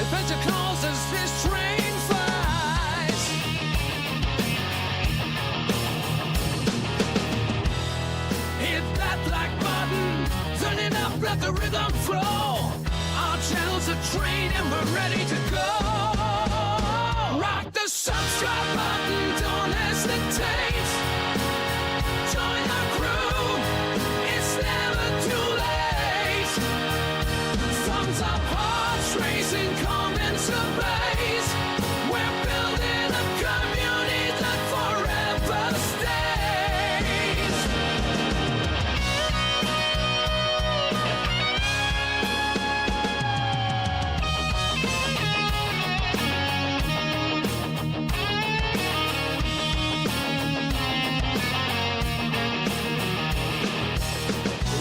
Adventure calls as this train flies. Hit that black button, turning up, let the rhythm flow. Our channel's a train and we're ready to go. Rock the subscribe button, don't hesitate. Join our crew, it's never too late. Thumbs up, hearts racing, comments ablaze. We're building a community that forever stays.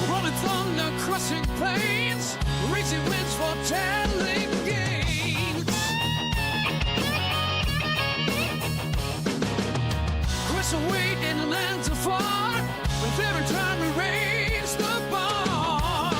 Rolling thunder, crushing plains, reaching winds for telling gates. Crescent weight in lands afar, with every time we raise the bar.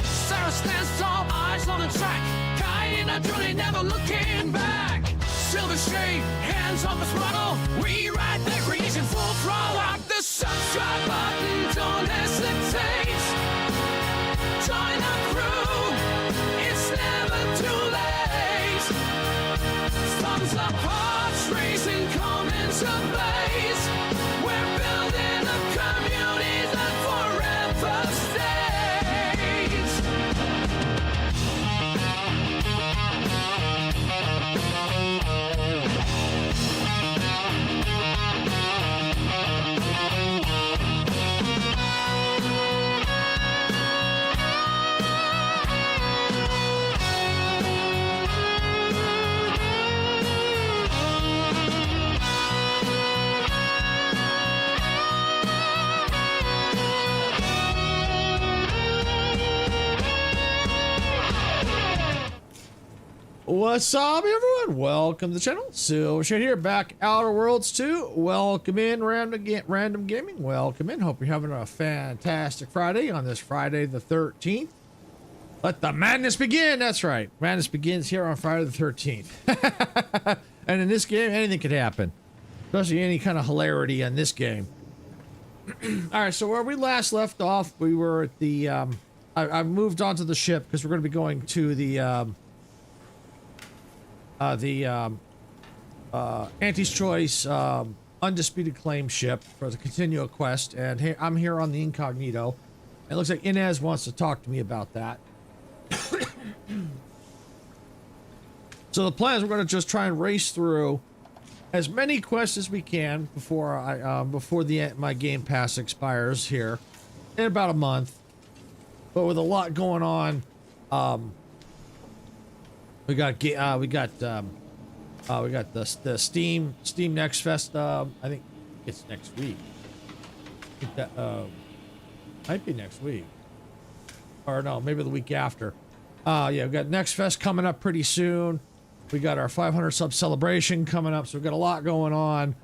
Sarah stands tall, eyes on the track, guiding our journey, never looking back. Silver shade, hands on the throttle, we ride the creation full throttle. Rock the subscribe button, don't hesitate. Join our crew, it's never too late. Thumbs up, hearts racing, comments ablaze. We're building a community that forever stays. What's up, everyone? Welcome to the channel. Silvershade here, back Outer Worlds 2. Welcome in, Random Gaming. Welcome in. Hope you're having a fantastic Friday on this Friday the 13th. Let the madness begin. That's right. Madness begins here on Friday the 13th. And in this game, anything could happen. Especially any kind of hilarity in this game. Alright, so where we last left off, we were at the... I moved onto the ship because we're going to be going to the Auntie's Choice Undisputed Claim ship for the continual quest, and hey, I'm here on the incognito. It looks like Inez wants to talk to me about that. So the plan is we're going to just try and race through as many quests as we can before my Game Pass expires here in about a month. But with a lot going on, we got the Steam Next Fest. I think it's next week. I think that might be next week, or no, maybe the week after. Yeah, we got Next Fest coming up pretty soon. We got our 500 sub celebration coming up, so we've got a lot going on.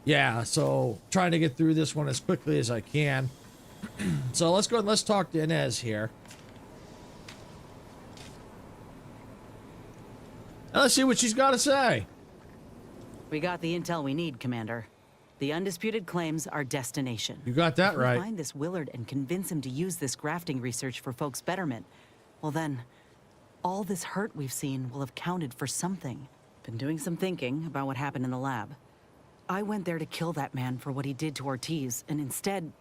Yeah, so trying to get through this one as quickly as I can. So let's go and let's talk to Inez here. And let's see what she's got to say. We got the intel we need, Commander. The undisputed claims our destination. You got that right. If we find this Willard and convince him to use this grafting research for folks' betterment, well then, all this hurt we've seen will have counted for something. Been doing some thinking about what happened in the lab. I went there to kill that man for what he did to Ortiz, and instead,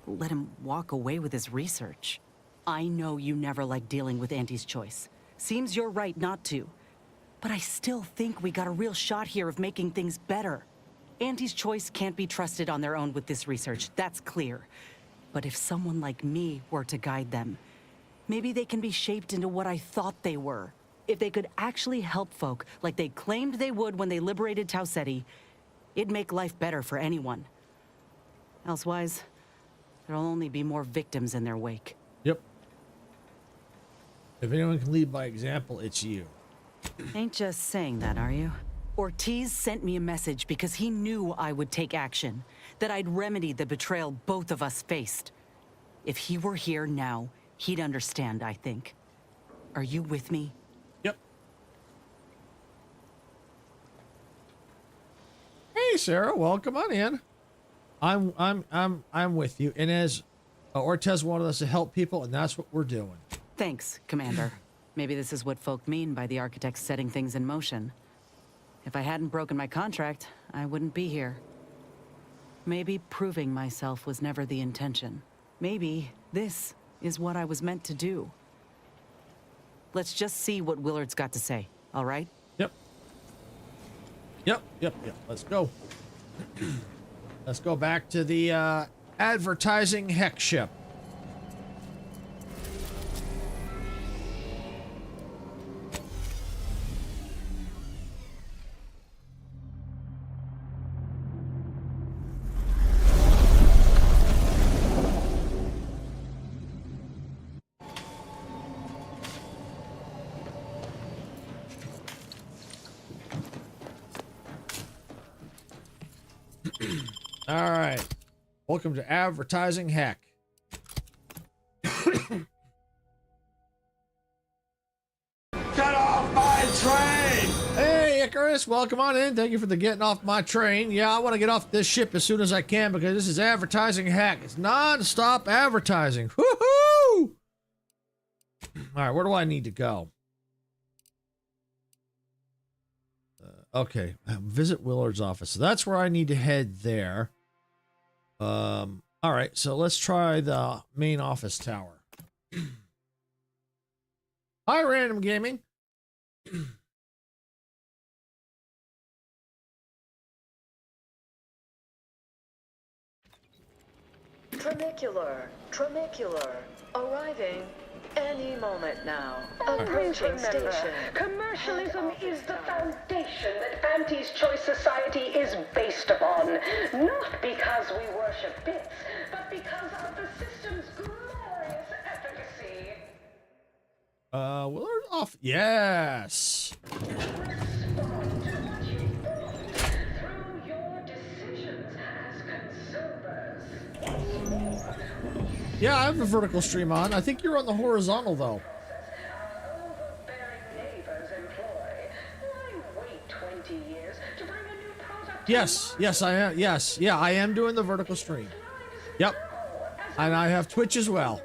let him walk away with his research. I know you never liked dealing with Auntie's Choice. Seems you're right not to. But I still think we got a real shot here of making things better. Auntie's Choice can't be trusted on their own with this research, that's clear. But if someone like me were to guide them, maybe they can be shaped into what I thought they were. If they could actually help folk like they claimed they would when they liberated Tau Ceti, it'd make life better for anyone. Elsewise, there'll only be more victims in their wake. Yep. If anyone can lead by example, it's you. Ain't just saying that, are you? Ortiz sent me a message because he knew I would take action, that I'd remedy the betrayal both of us faced. If he were here now, He'd understand, I think. Are you with me? Yep. Hey, Sarah, welcome on in. I'm with you. And as Ortez wanted us to help people, and that's what we're doing. Thanks, Commander. Maybe this is what folk mean by the architects setting things in motion. If I hadn't broken my contract, I wouldn't be here. Maybe proving myself was never the intention. Maybe this is what I was meant to do. Let's just see what Willard's got to say, all right? Yep. Yep. Let's go. Let's go back to the advertising heck ship. All right. Welcome to Advertising Heck. Get off my train! Hey, Icarus, welcome on in. Thank you for the getting off my train. Yeah, I want to get off this ship as soon as I can because this is Advertising Heck. It's non-stop advertising. Woohoo! All right, where do I need to go? Okay, visit Willard's office. So that's where I need to head there. All right, so let's try the main office tower. Hi, Random Gaming. Tramicular, arriving any moment now. Approaching station. Commercialism is the foundation that Auntie's Choice Society is based upon. Not because we worship bits, but because of the system's glorious efficacy. Willard off. Yes. Respond to what you build through your decisions as consumers. What's more, Yeah, I have the vertical stream on. I think you're on the horizontal though. our overbearing neighbors employ. Why wait 20 years to bring a new product to Yes, I am. Yes, yeah, I am doing the vertical stream. Yep. And I have Twitch as well.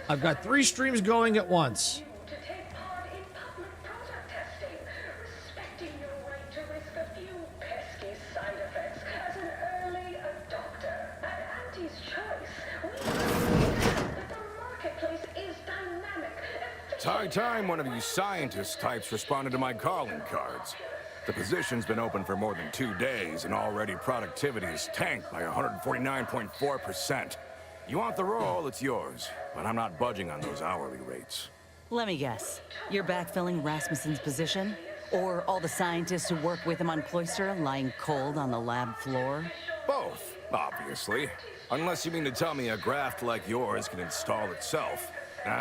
I've got 3 streams going at once. to take part in public product testing, respecting your right to risk a few pesky side effects as an early adopter. At Auntie's Choice, we understand that the marketplace is dynamic. It's high time one of you scientist types responded to my calling cards. The position's been open for more than 2 days, and already productivity is tanked by 149.4%. You want the role, it's yours, but I'm not budging on those hourly rates. Let me guess. You're backfilling Rasmussen's position? Or all the scientists who work with him on Cloister lying cold on the lab floor? Both, obviously. Unless you mean to tell me a graft like yours can install itself.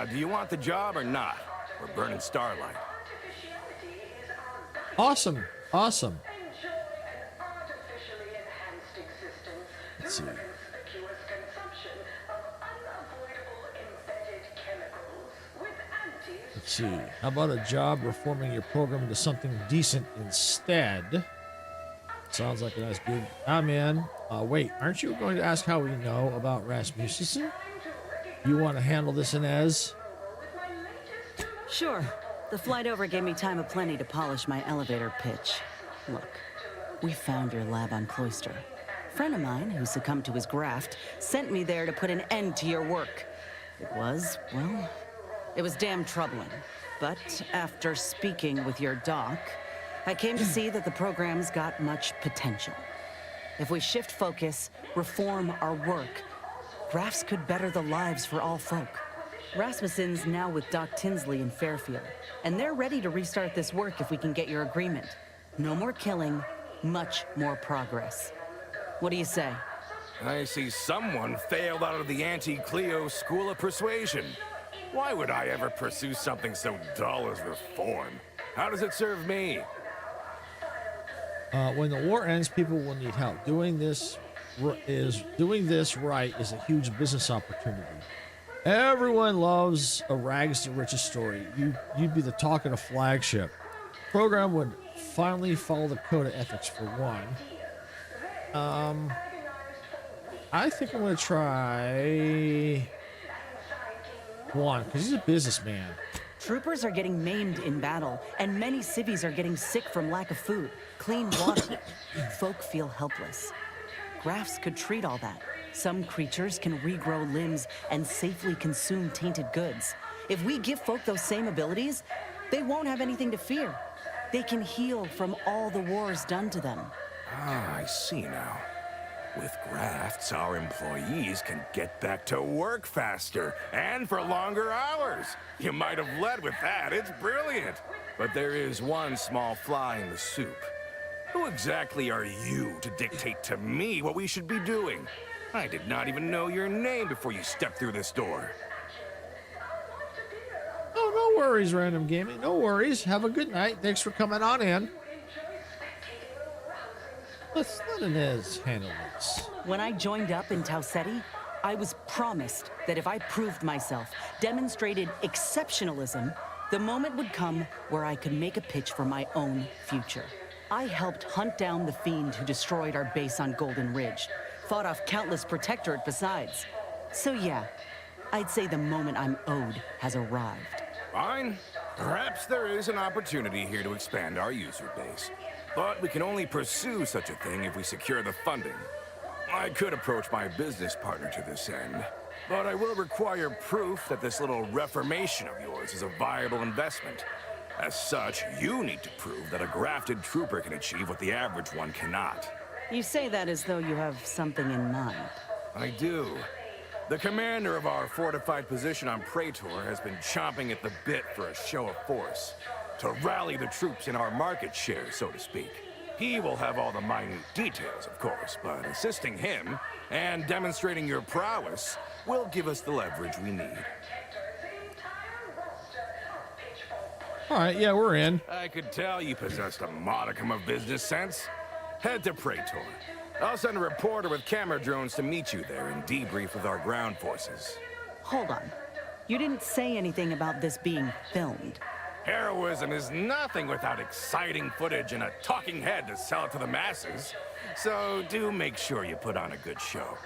Do you want the job or not? We're burning starlight. Awesome. Awesome. Enjoy an artificially enhanced existence Let's through see. the conspicuous consumption of unavoidable embedded chemicals with Auntie's Let's see. How about a job reforming your program into something decent instead? Sounds like a nice gig. I'm in. Wait, aren't you going to ask how we know about Rasmussen? You want to handle this, Inez? Sure. The flight over gave me time aplenty to polish my elevator pitch. Look, we found your lab on Cloister. A friend of mine who succumbed to his graft sent me there to put an end to your work. It was damn troubling. But after speaking with your doc, I came to see that the program's got much potential. If we shift focus, reform our work, grafts could better the lives for all folk. Rasmussen's now with Doc Tinsley in Fairfield, and they're ready to restart this work if we can get your agreement. No more killing, much more progress. What do you say? I see someone failed out of the anti-Cleo School of Persuasion. Why would I ever pursue something so dull as reform? How does it serve me? When the war ends, people will need help. Doing this right is a huge business opportunity. Everyone loves a rags to riches story. You'd be the talk of the flagship. Program would finally follow the code of ethics for one. I think I'm gonna try one because he's a businessman. Troopers are getting maimed in battle, and many civvies are getting sick from lack of food, clean water. Folk feel helpless. Grafts could treat all that. Some creatures can regrow limbs and safely consume tainted goods. If we give folk those same abilities, they won't have anything to fear. They can heal from all the wars done to them. Ah, I see now. With grafts, our employees can get back to work faster and for longer hours. You might have led with that. It's brilliant. But there is one small fly in the soup. Who exactly are you to dictate to me what we should be doing? I did not even know your name before you stepped through this door. Oh, no worries, Random Gaming. No worries. Have a good night. Thanks for coming on in. Let's let Inez handle this. When I joined up in Tau Ceti, I was promised that if I proved myself, demonstrated exceptionalism, the moment would come where I could make a pitch for my own future. I helped hunt down the fiend who destroyed our base on Golden Ridge, fought off countless Protectorate besides. So yeah, I'd say the moment I'm owed has arrived. Fine. Perhaps there is an opportunity here to expand our user base. But we can only pursue such a thing if we secure the funding. I could approach my business partner to this end, but I will require proof that this little reformation of yours is a viable investment. As such, you need to prove that a grafted trooper can achieve what the average one cannot. You say that as though you have something in mind. I do. The commander of our fortified position on Praetor has been chomping at the bit for a show of force. To rally the troops in our market share, so to speak. He will have all the minute details, of course, but assisting him and demonstrating your prowess will give us the leverage we need. All right, yeah, we're in. I could tell you possessed a modicum of business sense. Head to Praetor. I'll send a reporter with camera drones to meet you there and debrief with our ground forces. Hold on. You didn't say anything about this being filmed. Heroism is nothing without exciting footage and a talking head to sell it to the masses. So do make sure you put on a good show.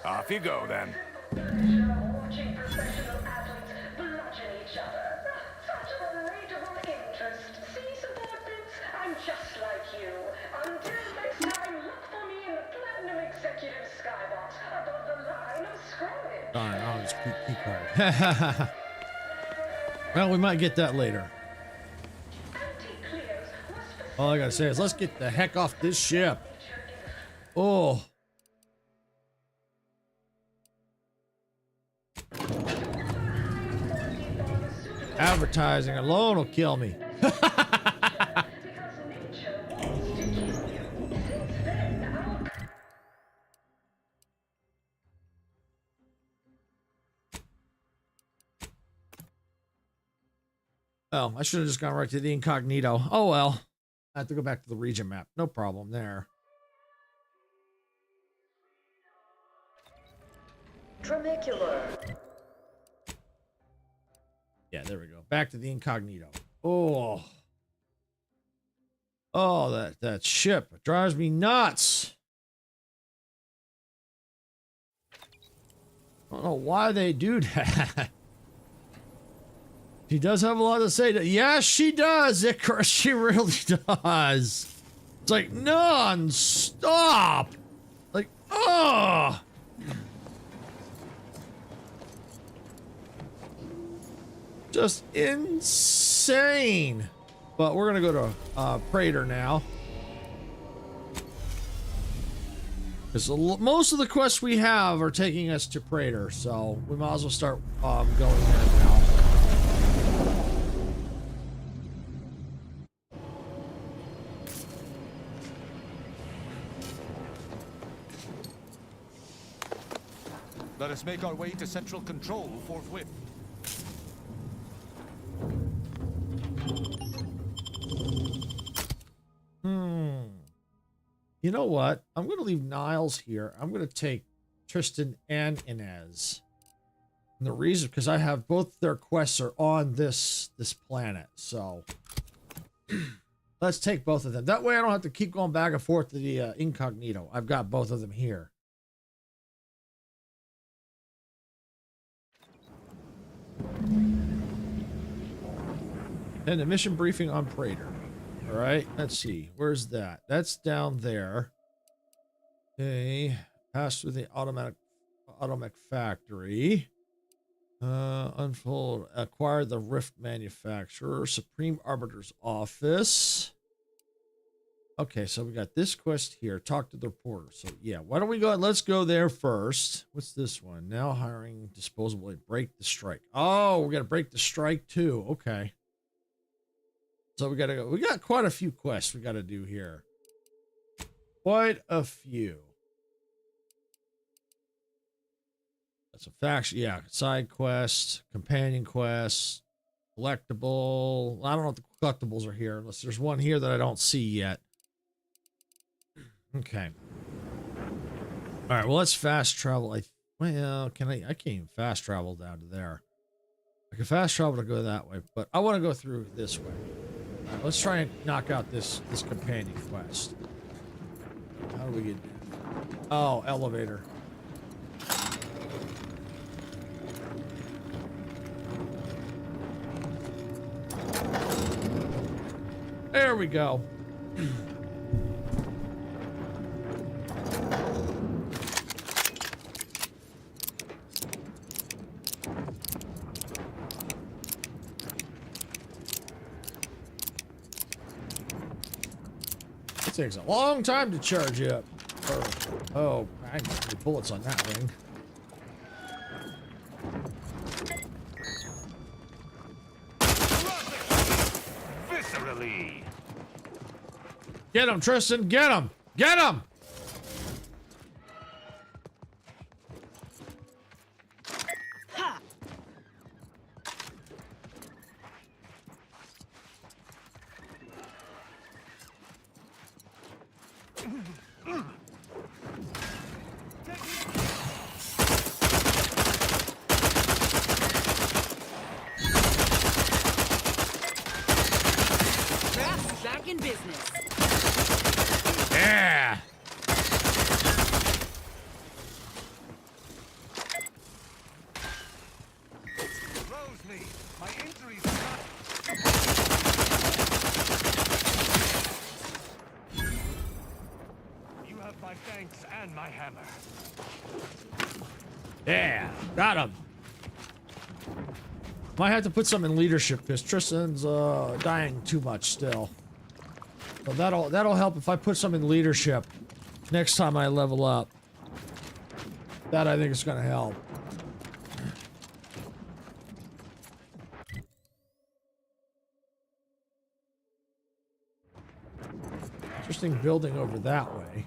Off you go, then. Watching professional athletes bludgeon each other. Such a relatable interest. See, subordinates, I'm just like you. Until next time, look for me in the Platinum Executive Skybox above the line of scrummage. All right, I'll just keep going. Well, we might get that later. All I gotta say is let's get the heck off this ship. Oh. Advertising alone will kill me. Oh, I should have just gone right to the incognito. Oh well. I have to go back to the region map. No problem there. Tramicular. Yeah, there we go. Back to the incognito. Oh. Oh, that ship. It drives me nuts. I don't know why they do that. She does have a lot to say. Yes, she does. Of course, she really does. It's like non-stop. Like, oh. Just insane. But we're going to go to Praetor now. Because most of the quests we have are taking us to Praetor. So we might as well start going there now. Let us make our way to central control forthwith. You know what? I'm going to leave Niles here. I'm going to take Tristan and Inez. And the reason, because I have both their quests are on this planet, so let's take both of them. That way I don't have to keep going back and forth to the incognito. I've got both of them here. And the mission briefing on Praetor. All right, let's see. Where's that? That's down there. Okay, pass through the automatic factory. Unfold. Acquire the Rift manufacturer. Supreme Arbiter's office. Okay, so we got this quest here. Talk to the reporter. So yeah, why don't we go? Let's go there first. What's this one? Now hiring disposable. Break the strike. Oh, we got to break the strike too. Okay. So we got to go. We got quite a few quests we got to do here. Quite a few. That's a faction. Yeah, side quest, companion quest, collectible. I don't know if the collectibles are here unless there's one here that I don't see yet. Okay. All right. Well, let's fast travel. Well, can I can't even fast travel down to there. I can fast travel to go that way, but I want to go through this way. All right, let's try and knock out this companion quest. How do we get there? Oh, elevator. There we go. It takes a long time to charge up. Oh, I got bullets on that thing. Viscerally. Get him, Tristan. Get him. Get him. Back in business. Yeah. Rosalie, my injuries are not... You have my thanks and my hammer. Yeah. Got him. Might have to put some in leadership because Tristan's dying too much still. So that'll help if I put some in leadership next time I level up. That I think is gonna help. Interesting building over that way.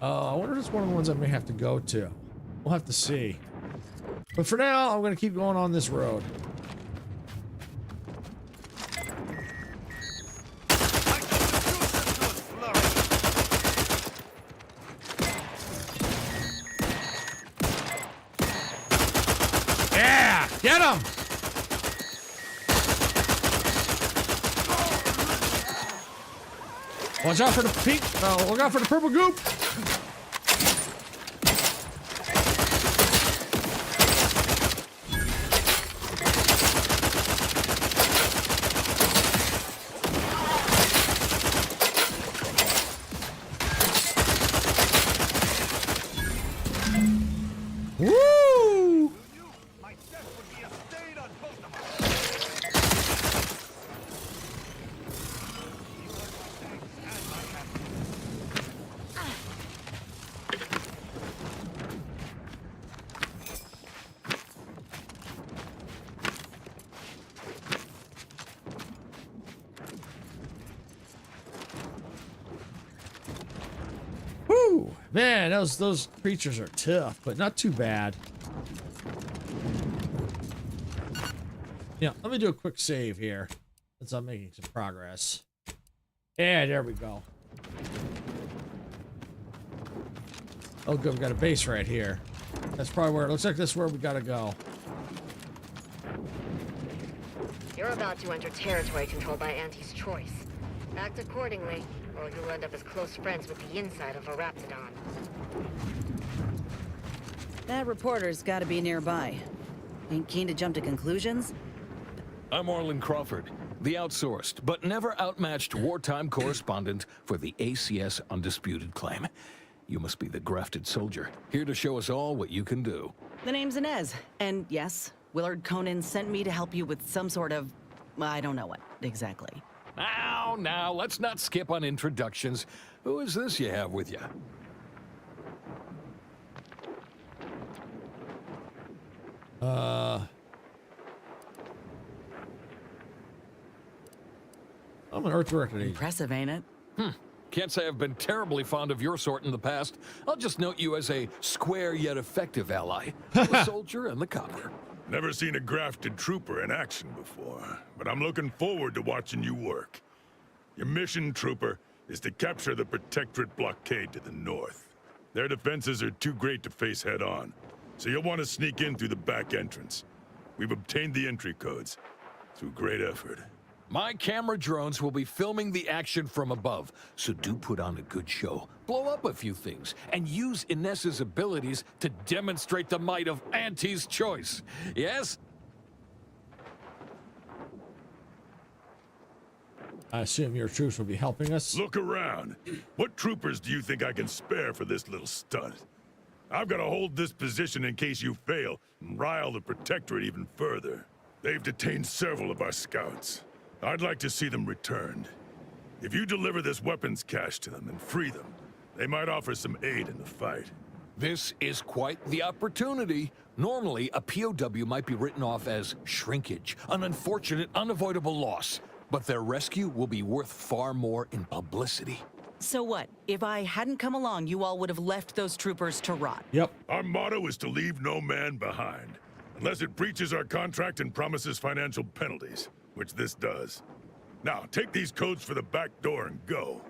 I wonder if it's one of the ones I may have to go to. We'll have to see. But for now, I'm gonna keep going on this road. Yeah! Get him! Watch out for the pink. Look out for the purple goop. Woo! My death would be a stain on both of us. Woo! Man, those creatures are tough, but not too bad. Yeah, let me do a quick save here, since I'm making some progress. Yeah, there we go. Oh, good, we got a base right here. That's probably where it looks like. That's where we gotta go. You're about to enter territory controlled by Auntie's choice. Act accordingly, or you'll end up as close friends with the inside of a Raptidon. That reporter's gotta be nearby. Ain't keen to jump to conclusions? I'm Orlin Crawford, the outsourced but never outmatched wartime correspondent for the ACS Undisputed Claim. You must be the grafted soldier, here to show us all what you can do. The name's Inez, and yes, Willard Conan sent me to help you with some sort of... I don't know what, exactly. Now, let's not skip on introductions. Who is this you have with you? I'm an Earth Directorate agent. Impressive, ain't it? Can't say I've been terribly fond of your sort in the past. I'll just note you as a square yet effective ally. The soldier and the copper. Never seen a grafted trooper in action before, but I'm looking forward to watching you work. Your mission, trooper, is to capture the Protectorate blockade to the north. Their defenses are too great to face head-on, so you'll want to sneak in through the back entrance. We've obtained the entry codes through great effort. My camera drones will be filming the action from above, so do put on a good show. Blow up a few things, and use Inez's abilities to demonstrate the might of Auntie's choice. Yes? I assume your troops will be helping us. Look around. What troopers do you think I can spare for this little stunt? I've got to hold this position in case you fail and rile the Protectorate even further. They've detained several of our scouts. I'd like to see them returned. If you deliver this weapons cache to them and free them, they might offer some aid in the fight. This is quite the opportunity. Normally, a POW might be written off as shrinkage, an unfortunate, unavoidable loss. But their rescue will be worth far more in publicity. So what? If I hadn't come along, you all would have left those troopers to rot. Yep. Our motto is to leave no man behind, unless it breaches our contract and promises financial penalties, which this does. Now, take these codes for the back door and go.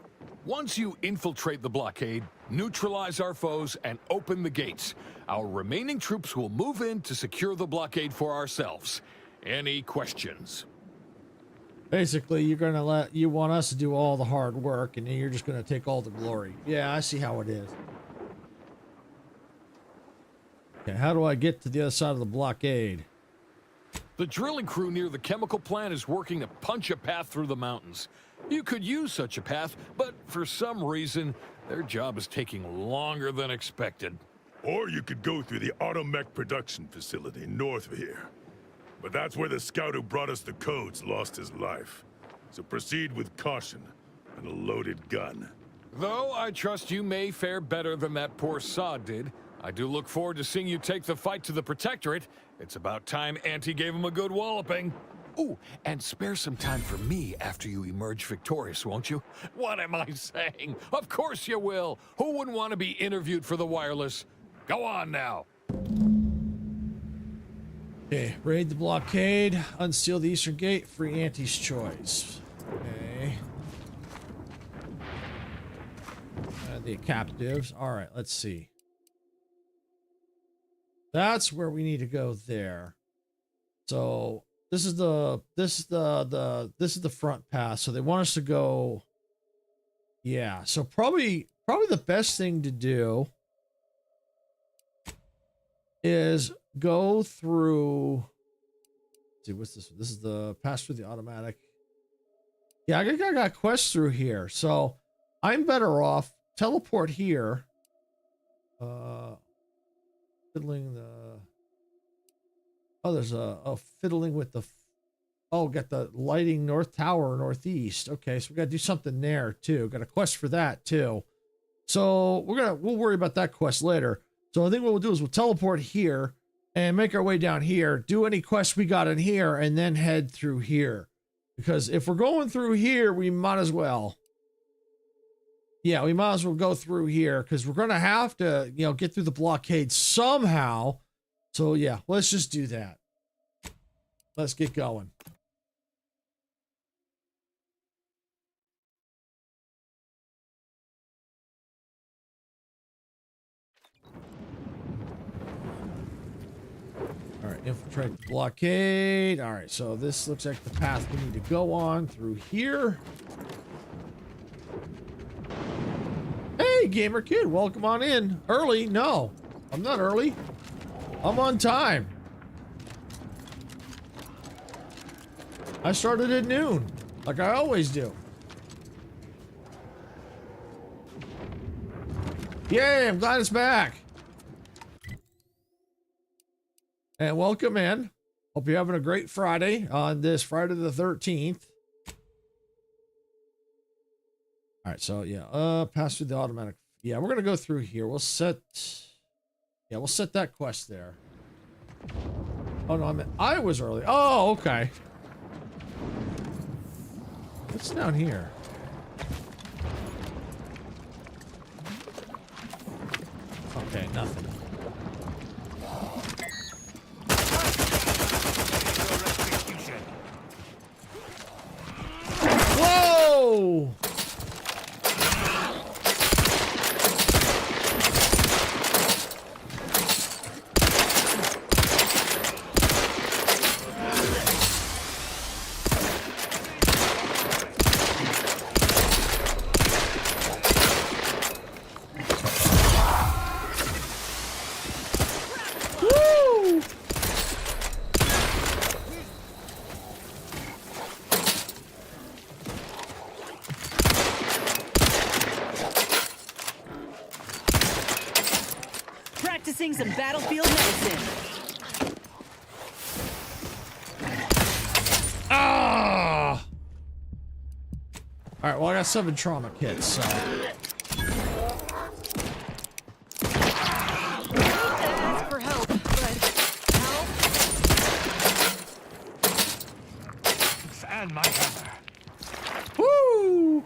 Once you infiltrate the blockade, neutralize our foes, and open the gates, our remaining troops will move in to secure the blockade for ourselves. Any questions? Basically, you want us to do all the hard work, and then you're just gonna take all the glory. Yeah, I see how it is. Okay, how do I get to the other side of the blockade? The drilling crew near the chemical plant is working to punch a path through the mountains. You could use such a path, but for some reason, their job is taking longer than expected. Or you could go through the automech production facility north of here. But that's where the scout who brought us the codes lost his life. So proceed with caution and a loaded gun. Though I trust you may fare better than that poor sod did, I do look forward to seeing you take the fight to the Protectorate. It's about time Auntie gave him a good walloping. Ooh, and spare some time for me after you emerge victorious, won't you? What am I saying? Of course you will. Who wouldn't want to be interviewed for the wireless? Go on now. Okay, raid the blockade, unseal the eastern gate, free Auntie's choice. Okay. The captives. All right, let's see. That's where we need to go there. So this is the front pass. So they want us to go. Yeah. So probably the best thing to do is go through. Let's see, what's this? This is the pass through the automatic. Yeah, I got quests through here, so I'm better off teleport here. Fiddling the. Oh, there's a fiddling with the. Oh, got the lighting north tower northeast. Okay, so we got to do something there too. Got a quest for that too. So we'll worry about that quest later. So I think what we'll do is we'll teleport here and make our way down here, do any quests we got in here, and then head through here. Because if we're going through here, we might as well. Yeah, we might as well go through here because we're going to have to, get through the blockade somehow. So yeah, let's just do that. Let's get going. All right, infiltrate the blockade. All right, so this looks like the path we need to go on through here. Hey, gamer kid, welcome on in. Early? No, I'm not early. I'm on time. I started at noon, like I always do. Yay, I'm glad it's back. And welcome in. Hope you're having a great Friday on this Friday the 13th. All right, so yeah, pass through the automatic. Yeah, we're gonna go through here. We'll set that quest there. Oh no, I was early. Oh, okay. What's down here? Okay, nothing. Whoa! Practicing some battlefield medicine. Ah! All right, well, I got 7 trauma kits, so. Ask for help, but help? And my hammer. Woo!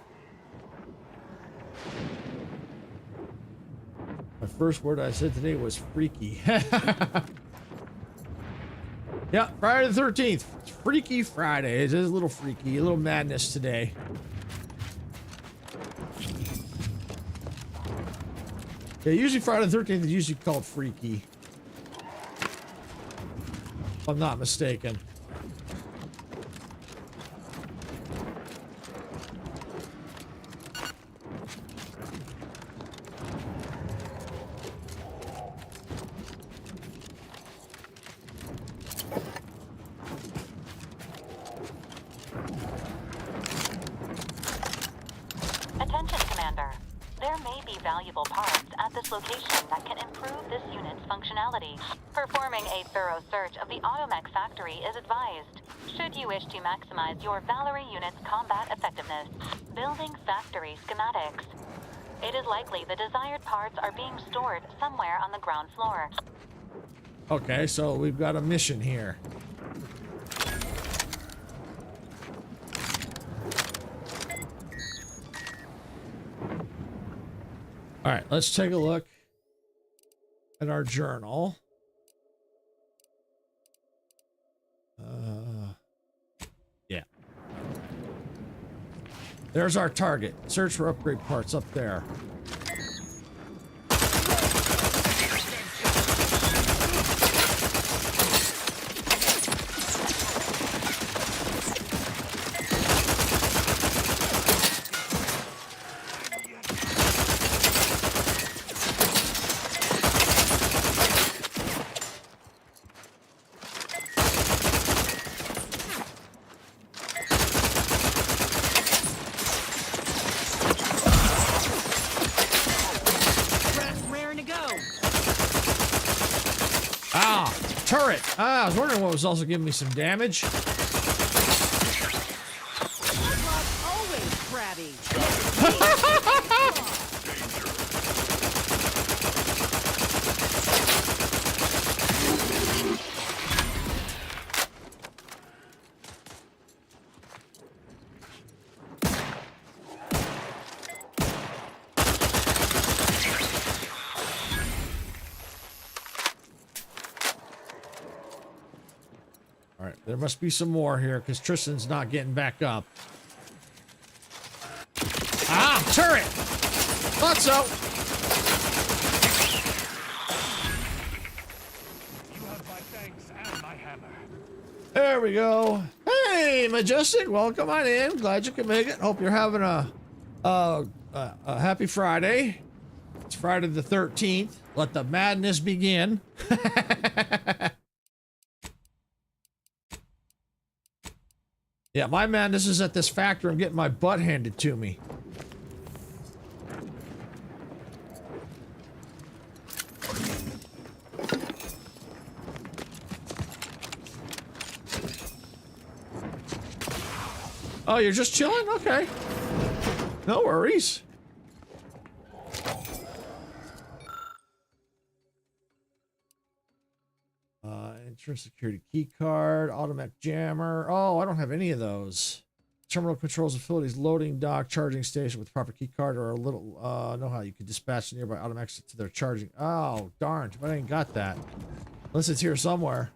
My first word I said today was freaky. Yeah, Friday the 13th. It's Freaky Friday. It is a little freaky, a little madness today. Yeah, usually Friday the 13th is usually called freaky. If I'm not mistaken. Attention, Commander. There may be valuable parts at this location that can improve this unit's functionality. Performing a thorough search of the Automech factory is advised, should you wish to maximize your Valerie unit's combat effectiveness. Building factory schematics. It is likely the desired parts are being stored somewhere on the ground floor. Okay, so we've got a mission here. All right, let's take a look at our journal. Yeah. There's our target. Search for upgrade parts up there. Turret! Ah, I was wondering what was also giving me some damage. Always crabby. All right, there must be some more here because Tristan's not getting back up. Ah, turret! Thought so. You have my Thanks, and my hammer. There we go. Hey, Majestic, welcome on in. Glad you can make it. Hope you're having a happy Friday. It's Friday the 13th. Let the madness begin. Yeah, my madness is at this factory. I'm getting my butt handed to me. Oh, you're just chilling? Okay. No worries. Entrance security key card, automatic jammer. Oh, I don't have any of those. Terminal controls facilities, loading dock, charging station with proper key card, or a little know how you can dispatch nearby automatics to their charging. Oh, darn, but I ain't got that. Unless it's here somewhere.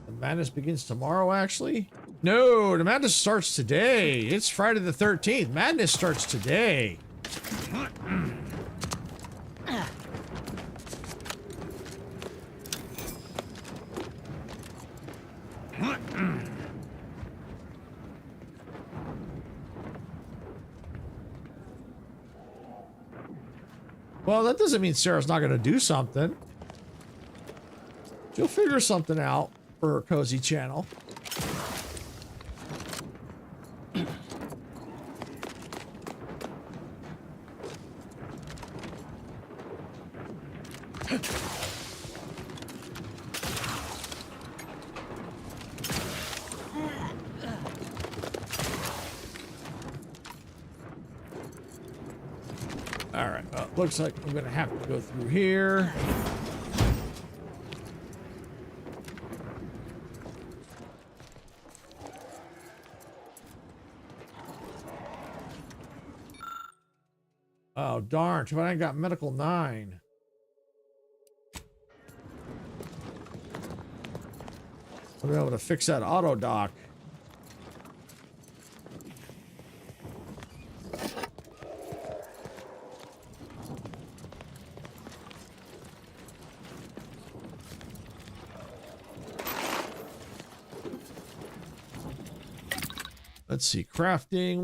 The madness begins tomorrow, actually? No, the madness starts today. It's Friday the 13th. Madness starts today. Well, that doesn't mean Sarah's not going to do something. She'll figure something out for her cozy channel. All right, well, looks like I'm gonna have to go through here. Oh, darn, too bad I ain't got medical 9. I'll be able to fix that auto dock. Let's see, crafting.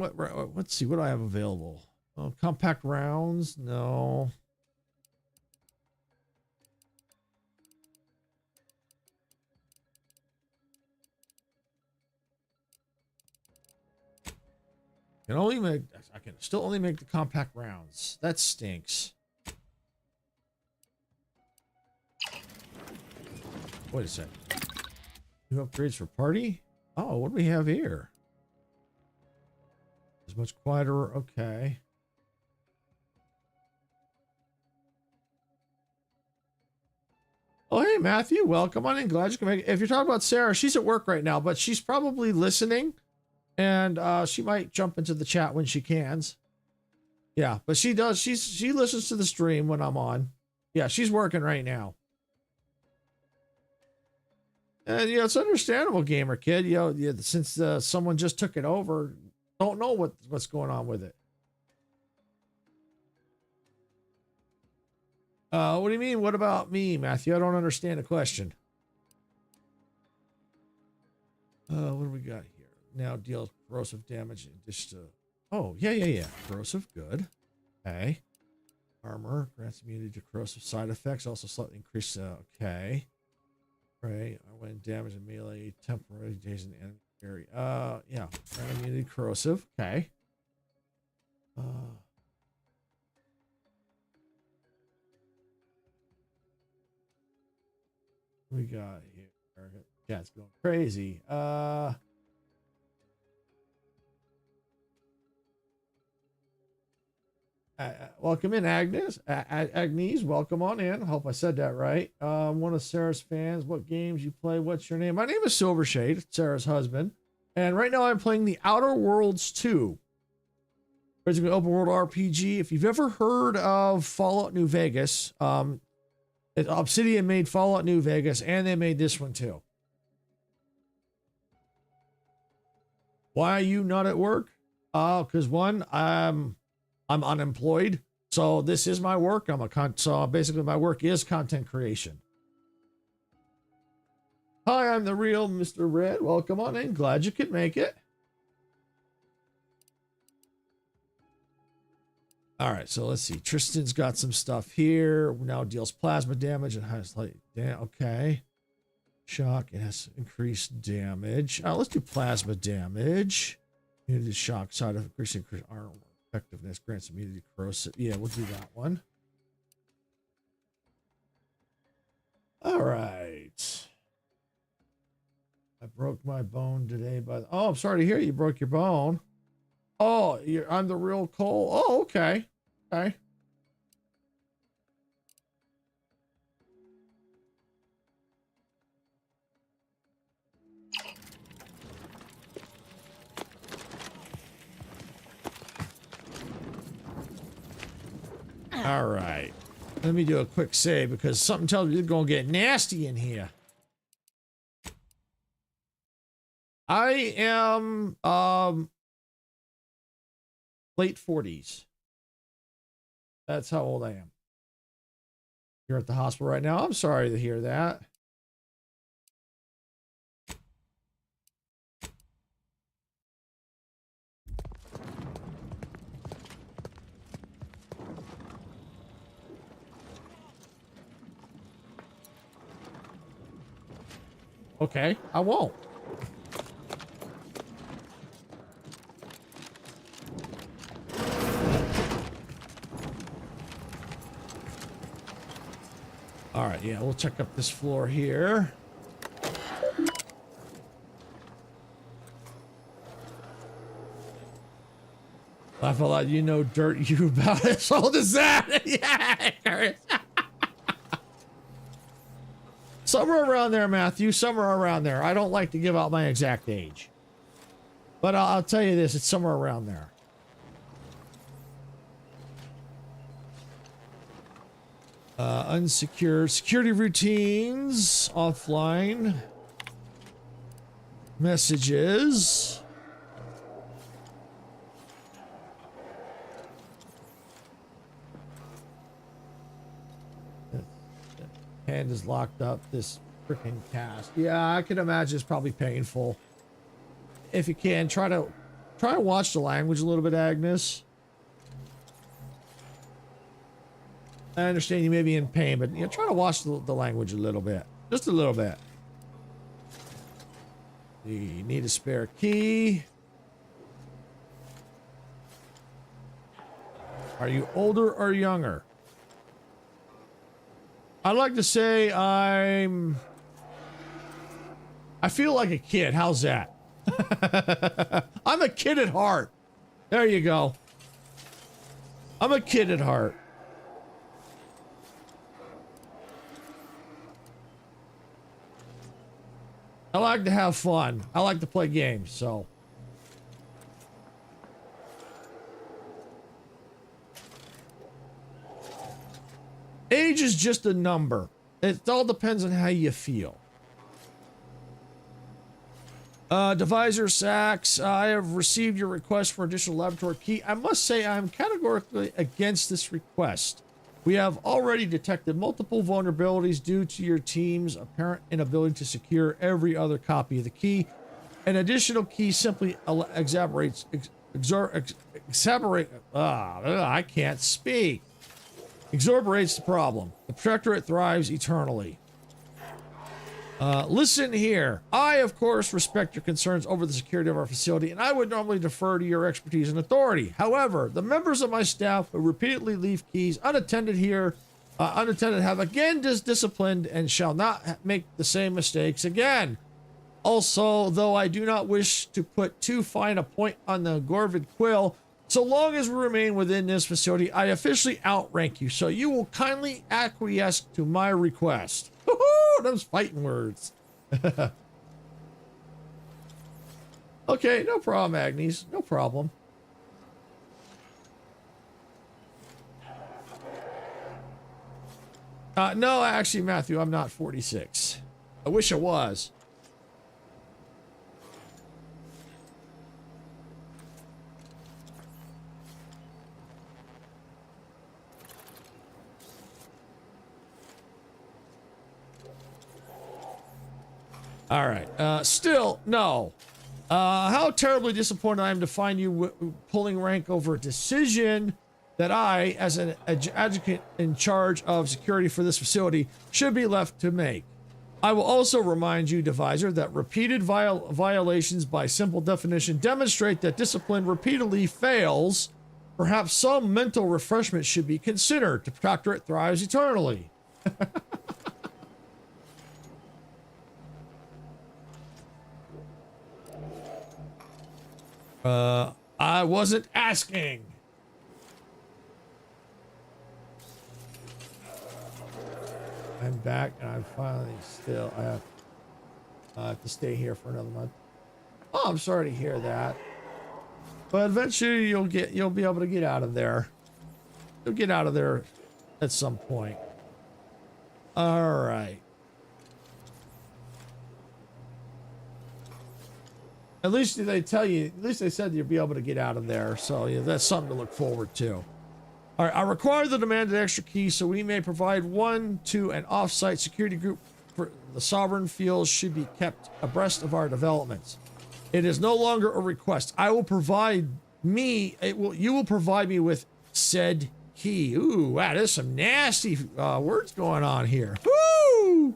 Let's see, what do I have available? Oh, compact rounds? No. I can still only make the compact rounds. That stinks. Wait a sec. New upgrades for party? Oh, what do we have here? It's much quieter. Okay. Oh, hey, Matthew. Welcome on in. Glad you can make it. If you're talking about Sarah, she's at work right now, but she's probably listening. And she might jump into the chat when she can. Yeah, but she does. She listens to the stream when I'm on. Yeah, she's working right now. And, you know, it's understandable, gamer kid. You know, yeah, since someone just took it over, don't know what's going on with it. What do you mean? What about me, Matthew? I don't understand the question. What do we got here? Now deals corrosive damage in addition to... Oh, yeah. Corrosive, good. Okay. Armor grants immunity to corrosive side effects. Also slightly increase... okay. Right. When damage in melee, temporary days in enemy area. Yeah. Grant immunity to corrosive. Okay. We got here. Yeah, it's going crazy. Welcome in, Agnes. Agnes, welcome on in. Hope I said that right. One of Sarah's fans. What games you play? What's your name? My name is Silvershade, Sarah's husband. And right now I'm playing the Outer Worlds 2. It's an open world RPG. If you've ever heard of Fallout New Vegas, Obsidian made Fallout New Vegas, and they made this one too. Why are you not at work? Because one, I'm unemployed, So this is my work. So basically my work is content creation. Hi, I'm the real Mr. Red. Welcome on in. Glad you could make it. All right, so let's see. Tristan's got some stuff here. Now deals plasma damage and has like, okay. Shock, it has increased damage. Let's do plasma damage. Immunity shock side of increasing armor effectiveness, grants immunity corrosive. Yeah, we'll do that one. All right. I broke my bone today, but oh, I'm sorry to hear you broke your bone. Oh, I'm the real Cole. Oh, okay. Okay. All right. Let me do a quick save because something tells me you're going to get nasty in here. I am late 40s. That's how old I am. You're at the hospital right now. I'm sorry to hear that. Okay, I won't. All right, yeah, we'll check up this floor here. Laugh a lot, you know dirt you about as old as that. Yeah. Somewhere around there, Matthew, somewhere around there. I don't like to give out my exact age. But I'll tell you this, it's somewhere around there. Unsecured security routines, offline messages. Hand is locked up. This freaking cast. Yeah, I can imagine it's probably painful. If you can, try to watch the language a little bit, Agnes. I understand you may be in pain, but try to watch the language a little bit. Just a little bit. You need a spare key. Are you older or younger? I'd like to say I feel like a kid. How's that? I'm a kid at heart. There you go. I'm a kid at heart. I like to have fun. I like to play games, so. Age is just a number. It all depends on how you feel. Devisor Sachs, I have received your request for additional laboratory key. I must say I'm categorically against this request. We have already detected multiple vulnerabilities due to your team's apparent inability to secure every other copy of the key. An additional key simply exacerbates I can't speak. Exorberates the problem. The Protectorate thrives eternally. Listen here. I, of course, respect your concerns over the security of our facility, and I would normally defer to your expertise and authority. However, the members of my staff who repeatedly leave keys unattended have again disciplined and shall not make the same mistakes again. Also, though I do not wish to put too fine a point on the Gorvid Quill, so long as we remain within this facility, I officially outrank you, so you will kindly acquiesce to my request. Woohoo! Those fighting words. Okay, no problem, Agnes. No problem. No, actually, Matthew, I'm not 46. I wish I was. All right. Still, no. How terribly disappointed I am to find you pulling rank over a decision that I, as an advocate in charge of security for this facility, should be left to make. I will also remind you, Divisor, that repeated violations by simple definition demonstrate that discipline repeatedly fails. Perhaps some mental refreshment should be considered. The Protectorate thrives eternally. I wasn't asking. I'm back, and I'm finally still. I have to stay here for another month. Oh, I'm sorry to hear that. But eventually, you'll be able to get out of there. You'll get out of there at some point. All right. At least they tell you. At least they said you'll be able to get out of there. So yeah, that's something to look forward to. All right, I require the demanded extra key so we may provide one to an off-site security group. For the Sovereign Fields should be kept abreast of our developments. It is no longer a request. I will provide me. You will provide me with said key. Ooh, wow, there's some nasty words going on here. Woo!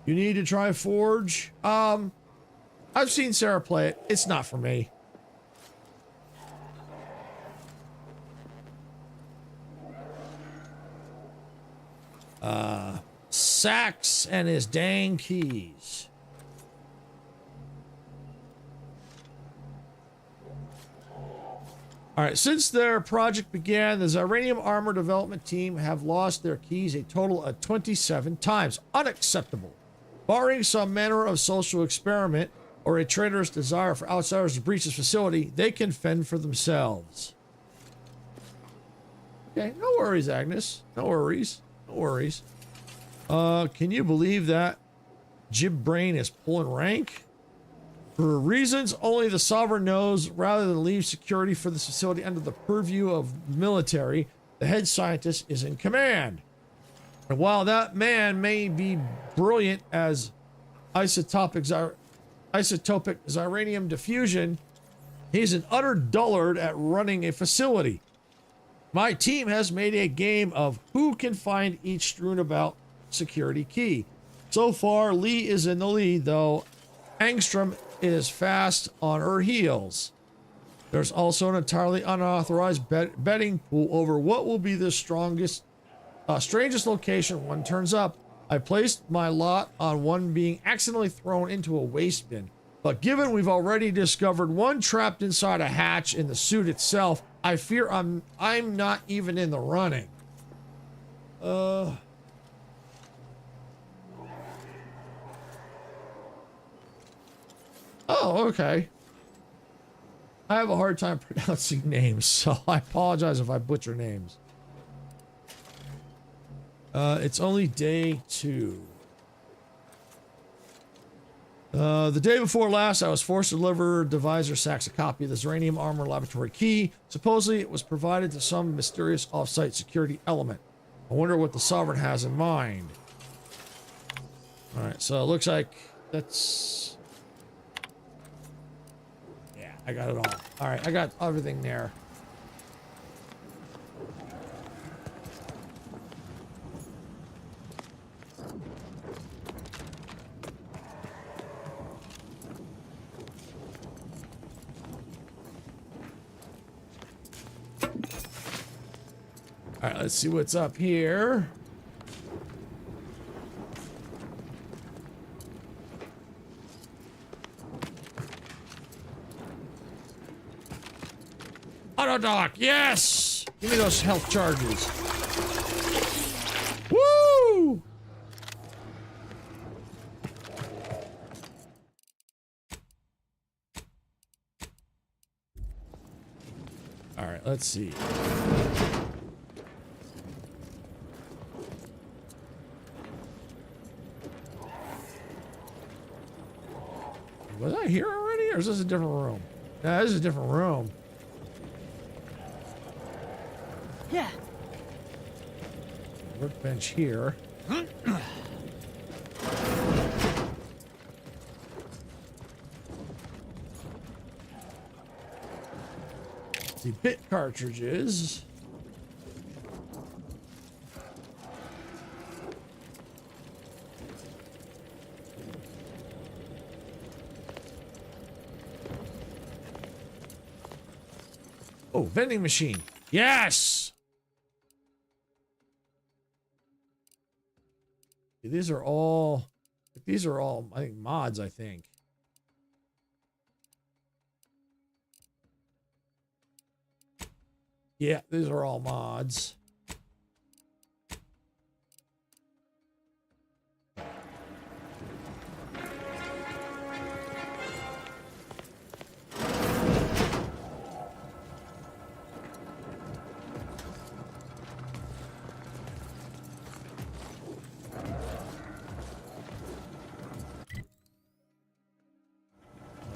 You need to try Forge. I've seen Sarah play it. It's not for me. Sax and his dang keys. All right, since their project began, the Xyranium Armor Development Team have lost their keys a total of 27 times. Unacceptable. Barring some manner of social experiment or a traitorous desire for outsiders to breach this facility, they can fend for themselves. Okay, no worries, Agnes. No worries. No worries. Can you believe that Jib Brain is pulling rank? For reasons only the Sovereign knows, rather than leave security for this facility under the purview of military, the head scientist is in command. And while that man may be brilliant as isotopic xyranium diffusion, he's an utter dullard at running a facility. My team has made a game of who can find each strewn about security key. So far, Lee is in the lead, though Angstrom is fast on her heels. There's also an entirely unauthorized betting pool over what will be the strangest location one turns up. I placed my lot on one being accidentally thrown into a waste bin. But given we've already discovered one trapped inside a hatch in the suit itself, I fear I'm not even in the running. Oh, okay. I have a hard time pronouncing names, so I apologize if I butcher names. It's only day 2. The day before last, I was forced to deliver Divisor Sachs a copy of the Xyranium Armor Laboratory key. Supposedly, it was provided to some mysterious off-site security element. I wonder what the Sovereign has in mind. All right, so it looks like that's... Yeah, I got it all. All right, I got everything there. All right, let's see what's up here. Auto dock, yes! Give me those health charges. Woo! All right, let's see. Was I here already, or is this a different room? No, this is a different room. Yeah. Workbench here. The bit cartridges. Oh, vending machine. Yes. These are all, I think, mods, I think. Yeah, these are all mods.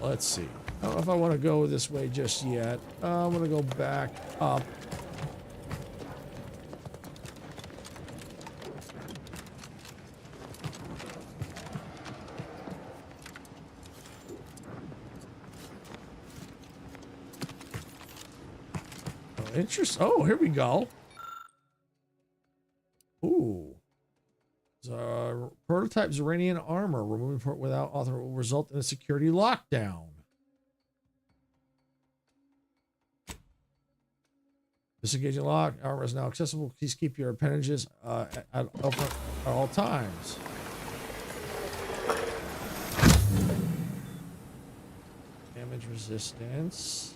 Let's see. I don't know if I want to go this way just yet. I'm going to go back up. Oh, interesting. Oh, here we go. Ooh. Prototype Xeranian armor. Removing port without author will result in a security lockdown. Disengaging lock. Armor is now accessible. Please keep your appendages at all times. Damage resistance.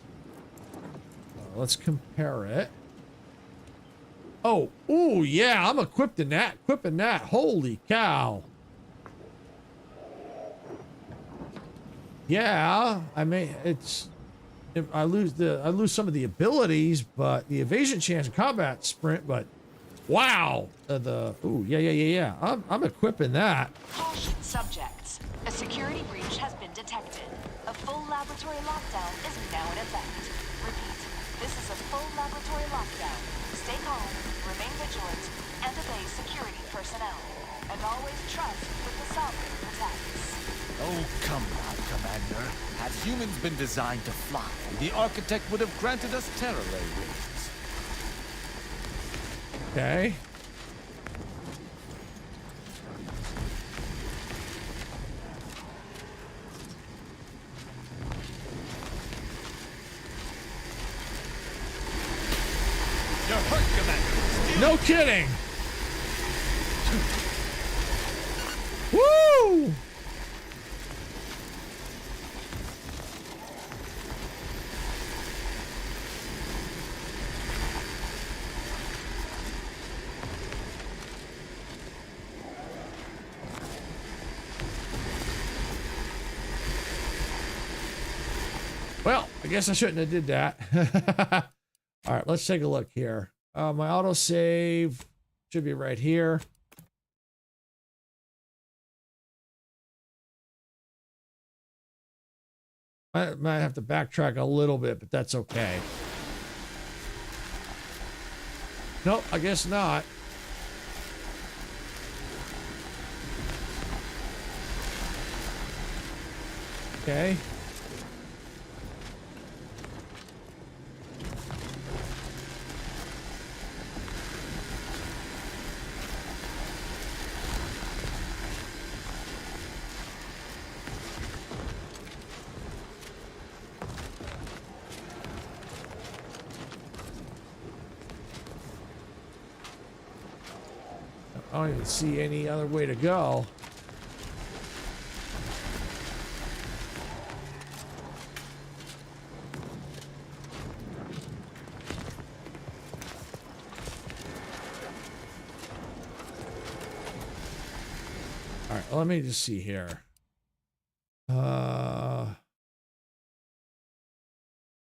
Let's compare it. Oh, ooh, yeah, I'm equipping that. Holy cow. Yeah, I mean, I lose some of the abilities, but the evasion chance, combat sprint, but wow. Ooh, yeah. I'm equipping that. Caution subjects. A security breach has been detected. A full laboratory lockdown is now in effect. Repeat, this is a full laboratory lockdown. Stay calm, remain vigilant, and obey security personnel. And always trust that the Sovereign protects. Oh, come now, Commander. Had humans been designed to fly, the Architect would have granted us terror ray wings. Okay. You're hurt, Commander. No kidding. Woo! Well, I guess I shouldn't have did that. All right, let's take a look here. My autosave should be right here. I might have to backtrack a little bit, but that's okay. Nope, I guess not. Okay. I don't even see any other way to go. All right, let me just see here.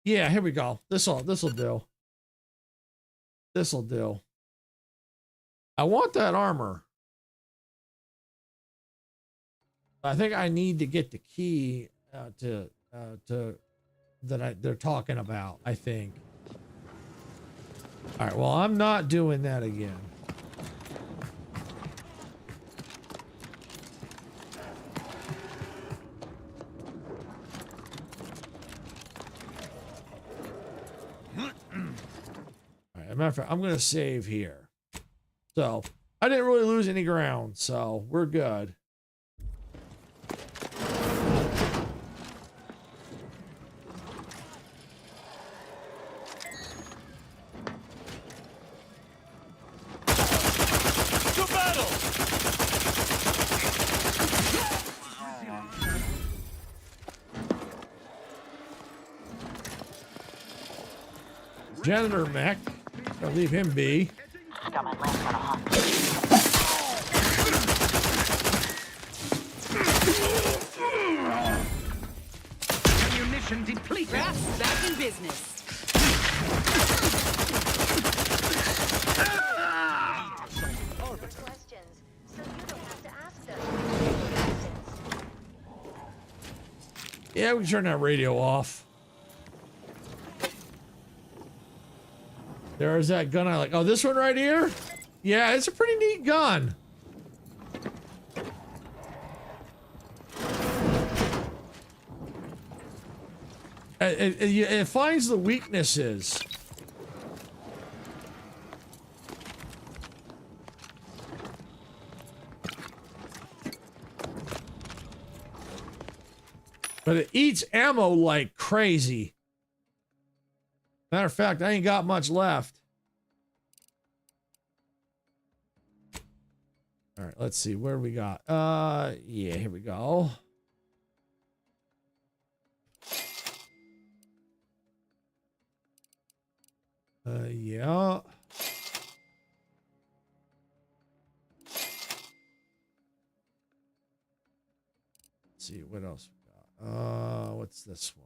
Yeah, here we go. This'll do. This'll do. I want that armor. I think I need to get the key they're talking about, I think. All right, well, I'm not doing that again. matter of fact, I'm gonna save here. So I didn't really lose any ground, so we're good. To battle! Janitor mech. I'll leave him be. Got my lance on a hawk. Ammunition depleted. Craft's back in business. Questions, so you don't have to ask them. Yeah, we can turn that radio off. There's that gun I like. Oh, this one right here? Yeah, it's a pretty neat gun. It finds the weaknesses. But it eats ammo like crazy. Matter of fact, I ain't got much left. All right, let's see. Where do we got? Yeah, here we go. Yeah. Let's see, what else we got? What's this one?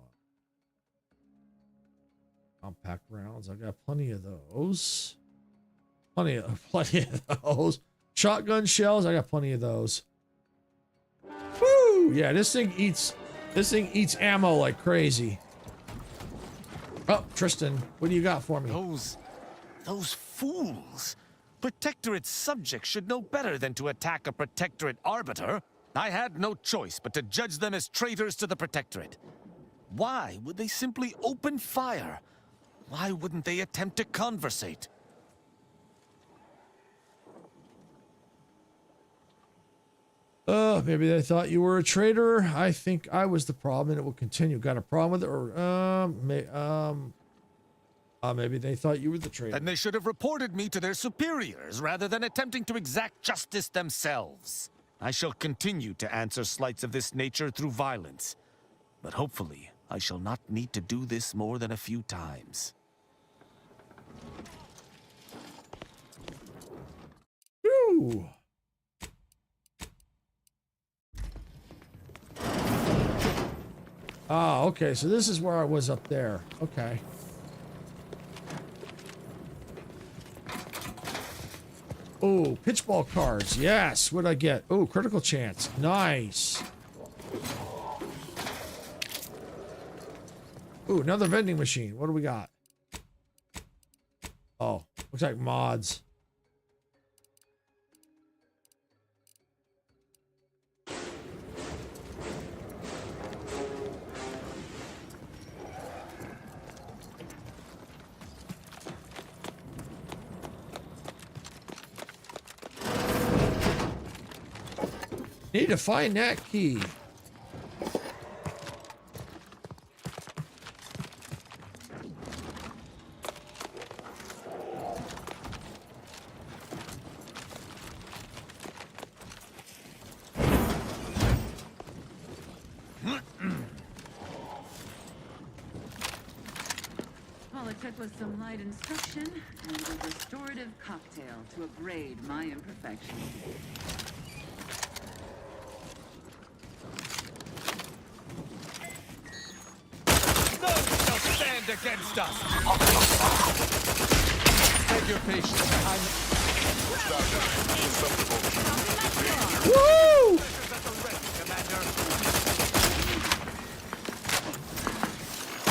Compact rounds. I got plenty of those. Plenty of those. Shotgun shells. I got plenty of those. Woo! Yeah, this thing eats ammo like crazy. Oh, Tristan, what do you got for me? Those fools. Protectorate subjects should know better than to attack a Protectorate arbiter. I had no choice but to judge them as traitors to the Protectorate. Why would they simply open fire? Why wouldn't they attempt to conversate? Maybe they thought you were a traitor. I think I was the problem, and it will continue. Got a problem with it, or maybe they thought you were the traitor. And they should have reported me to their superiors rather than attempting to exact justice themselves. I shall continue to answer slights of this nature through violence, but hopefully I shall not need to do this more than a few times. Woo! Ah, okay, so this is where I was up there. Okay. Oh, pitchball cards. Yes. What'd I get? Oh, critical chance. Nice. Ooh, another vending machine. What do we got? Oh, looks like mods. Need to find that key. All it took was some light instruction and a restorative cocktail to upgrade my imperfections. Against us. Beg your patience. Woo!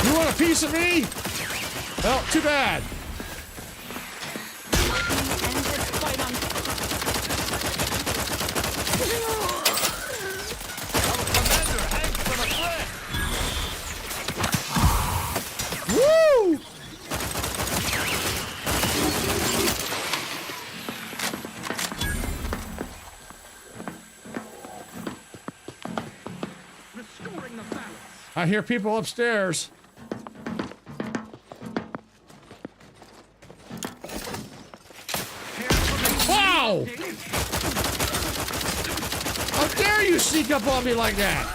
You want a piece of me? Well, too bad. I hear people upstairs. Wow! How dare you sneak up on me like that?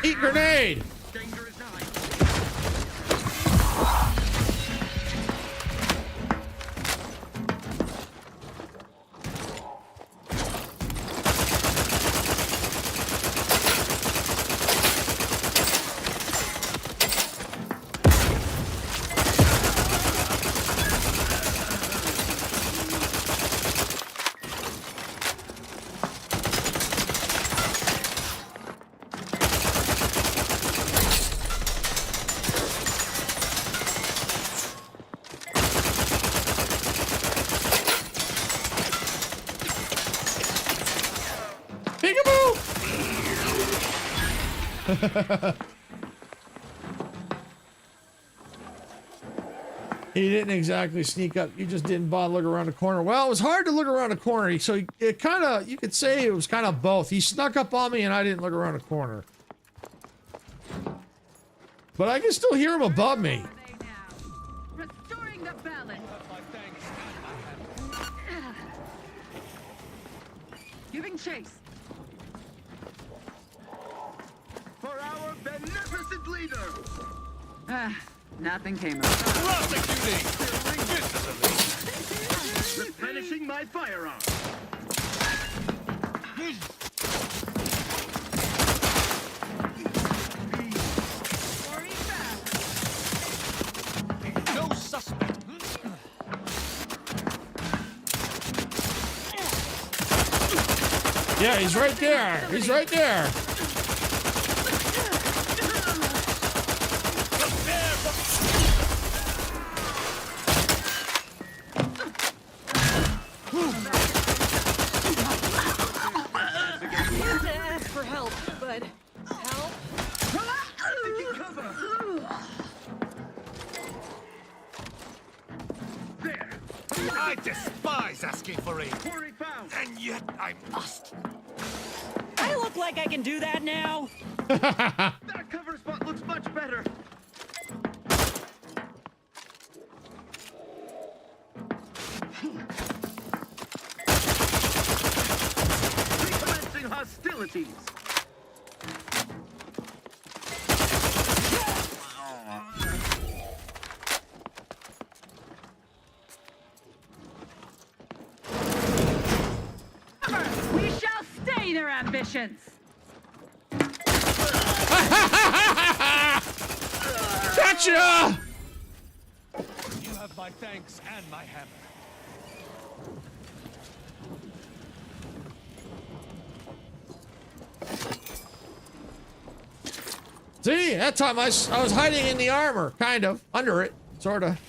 Eat grenade! He didn't exactly sneak up. You just didn't bother to look around the corner. Well, it was hard to look around the corner. So it kind of, you could say it was kind of both. He snuck up on me and I didn't look around the corner. But I can still hear him above me. Restoring the balance. Giving chase. For our beneficent leader! Nothing came of Prosecuting! Replenishing my firearm! No suspect. Yeah, he's right there. He's right there. For help, but help? There! I despise asking for aid, Quarry found! and yet I must. I look like I can do that now. That cover spot looks much better! Recommencing hostilities! We shall stay their ambitions. Gotcha! You have my thanks and my hammer. See, that time I was hiding in the armor, kind of, under it, sort of.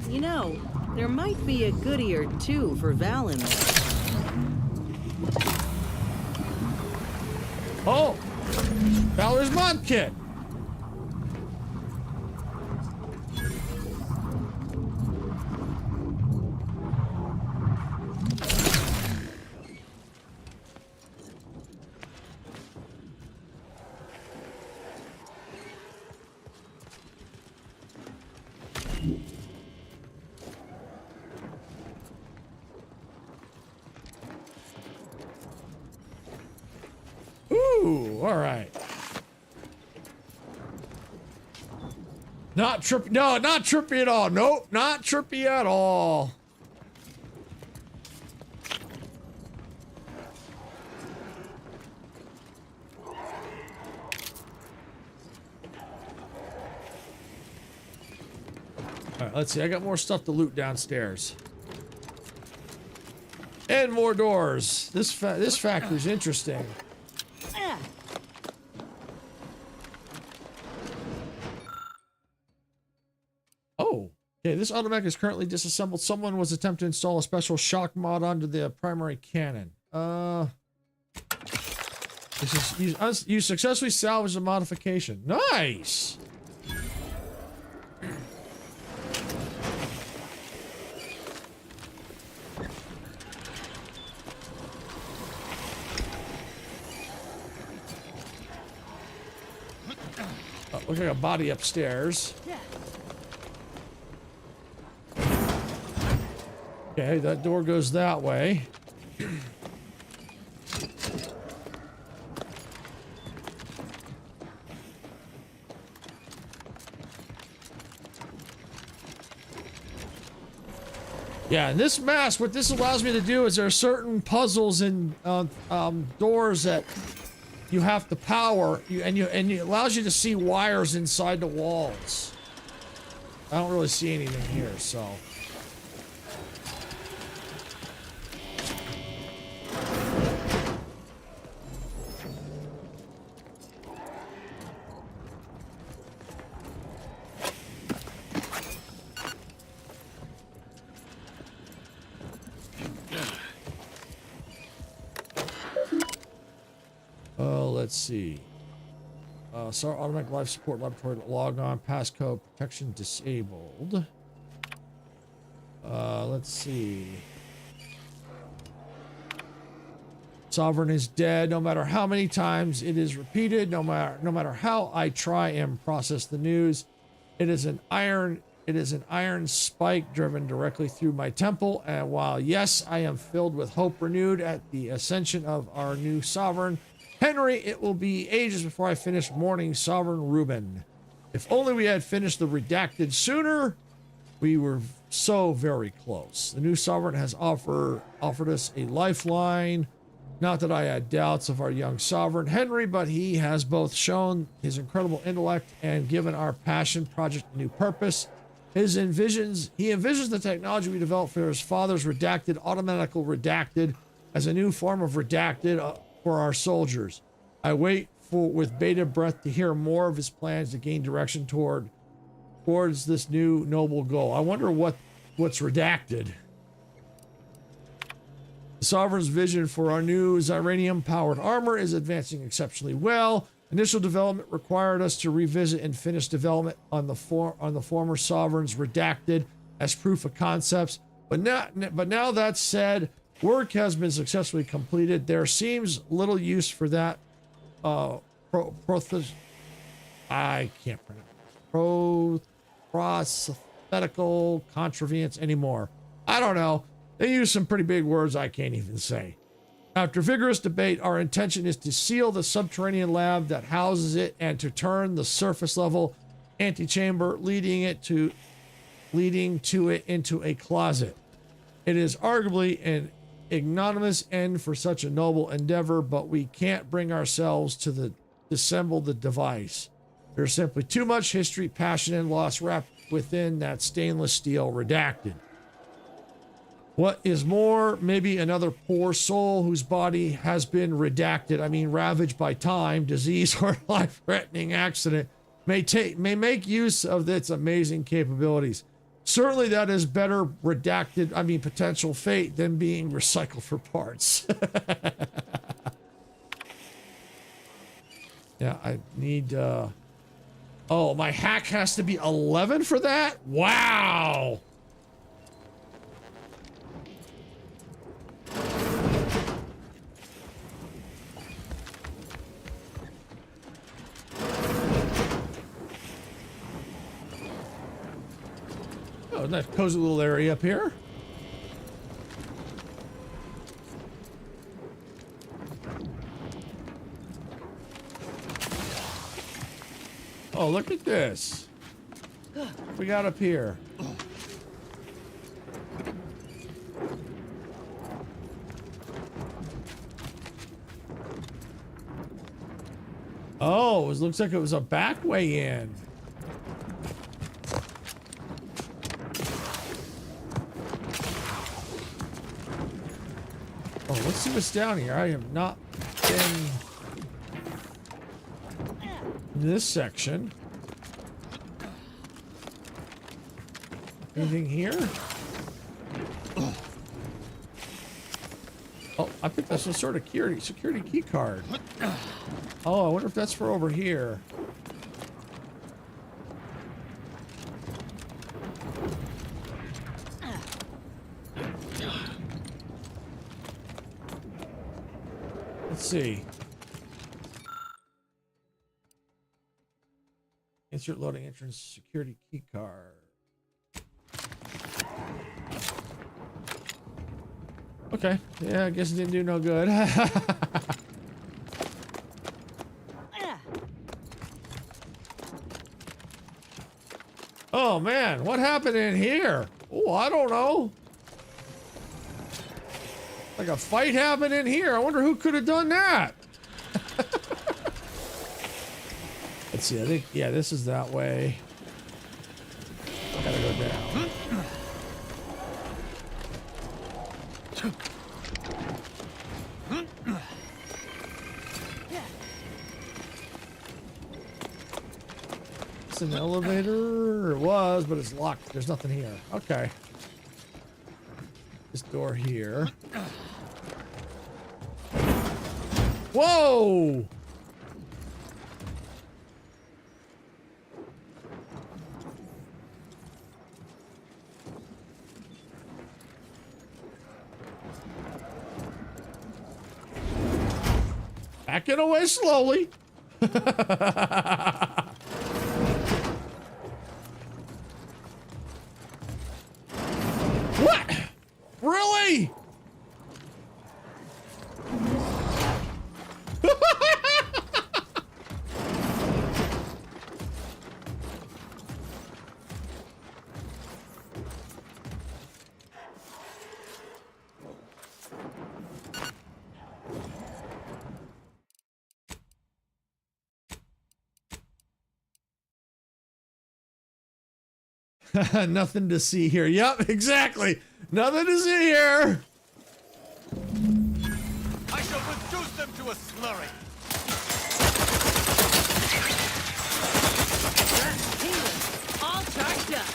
You know, there might be a goodie or two for Val in there. Oh, Valor's mod kit. Ooh, all right. Not trippy. No, not trippy at all. Nope, not trippy at all. All right, let's see. I got more stuff to loot downstairs. And more doors. This factory's interesting. Oh, okay. This automech is currently disassembled. Someone was attempting to install a special shock mod onto the primary cannon. This is you successfully salvaged a modification. Nice. Oh, looks like a body upstairs. Okay, that door goes that way. Yeah, and this mask, what this allows me to do is there are certain puzzles and doors that you have to power, and it allows you to see wires inside the walls. I don't really see anything here, so. Let's see. Sorry, automatic life support laboratory log on, passcode, protection disabled. Let's see. Sovereign is dead. No matter how many times it is repeated, no matter how I try and process the news, it is an iron spike driven directly through my temple. And while yes, I am filled with hope renewed at the ascension of our new sovereign, Henry, it will be ages before I finish mourning Sovereign Reuben. If only we had finished the redacted sooner. We were so very close. The new sovereign has offered us a lifeline. Not that I had doubts of our young sovereign, Henry, but he has both shown his incredible intellect and given our passion project a new purpose. He envisions the technology we developed for his father's redacted, automatical redacted, as a new form of redacted for our soldiers. I wait with bated breath to hear more of his plans to gain direction towards this new noble goal. I wonder what's redacted. The Sovereign's vision for our new Xyranium-powered armor is advancing exceptionally well. Initial development required us to revisit and finish development on the former Sovereign's redacted as proof of concepts. But now that said, work has been successfully completed. There seems little use for that prosthetical contrivance anymore. I don't know. They use some pretty big words I can't even say. After vigorous debate, our intention is to seal the subterranean lab that houses it and to turn the surface level antechamber leading to it into a closet. It is arguably an ignominious end for such a noble endeavor, but we can't bring ourselves to disassemble the device. There's simply too much history, passion, and loss wrapped within that stainless steel redacted. What is more, maybe another poor soul whose body has been redacted, ravaged by time, disease, or life-threatening accident, may make use of its amazing capabilities. Certainly that is better potential fate than being recycled for parts. Yeah, I need, oh, my hack has to be 11 for that? Wow! Oh, nice cozy little area up here. Oh, look at this. What we got up here? Oh, it looks like it was a back way in. Oh, let's see what's down here. I have not been in this section. Anything here? Oh, I think that's some sort of security key card. Oh, I wonder if that's for over here. Let's see. Insert loading entrance security key card. Okay. Yeah, I guess it didn't do no good. Oh man, what happened in here? Oh, I don't know. Like a fight happened in here. I wonder who could have done that. Let's see, I think, yeah, this is that way. Gotta go down. It's an elevator. It was, but it's locked. There's nothing here. Okay. This door here. Whoa! Backing away slowly. What? Really? Nothing to see here. Yep, exactly. Nothing to see here. I shall reduce them to a slurry. All charged up.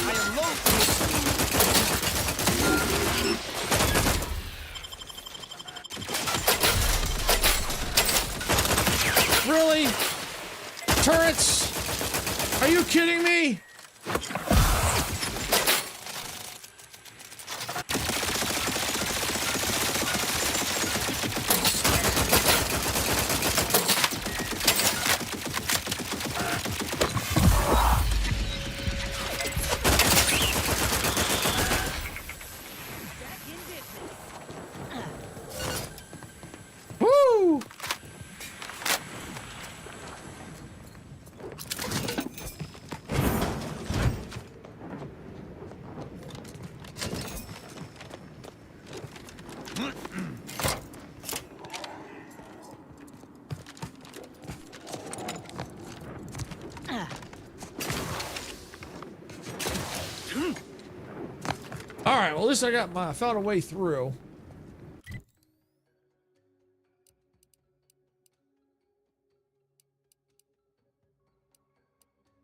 I am low. Really? Turrets? Are you kidding me? Woo! All right, well, at least I found a way through.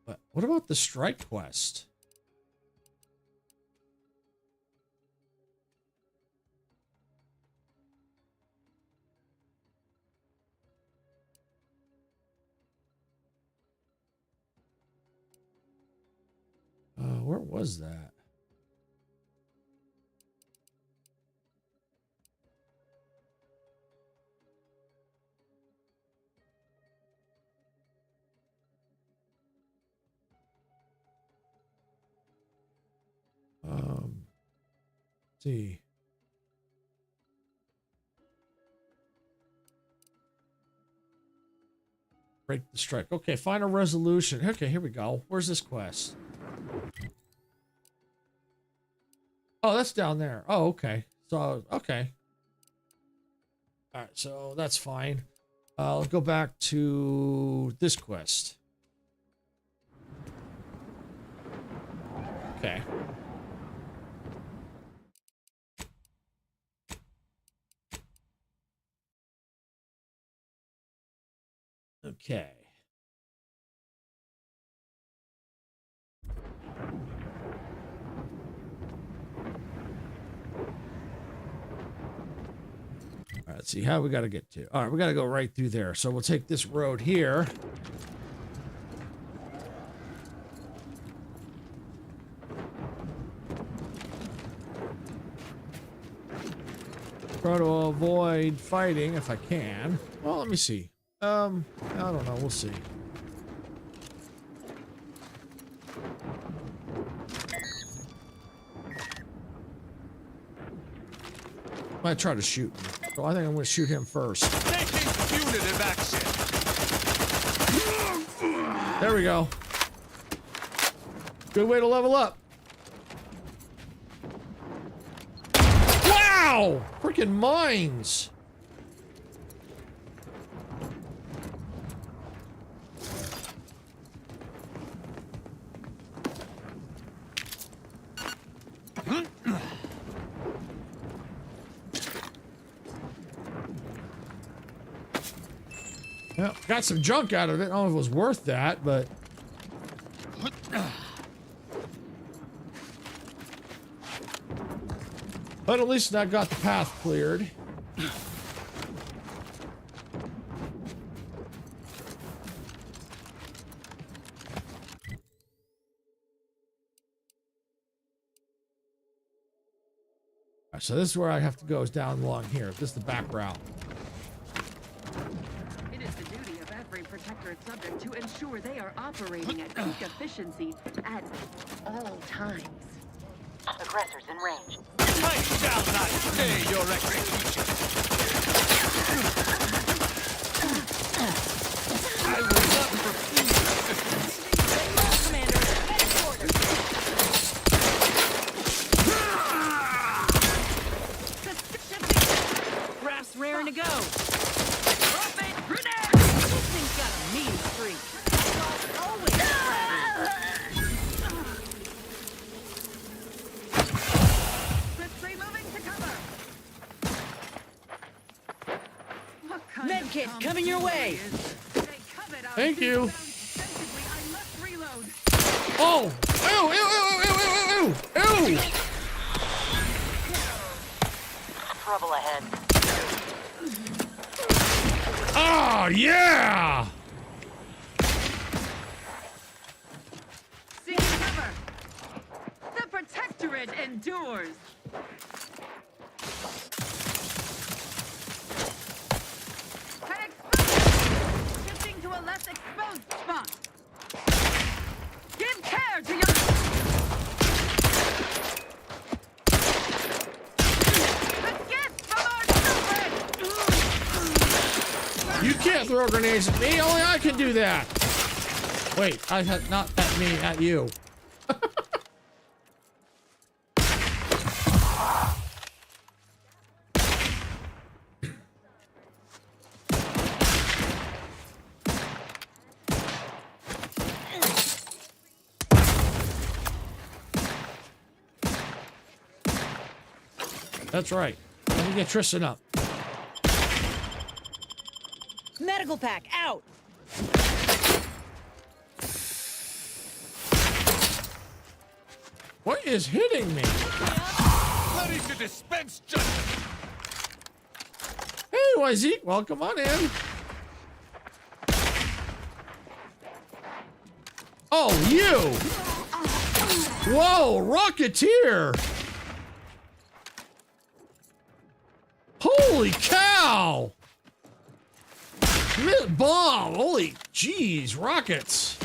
But what about the strike quest? Where was that? Let's see. Break the strike. Okay, find a resolution. Okay, here we go. Where's this quest? Oh, that's down there. Oh, okay. So, okay. All right, so that's fine. Let's go back to this quest. Okay. Okay. Let's see how we got to get to. All right, we got to go right through there. So we'll take this road here. Try to avoid fighting if I can. Well, let me see. I don't know. We'll see. Might try to shoot him. So I think I'm going to shoot him first. Taking punitive action. There we go. Good way to level up. Wow! Freaking mines. Well, got some junk out of it. I don't know if it was worth that, but... But at least I got the path cleared. So this is where I have to go, is down along here. This is the back route. It is the duty of every Protectorate subject to ensure they are operating at peak efficiency at all times. Aggressors in range. I shall not stay your execution. I will not refuse. Commander, Raft's raring to go. This thing's got a mean streak. Always Medkit coming your way. Thank you. Oh! Ew! Ew! Ew! Ew! Ew! Ew! Ew! Trouble ahead. Oh yeah! Seek cover. The Protectorate endures. Shifting to a less exposed spot. Give care to your... A gift from our children! You can't throw grenades at me. Only I can do that. Wait, I had not at me, at you. That's right. Let me get Tristan up. Medical pack out. What is hitting me? Ready to dispense justice. Hey, Zeke, welcome on in. Oh, you! Whoa, Rocketeer! Holy cow! Bomb! Holy jeez, rockets!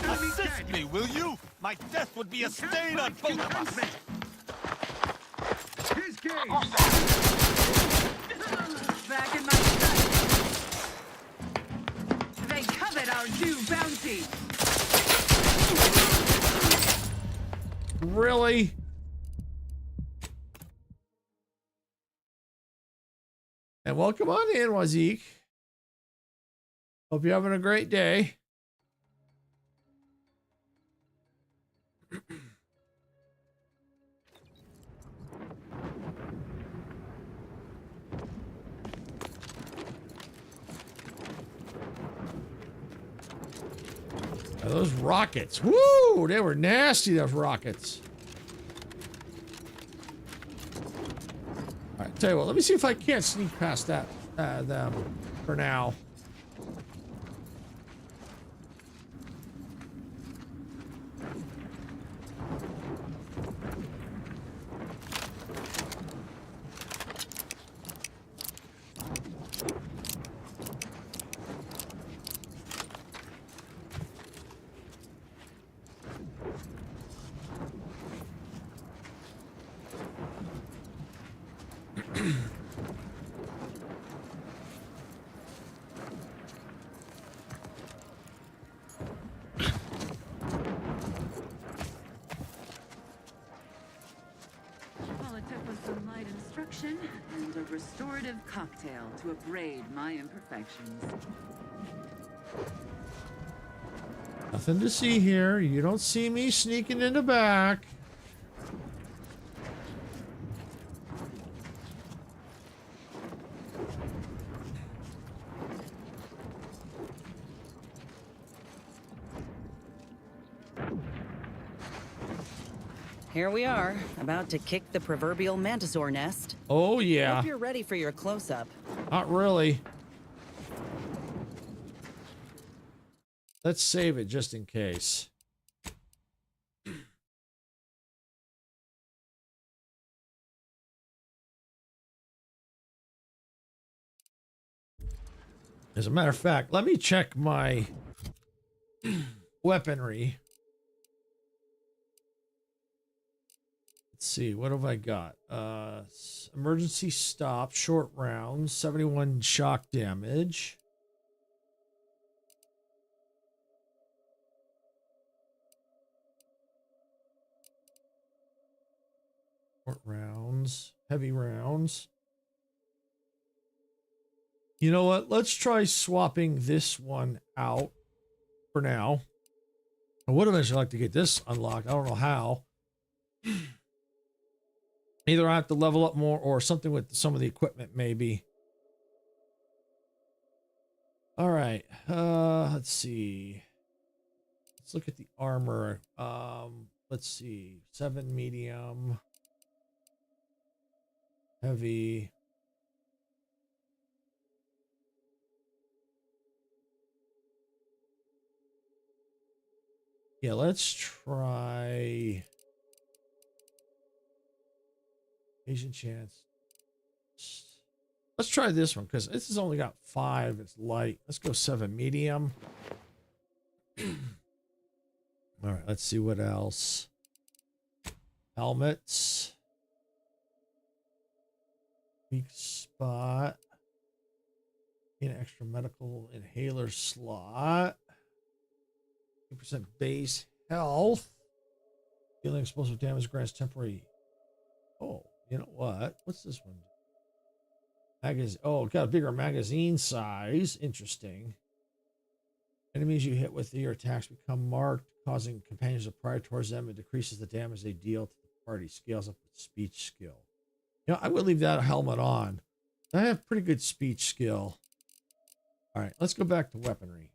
Assist me, will you? My death would be a stain on both of us. Back in my sight. They covet our due bounty. Really? And welcome on in, Wazik. Hope you're having a great day. Those rockets. Woo! They were nasty, those rockets. All right, tell you what, let me see if I can't sneak past that, them for now. All it took was some light instruction and a restorative cocktail to upgrade my imperfections. Nothing to see here. You don't see me sneaking in the back. Here we are, about to kick the proverbial mantisaur nest. Oh, yeah. Hope you're ready for your close-up. Not really. Let's save it just in case. As a matter of fact, let me check my weaponry. Let's see, what have I got? Emergency stop, short rounds, 71 shock damage. Short rounds, heavy rounds. You know what? Let's try swapping this one out for now. I would eventually like to get this unlocked. I don't know how. Either I have to level up more or something with some of the equipment, maybe. All right. Let's see. Let's look at the armor. Let's see. 7 medium. Heavy. Yeah, let's try Asian chance. Let's try this one because this has only got 5. It's light. Let's go 7 medium. All right, let's see what else. Helmets. Weak spot. An extra medical inhaler slot. 2% base health. Dealing explosive damage grants temporary. Oh, you know what? What's this one? Magazine. Oh, got a bigger magazine size. Interesting. Enemies you hit with your attacks become marked, causing companions to pry towards them and decreases the damage they deal to the party. Scales up with speech skill. You know, I would leave that helmet on. I have pretty good speech skill. All right, let's go back to weaponry.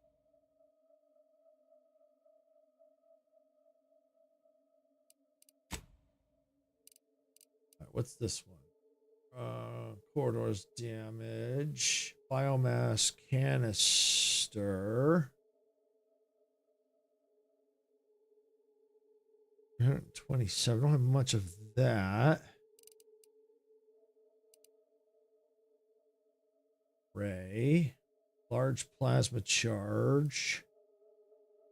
What's this one? Corridors damage. Biomass canister. 127. Don't have much of that. Ray. Large plasma charge.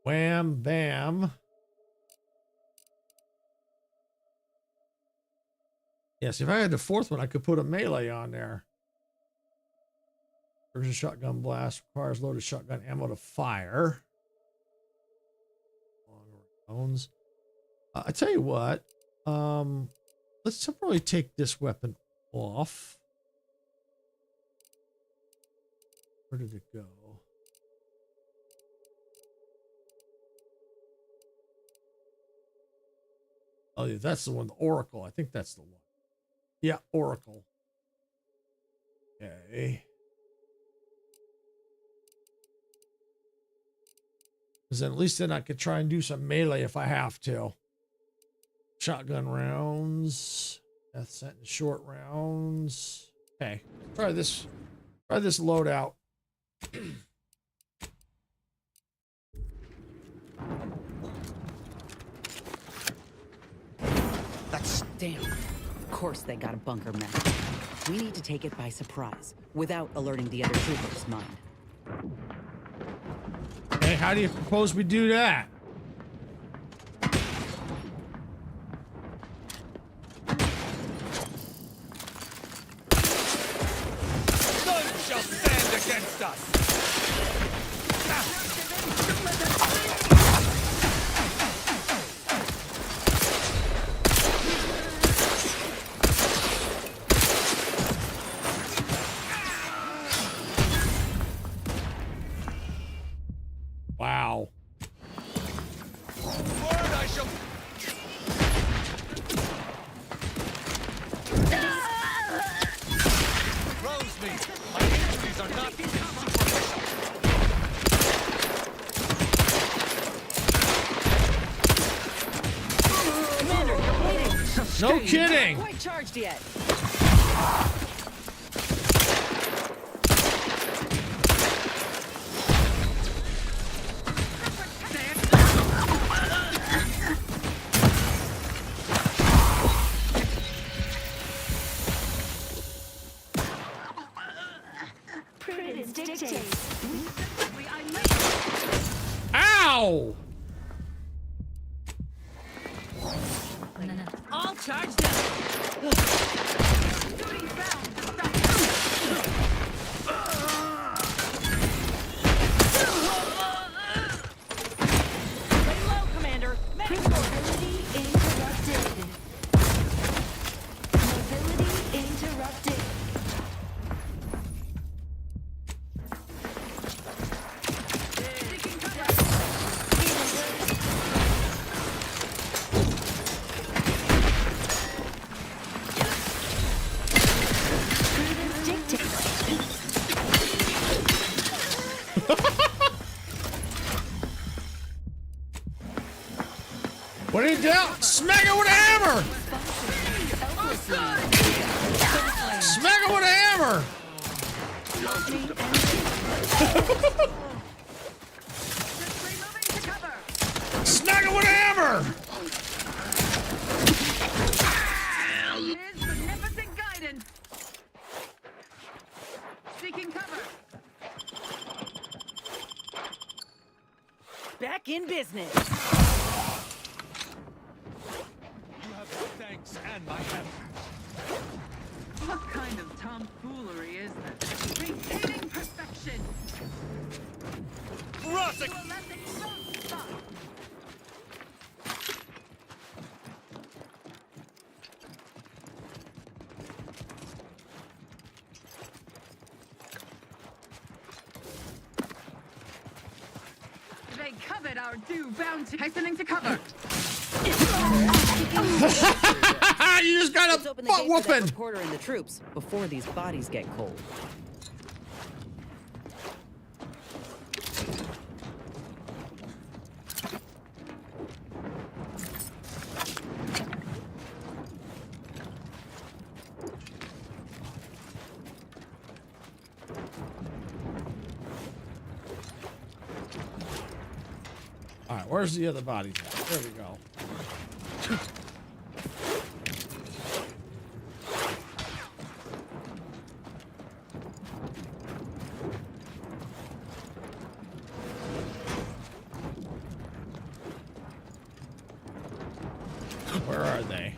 Wham bam. Yes, if I had the 4th one, I could put a melee on there. There's a shotgun blast. Requires loaded shotgun ammo to fire. Long rounds. I tell you what. Let's temporarily take this weapon off. Where did it go? Oh, yeah, that's the one. The Oracle. I think that's the one. Yeah, Oracle. Okay. Because then at least then I could try and do some melee if I have to. Shotgun rounds. Death sentence short rounds. Okay. Try this loadout. That's damn. Of course they got a bunker map. We need to take it by surprise, without alerting the other troopers, mind. Hey, how do you propose we do that? None shall stand against us! Wow. Lord, I shall... Rose me! My injuries are not superficial! Commander, you're bleeding! No kidding! Not quite charged yet. Ow! All charged up. Lay low, Commander. Mobility interrupted. Mobility interrupted. What are you doing? Smack it with a hammer! Smack it with a hammer! Smack it with a hammer! Here's beneficent guidance. Seeking cover. Back in business. You have my thanks and my help. What kind of tomfoolery is this? Retaining perfection. Rossi! To a less exposed spot. They covet our due bounty. Hastening to cover. You just got Let's a open the butt gate for that whooping! reporter and the troops before these bodies get cold. All right, where's the other body? There we go. Where are they?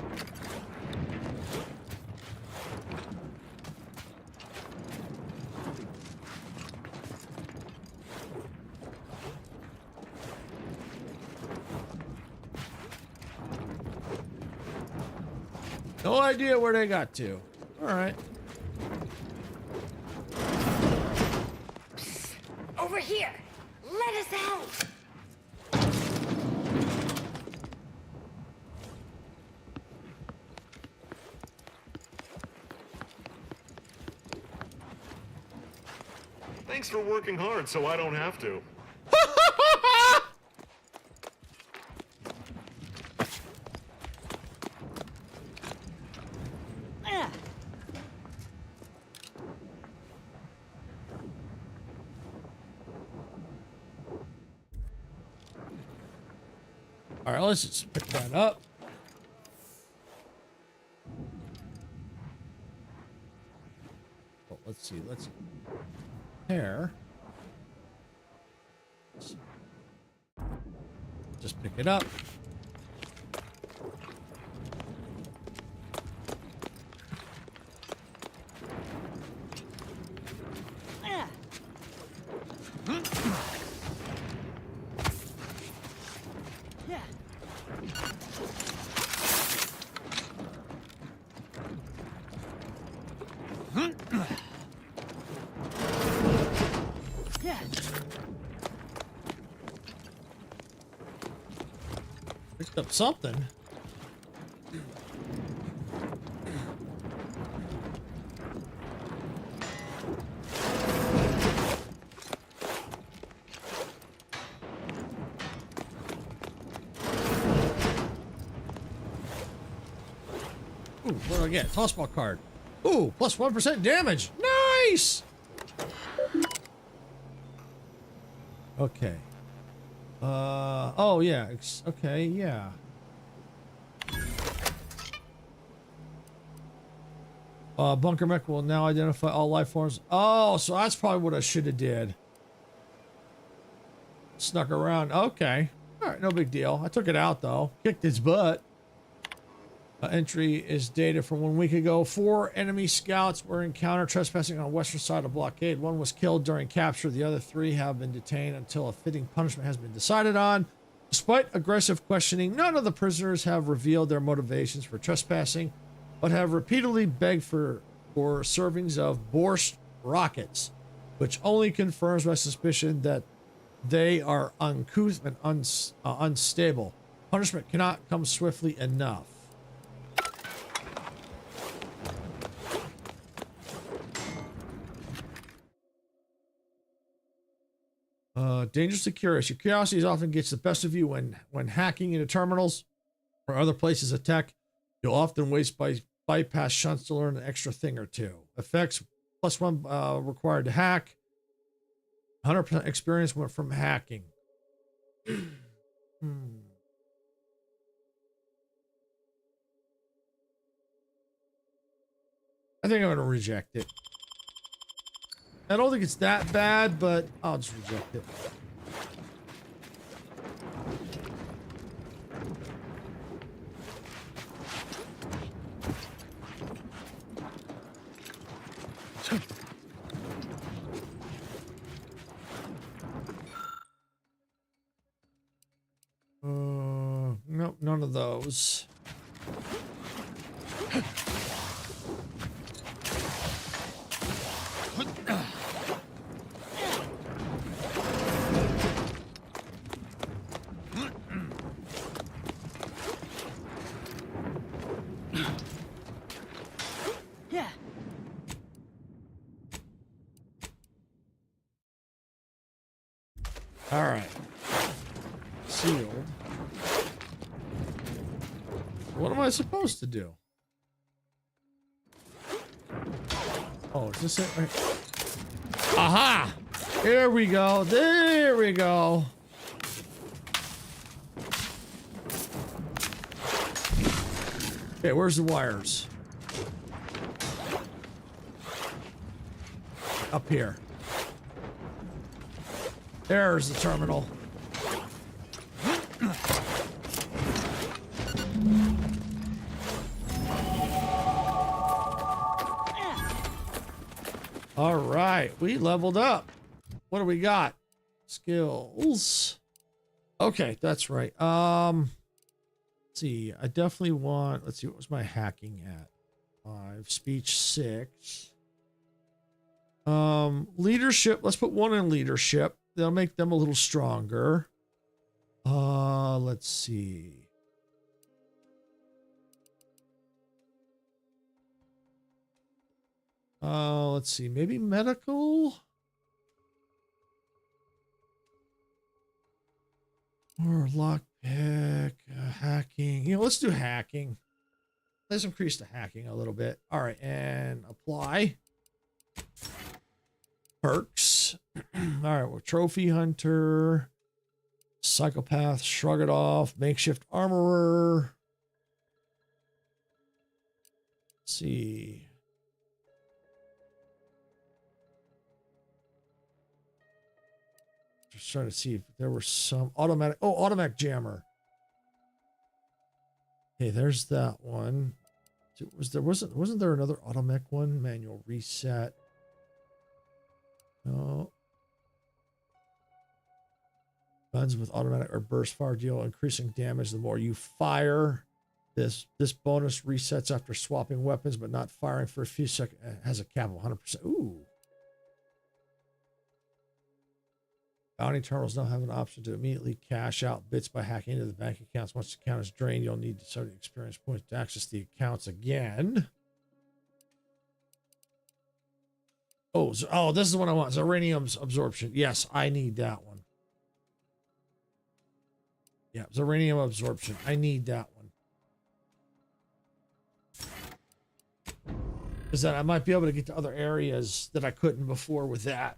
No idea where they got to. All right. Over here! Let us out! Thanks for working hard so I don't have to. All right, let's just pick that up. Oh, let's see. Let's pair. Just pick it up. Picked up something. Ooh, what do I get? Tossball card. Ooh, plus 1% damage. Nice! Okay. Oh yeah, okay, yeah. Bunker mech will now identify all life forms. Oh, so that's probably what I should have did. Snuck around. Okay. All right, no big deal. I took it out though. Kicked its butt. Entry is data from 1 week ago. 4 enemy scouts were encountered trespassing on the western side of blockade. 1 was killed during capture. The other 3 have been detained until a fitting punishment has been decided on. Despite aggressive questioning, none of the prisoners have revealed their motivations for trespassing, but have repeatedly begged for servings of borscht rockets, which only confirms my suspicion that they are uncouth and unstable. Punishment cannot come swiftly enough. Dangerously curious. Your curiosity often gets the best of you when hacking into terminals or other places of tech. You'll often waste bypass shunts to learn an extra thing or two. Effects +1 required to hack. 100% experience went from hacking. I think I'm going to reject it. I don't think it's that bad, but I'll just reject it. Nope, none of those. All right. Sealed. What am I supposed to do? Oh, is this it? Right? Aha! Here we go. There we go. Okay, where's the wires? Up here. There's the terminal. All right, we leveled up. What do we got? Skills. Okay, that's right. Let's see. I definitely want, let's see, what was my hacking at? 5, speech 6. Leadership, let's put 1 in leadership. That'll make them a little stronger. Let's see. Let's see, maybe medical or lockpick, hacking. You know, let's do hacking. Let's increase the hacking a little bit. All right, and apply. Perks. All right, well, trophy hunter, Psychopath, shrug it off. Makeshift armorer. Let's see. Just trying to see if there were some automatic. Oh, automatic jammer. Okay, there's that one. Wasn't there another automatic one? Manual reset. No. Guns with automatic or burst fire deal increasing damage the more you fire. This bonus resets after swapping weapons, but not firing for a few seconds. Has a cap of 100%. Ooh. Bounty terminals now have an option to immediately cash out bits by hacking into the bank accounts. Once the account is drained, you'll need to start experience points to access the accounts again. Oh, this is the one I want. Zeranium's absorption. Yes, I need that one. Yeah, Zeranium absorption. I need that one. Because then I might be able to get to other areas that I couldn't before with that.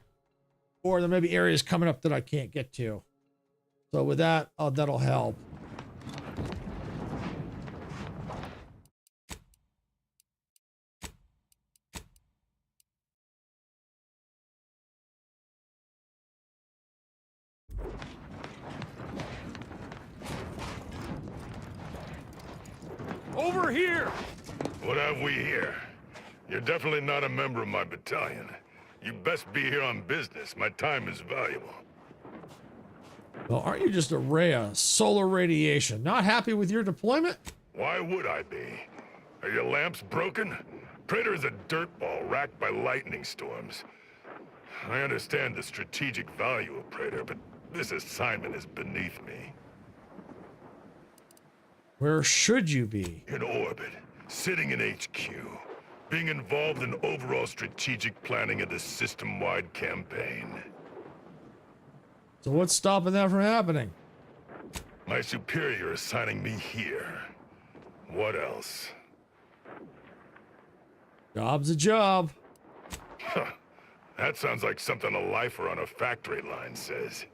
Or there may be areas coming up that I can't get to. So with that, that'll help. Over here! What have we here? You're definitely not a member of my battalion. You best be here on business. My time is valuable. Well, aren't you just a ray of solar radiation? Not happy with your deployment? Why would I be? Are your lamps broken? Praetor's a dirtball racked by lightning storms. I understand the strategic value of Praetor, but this assignment is beneath me. Where should you be? In orbit, sitting in HQ, being involved in overall strategic planning of the system-wide campaign. So what's stopping that from happening? My superior assigning me here. What else? Job's a job. Huh. That sounds like something a lifer on a factory line says.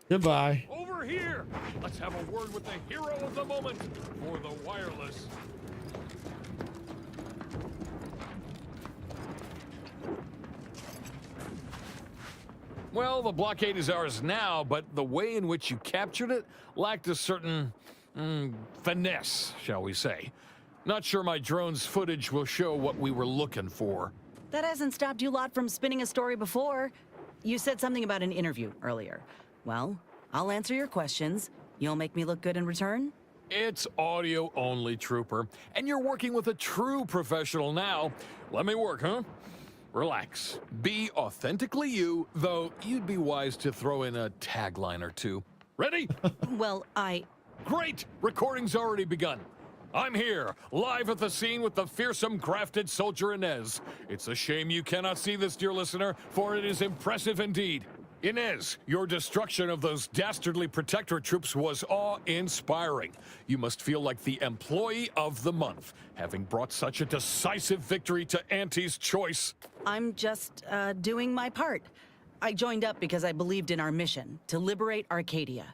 Goodbye. Over here! Let's have a word with the hero of the moment for the wireless. Well, the blockade is ours now, but the way in which you captured it lacked a certain finesse, shall we say. Not sure my drone's footage will show what we were looking for. That hasn't stopped you lot from spinning a story before. You said something about an interview earlier. Well, I'll answer your questions. You'll make me look good in return? It's audio only, Trooper. And you're working with a true professional now. Let me work, huh? Relax. Be authentically you, though you'd be wise to throw in a tagline or two. Ready? Well, Great! Recording's already begun. I'm here, live at the scene with the fearsome grafted soldier Inez. It's a shame you cannot see this, dear listener, for it is impressive indeed. Inez, your destruction of those dastardly Protectorate troops was awe-inspiring. You must feel like the employee of the month, having brought such a decisive victory to Auntie's choice. I'm just, doing my part. I joined up because I believed in our mission, to liberate Arcadia.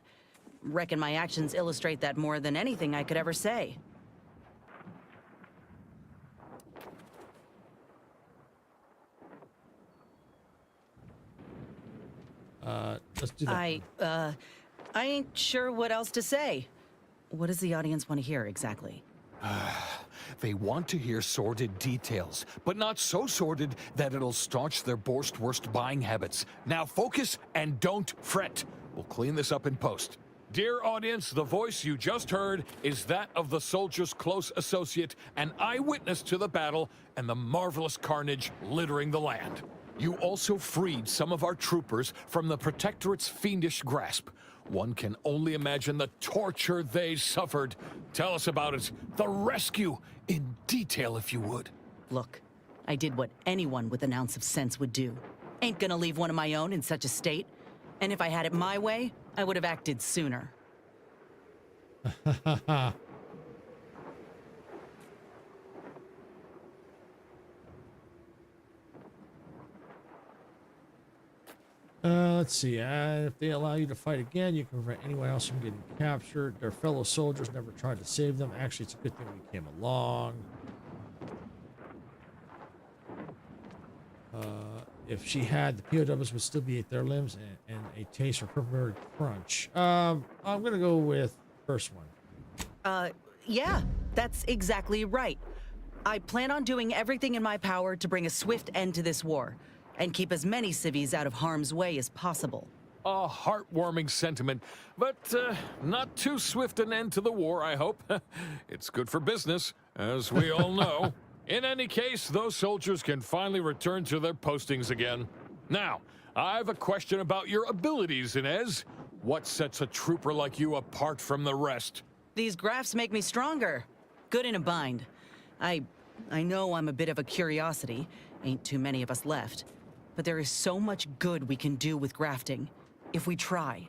Reckon my actions illustrate that more than anything I could ever say. Let's do that. I ain't sure what else to say. What does the audience want to hear exactly? They want to hear sordid details, but not so sordid that it'll staunch their worst buying habits. Now focus and don't fret. We'll clean this up in post. Dear audience, the voice you just heard is that of the soldier's close associate, an eyewitness to the battle and the marvelous carnage littering the land. You also freed some of our troopers from the Protectorate's fiendish grasp. One can only imagine the torture they suffered. Tell us about it. The rescue, in detail if you would. Look, I did what anyone with an ounce of sense would do. Ain't gonna leave one of my own in such a state. And if I had it my way, I would have acted sooner. Let's see. If they allow you to fight again, you can prevent anyone else from getting captured. Their fellow soldiers never tried to save them. Actually, it's a good thing we came along. If she had, the POWs would still be at their limbs and a taste for pepperberry crunch. I'm gonna go with first one. Yeah, that's exactly right. I plan on doing everything in my power to bring a swift end to this war and keep as many civvies out of harm's way as possible. A heartwarming sentiment, but not too swift an end to the war, I hope. It's good for business, as we all know. In any case, those soldiers can finally return to their postings again. Now, I have a question about your abilities, Inez. What sets a trooper like you apart from the rest? These graphs make me stronger. Good in a bind. I know I'm a bit of a curiosity. Ain't too many of us left. But there is so much good we can do with grafting, if we try.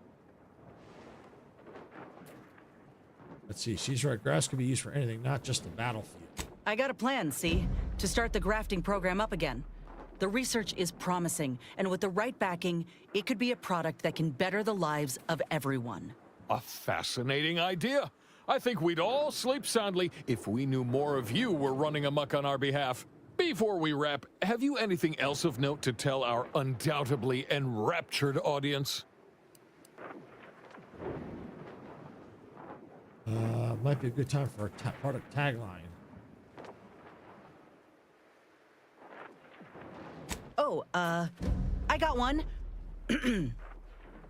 Let's see. She's right. Grass can be used for anything, not just the battlefield. I got a plan, see? To start the grafting program up again. The research is promising, and with the right backing, it could be a product that can better the lives of everyone. A fascinating idea. I think we'd all sleep soundly if we knew more of you were running amok on our behalf. Before we wrap, have you anything else of note to tell our undoubtedly enraptured audience? Might be a good time for a product tagline. Oh, I got one.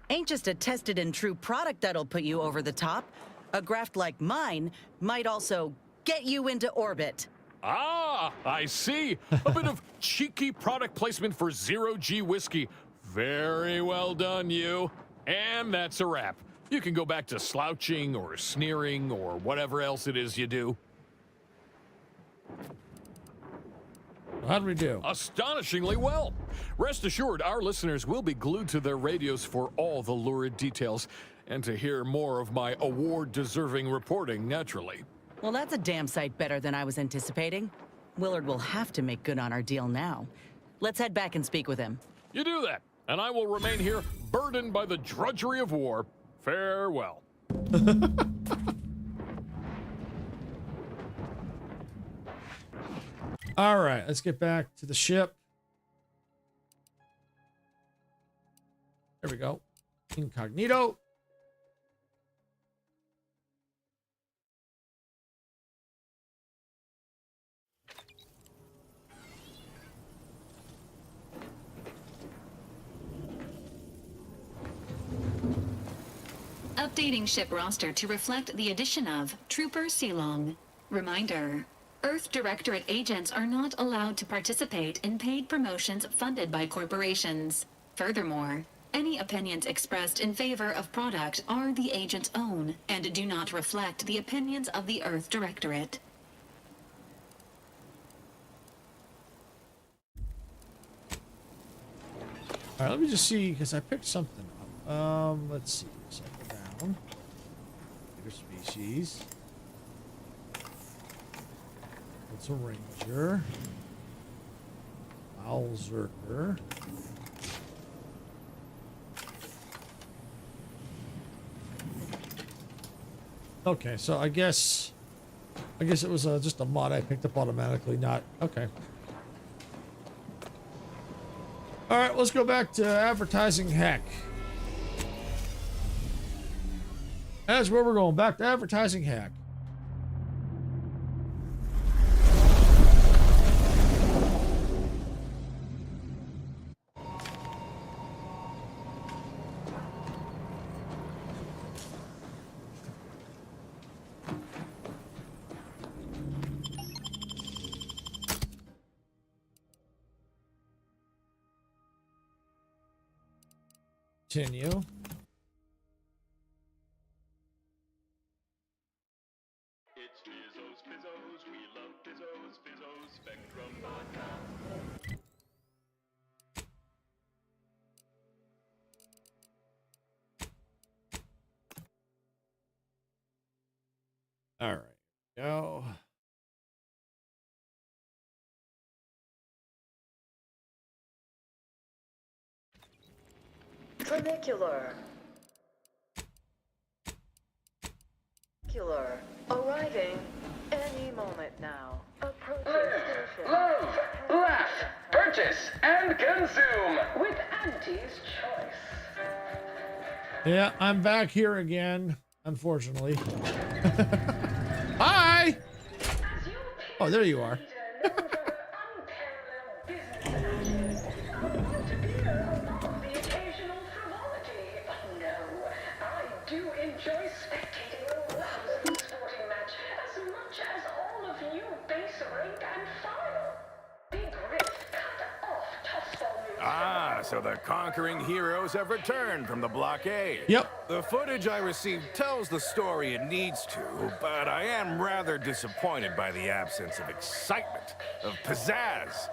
Ain't just a tested and true product that'll put you over the top. A graft like mine might also get you into orbit. Ah, I see. A bit of cheeky product placement for zero-G whiskey. Very well done, you. And that's a wrap. You can go back to slouching or sneering or whatever else it is you do. How'd we do? Astonishingly well. Rest assured, our listeners will be glued to their radios for all the lurid details and to hear more of my award-deserving reporting, naturally. Well, that's a damn sight better than I was anticipating. Willard will have to make good on our deal now. Let's head back and speak with him. You do that, and I will remain here, burdened by the drudgery of war. Farewell. All right, let's get back to the ship. There we go. Incognito. Updating ship roster to reflect the addition of Trooper Silong. Reminder: Earth Directorate agents are not allowed to participate in paid promotions funded by corporations. Furthermore, any opinions expressed in favor of product are the agent's own and do not reflect the opinions of the Earth Directorate. All right, let me just see, because I picked something up. Let's see. Cycle down. Bigger species. It's a ranger. Owlzerker. Okay, so I guess it was just a mod I picked up automatically, not okay. All right, let's go back to advertising heck. That's where we're going, back to advertising heck. Continue. It's Fizzos, Fizzos, we love Fizzos, Fizzos, Spectrum Vodka. All right, go. Tramicular. Arriving any moment now. Approaching station. Love, laugh, purchase, and consume with Auntie's Choice. Yeah, I'm back here again, unfortunately. Hi! Oh, there you are. Do enjoy spectating a rousing sporting match as much as all of you base rank and file. Big wrist cut off tossball moves. Ah, so the conquering heroes have returned from the blockade. Yep. The footage I received tells the story it needs to, but I am rather disappointed by the absence of excitement, of pizzazz.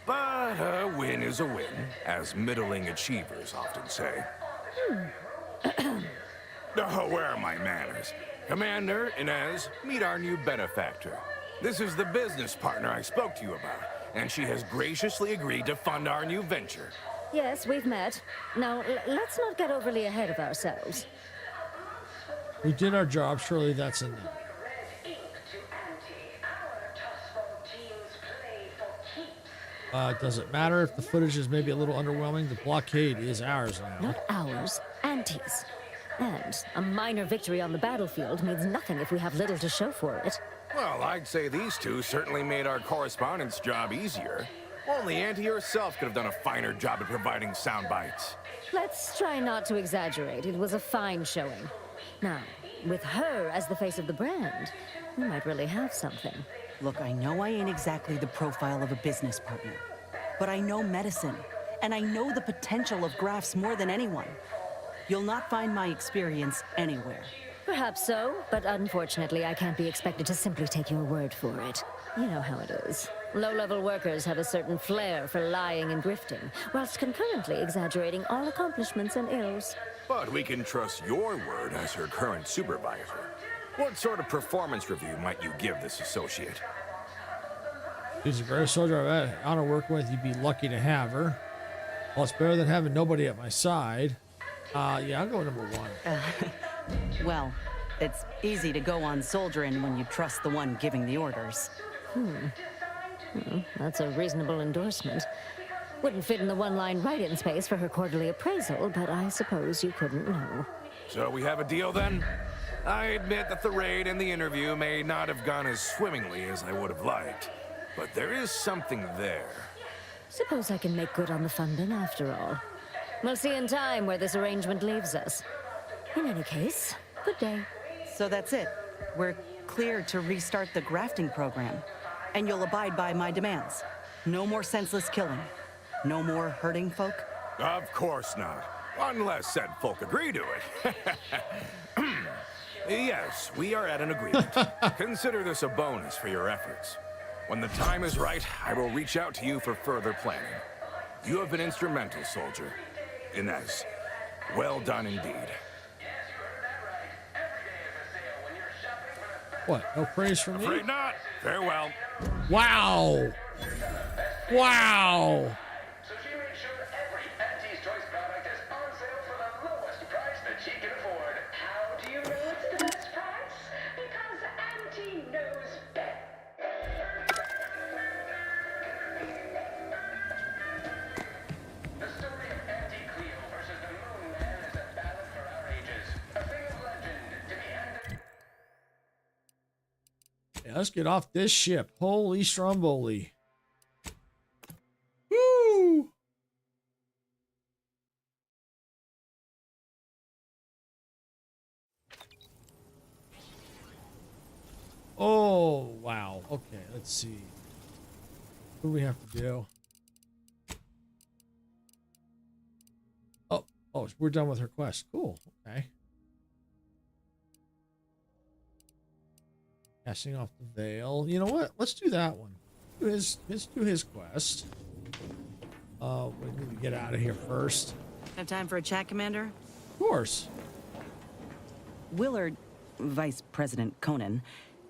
But a win is a win, as middling achievers often say. Oh, where are my manners? Commander, Inez, meet our new benefactor. This is the business partner I spoke to you about, and she has graciously agreed to fund our new venture. Yes, we've met. Now, let's not get overly ahead of ourselves. We did our job. Surely that's enough. Does it matter if the footage is maybe a little underwhelming? The blockade is ours now. Not ours, Auntie's. And a minor victory on the battlefield means nothing if we have little to show for it. Well, I'd say these two certainly made our correspondence job easier. Only Auntie herself could have done a finer job at providing sound bites. Let's try not to exaggerate. It was a fine showing. Now, with her as the face of the brand, we might really have something. Look, I know I ain't exactly the profile of a business partner, but I know medicine, and I know the potential of grafts more than anyone. You'll not find my experience anywhere. Perhaps so, but unfortunately I can't be expected to simply take your word for it. You know how it is. Low-level workers have a certain flair for lying and grifting, whilst concurrently exaggerating all accomplishments and ills. But we can trust your word as her current supervisor. What sort of performance review might you give this associate? She's the greatest soldier I've had honor working with. You'd be lucky to have her. Well, it's better than having nobody at my side. Yeah, I'll go number one. Well, it's easy to go on soldiering when you trust the one giving the orders. That's a reasonable endorsement. Wouldn't fit in the one-line write-in space for her quarterly appraisal, but I suppose you couldn't know. So we have a deal then? I admit that the raid and the interview may not have gone as swimmingly as I would have liked, but there is something there. Suppose I can make good on the funding after all. We'll see in time where this arrangement leaves us. In any case, good day. So that's it. We're clear to restart the grafting program. And you'll abide by my demands. No more senseless killing. No more hurting folk. Of course not. Unless said folk agree to it. Yes, we are at an agreement. Consider this a bonus for your efforts. When the time is right, I will reach out to you for further planning. You have been instrumental, soldier. Inez, well done indeed. What? No praise from me? Afraid not. Farewell. Wow. Wow. So she made sure every Auntie's Choice product is on sale for the lowest price that she can afford. How do you know it's the best price? Because Auntie knows best. The story of Auntie Cleo versus the Moon Man is a ballad for our ages. A thing of legend to be handed. Yeah, let's get off this ship. Holy Stromboli. Woo! Oh, wow. Okay, let's see. What do we have to do? Oh, we're done with her quest. Cool. Okay. Casting off the veil. You know what? Let's do that one. Let's do his quest. We need to get out of here first. Have time for a chat, Commander? Of course. Willard, Vice President Conan,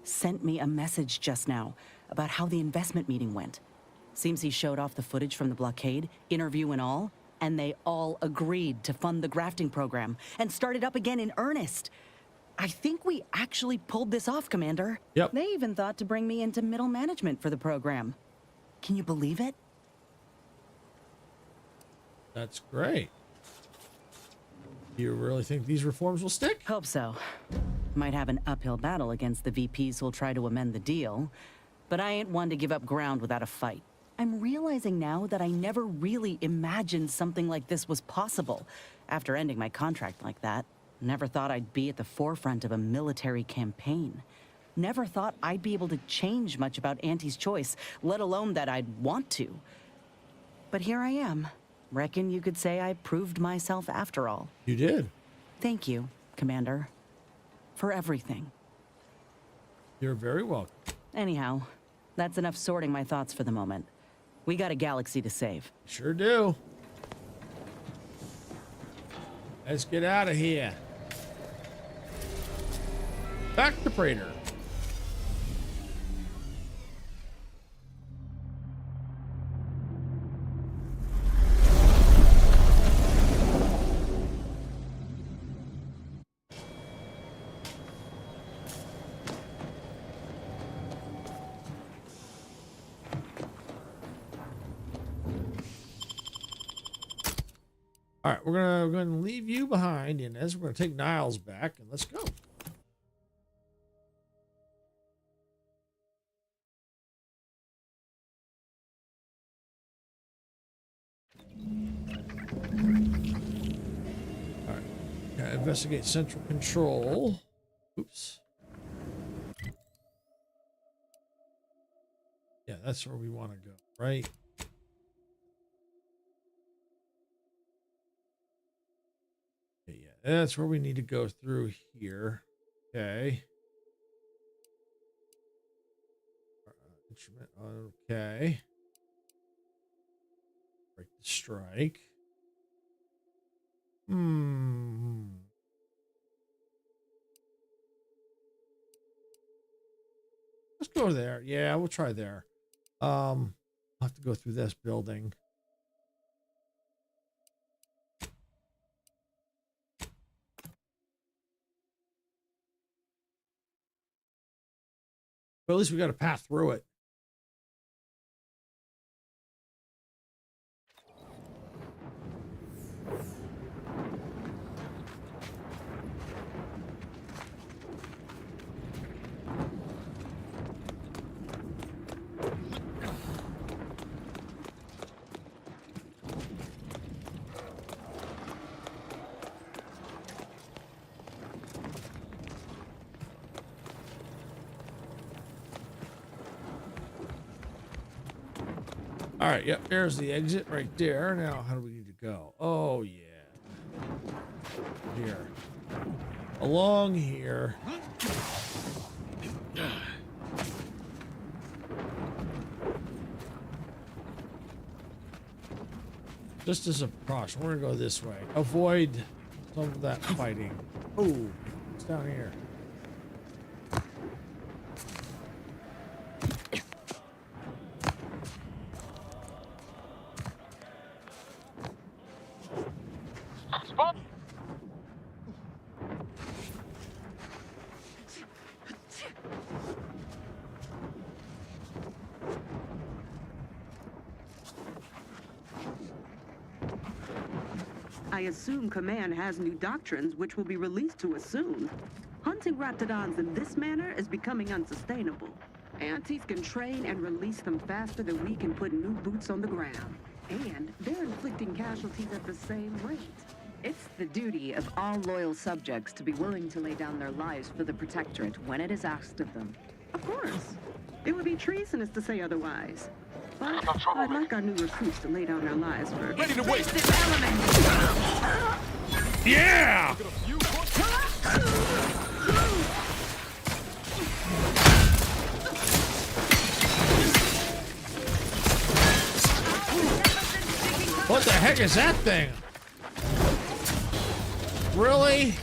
sent me a message just now about how the investment meeting went. Seems he showed off the footage from the blockade, interview and all. And they all agreed to fund the grafting program and started up again in earnest. I think we actually pulled this off, Commander. Yep. They even thought to bring me into middle management for the program. Can you believe it? That's great. Do you really think these reforms will stick? Hope so. Might have an uphill battle against the VPs who'll try to amend the deal, but I ain't one to give up ground without a fight. I'm realizing now that I never really imagined something like this was possible after ending my contract like that. Never thought I'd be at the forefront of a military campaign. Never thought I'd be able to change much about Auntie's choice, let alone that I'd want to. But here I am. Reckon you could say I proved myself after all. You did. Thank you, Commander, for everything. You're very welcome. Anyhow, that's enough sorting my thoughts for the moment. We got a galaxy to save. Sure do. Let's get out of here. Back to Praetor. All right, we're gonna leave you behind, and as we're gonna take Niles back, and let's go. All right, gotta investigate central control. Oops. Yeah, that's where we want to go, right? That's where we need to go through here. Okay. Instrument. Okay. Break the strike. Let's go there. Yeah, we'll try there. I'll have to go through this building. But at least we got a path through it. All right, yep, there's the exit right there. Now, how do we need to go? Oh, yeah. Here. Along here. Just as a precaution, we're gonna go this way. Avoid some of that fighting. Oh, it's down here. I assume Command has new doctrines which will be released to us soon. Hunting Raptidons in this manner is becoming unsustainable. Antis can train and release them faster than we can put new boots on the ground. And they're inflicting casualties at the same rate. It's the duty of all loyal subjects to be willing to lay down their lives for the Protectorate when it is asked of them. Of course. It would be treasonous to say otherwise. But I'd like our new recruits to lay down their lives for... Ready to wait! Yeah! What the heck is that thing? Really?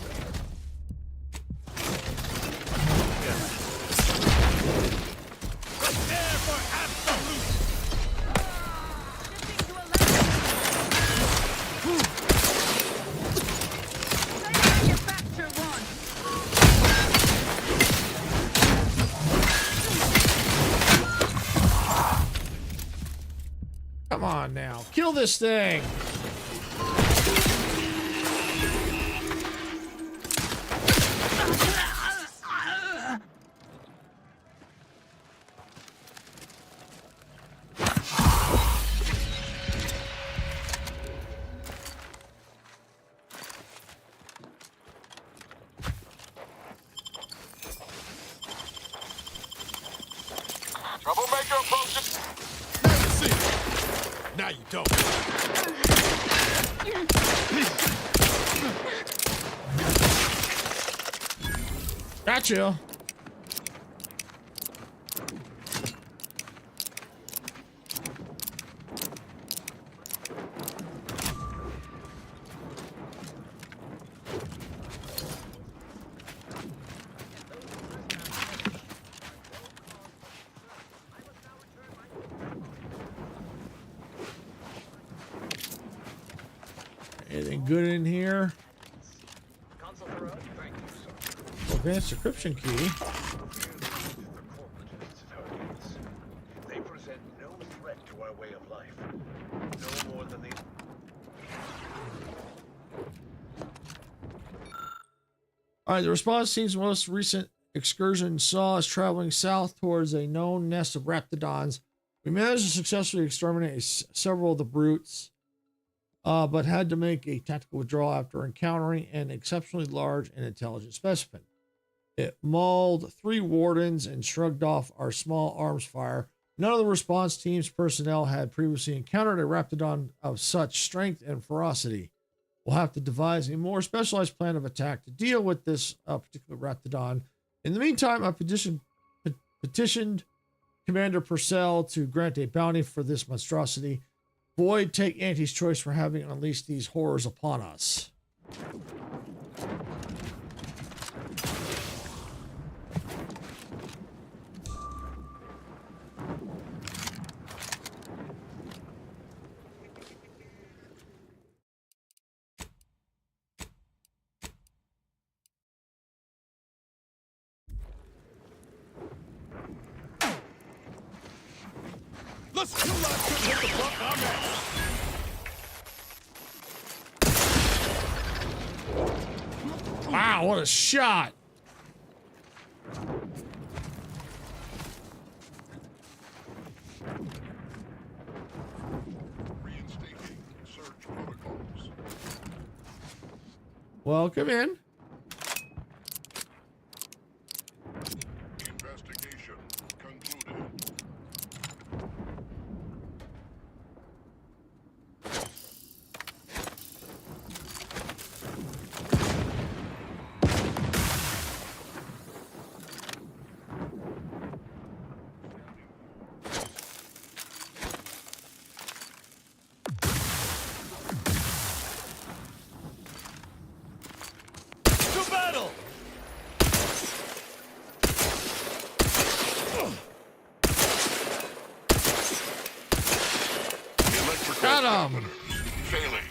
on now. Kill this thing. Troublemaker approaching. Now you don't. Gotcha. Anything good in here? Advanced encryption key. They present no threat to our way of life. No more than they... Alright, the response team's most recent excursion saw us traveling south towards a known nest of raptidons. We managed to successfully exterminate several of the brutes, but had to make a tactical withdrawal after encountering an exceptionally large and intelligent specimen. It mauled 3 wardens and shrugged off our small arms fire. None of the response team's personnel had previously encountered a raptidon of such strength and ferocity. We'll have to devise a more specialized plan of attack to deal with this particular raptidon. In the meantime, I petitioned Commander Purcell to grant a bounty for this monstrosity. Void, take Auntie's choice for having unleashed these horrors upon us. Let's kill that shit with the fuck I'm at. Wow, what a shot! Reinstating search protocols. Welcome in. Investigation concluded. To battle! Got him! Failing.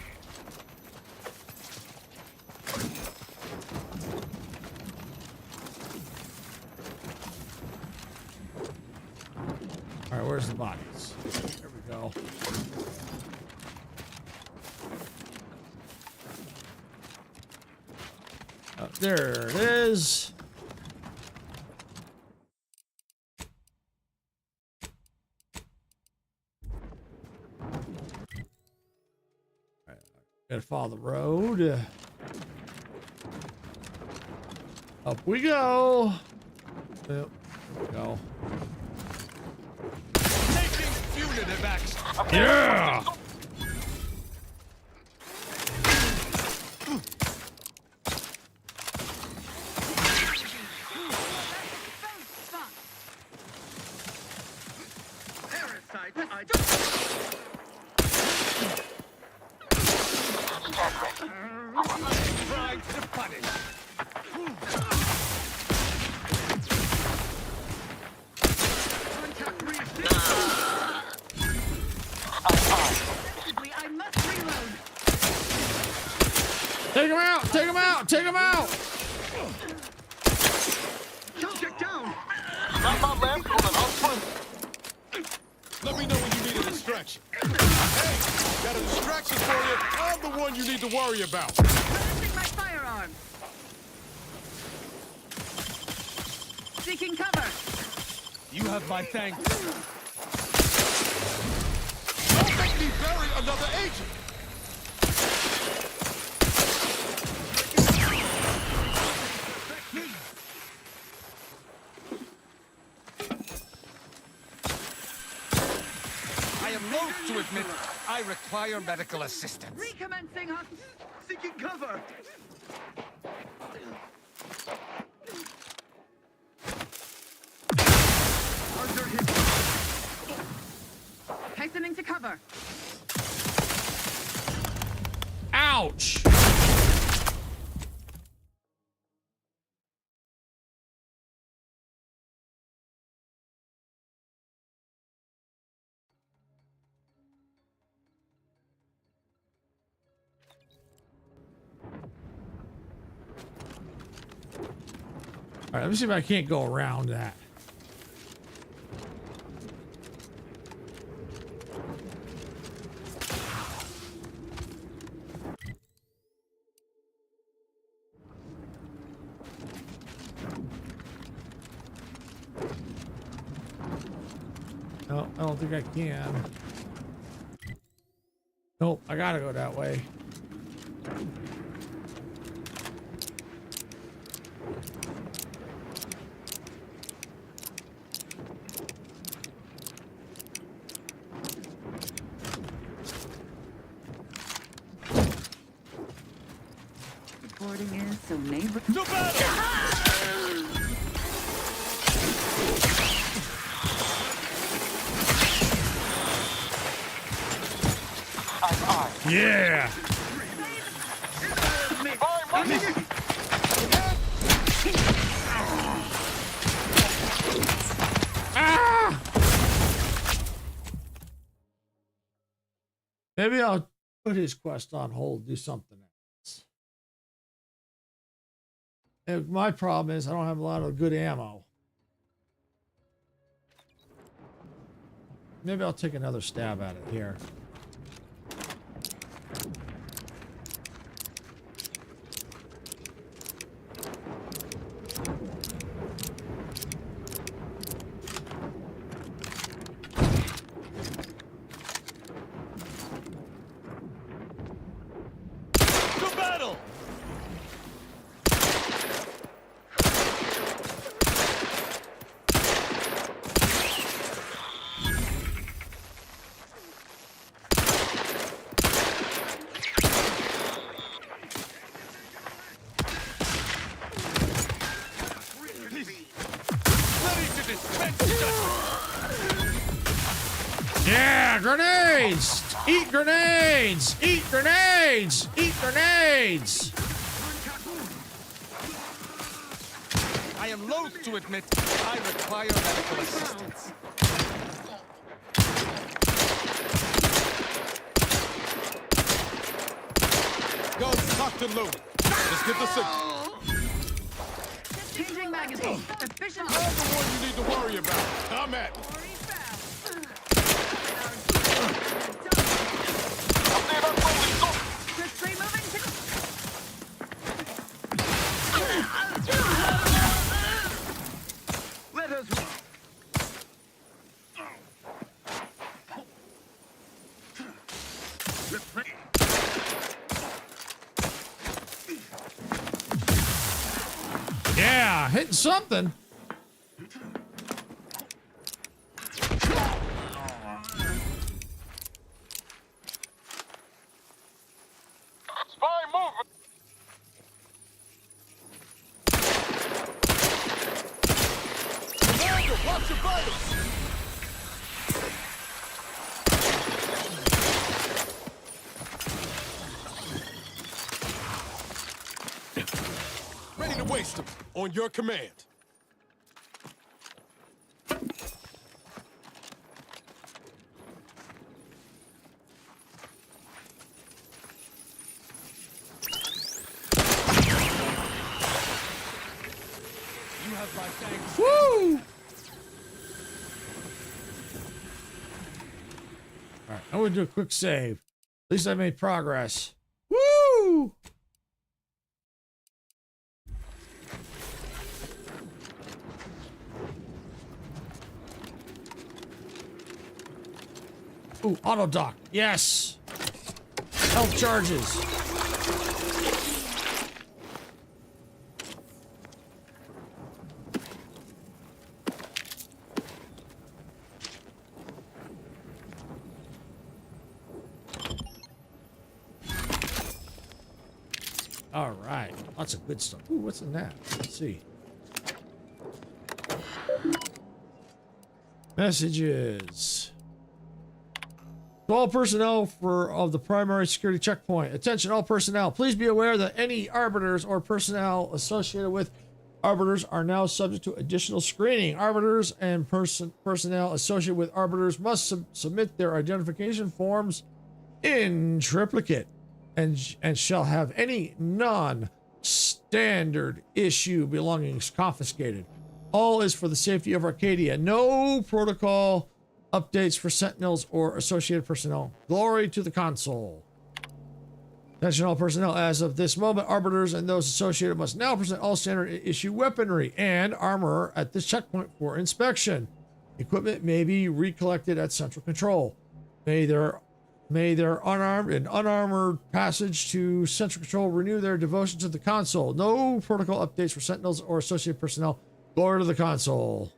All right, where's the bodies? There we go. There it is. All right, gotta follow the road. Up we go. Yep, there we go. Taking punitive action. Yeah! Tried to punish. I must reload. Take him out! Take him out! Take him out! Subject down. Got my lamp on an output. Let me know when you need a distraction. Hey, got a distraction for you. I'm the one you need to worry about. Releasing my firearm. Seeking cover. You have my thanks. Don't make me bury another agent. I am loath to admit I require medical assistance. Recommencing hunt. Seeking cover. Under hit. Hastening to cover. Ouch! All right, let me see if I can't go around that. No, I don't think I can. Nope, I gotta go that way. Reporting is so neighbor. To battle! Yeah! Ah! Maybe I'll put his quest on hold, do something else. And my problem is I don't have a lot of good ammo. Maybe I'll take another stab at it here. To battle! Yeah, grenades! Eat grenades! Eat grenades! Eat grenades! I am loath to admit I require medical assistance. Guns cocked and loaded. Let's get the signal. Changing magazine. Efficient. I'm the one you need to worry about. I'm at it. Quickly moving to. Let us. Yeah, hitting something. Spy movement. Commander, watch your vitals. Ready to waste them. On your command. You have my thanks. Woo! All right, I'm gonna do a quick save. At least I made progress. Woo! Ooh, auto dock. Yes. Health charges. All right, lots of good stuff. Ooh, what's in that? Let's see. Messages. To all personnel of the primary security checkpoint. Attention, all personnel. Please be aware that any arbiters or personnel associated with arbiters are now subject to additional screening. Arbiters and personnel associated with arbiters must submit their identification forms in triplicate and shall have any non-standard issue belongings confiscated. All is for the safety of Arcadia. No protocol updates for sentinels or associated personnel. Glory to the console. Attention all personnel. As of this moment, arbiters and those associated must now present all standard issue weaponry and armor at this checkpoint for inspection. Equipment may be recollected at central control. May their unarmed and unarmored passage to central control renew their devotion to the console. No protocol updates for sentinels or associated personnel. Glory to the console.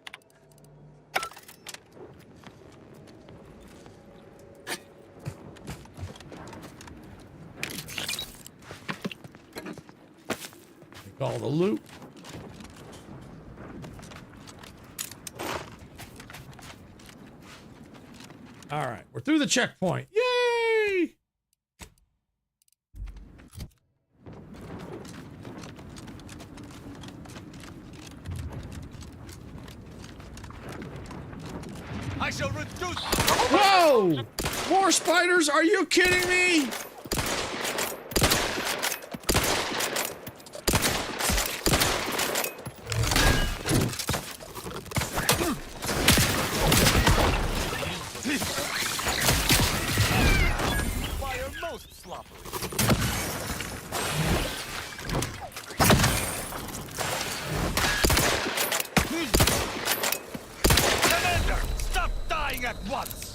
Take all the loot. All right, we're through the checkpoint. Yay! I shall reduce. Whoa! More spiders? Are you kidding me? Fire most sloppily. Commander, stop dying at once.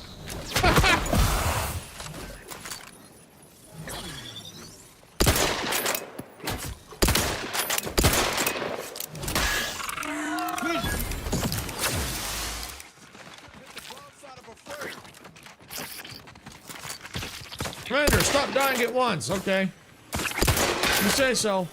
Commander, stop dying at once. Okay. You say so.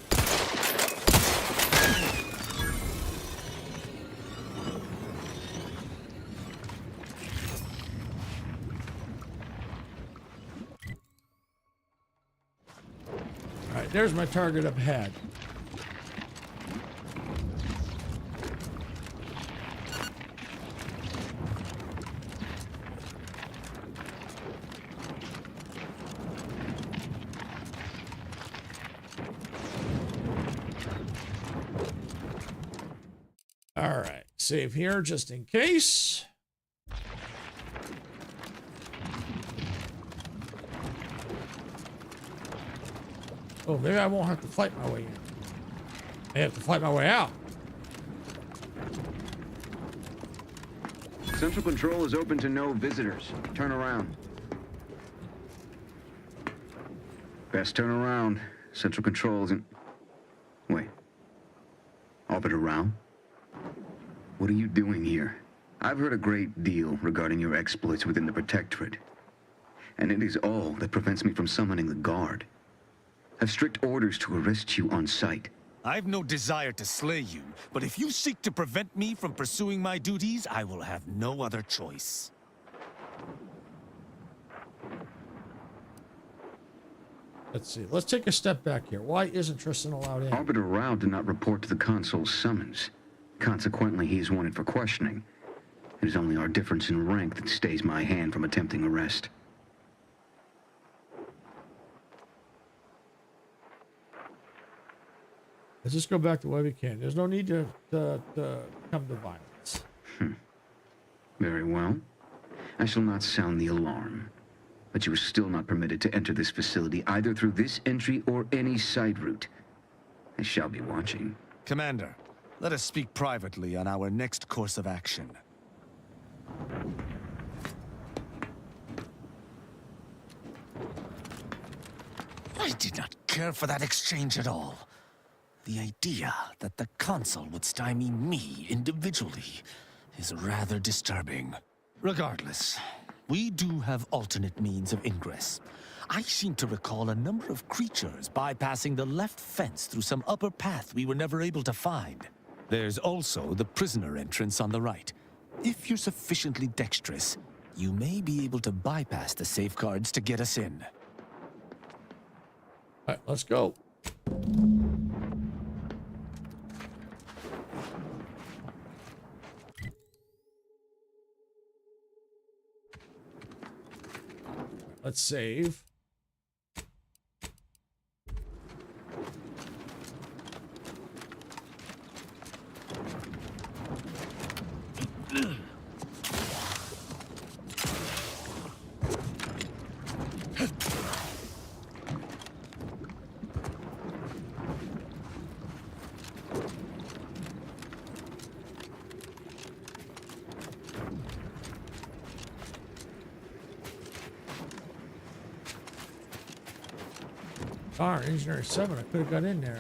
All right, there's my target up ahead. All right, save here just in case. Oh, maybe I won't have to fight my way in. I have to fight my way out. Central Control is open to no visitors. Turn around. Best turn around. Central Control isn't... Wait. Orbit around? What are you doing here? I've heard a great deal regarding your exploits within the Protectorate. And it is all that prevents me from summoning the Guard. I've strict orders to arrest you on sight. I've no desire to slay you, but if you seek to prevent me from pursuing my duties, I will have no other choice. Let's see. Let's take a step back here. Why isn't Tristan allowed in? Arbiter Rao did not report to the Consul's summons. Consequently, he is wanted for questioning. It is only our difference in rank that stays my hand from attempting arrest. Let's just go back to where we can. There's no need to come to violence. Very well. I shall not sound the alarm. but you are still not permitted to enter this facility either through this entry or any side route. I shall be watching. Commander, let us speak privately on our next course of action. I did not care for that exchange at all. The idea that the Consul would stymie me individually is rather disturbing. Regardless, we do have alternate means of ingress. I seem to recall a number of creatures bypassing the left fence through some upper path we were never able to find. There's also the prisoner entrance on the right. If you're sufficiently dexterous, you may be able to bypass the safeguards to get us in. All right, let's go. Let's save. Darn, Engineer 7, I could have got in there.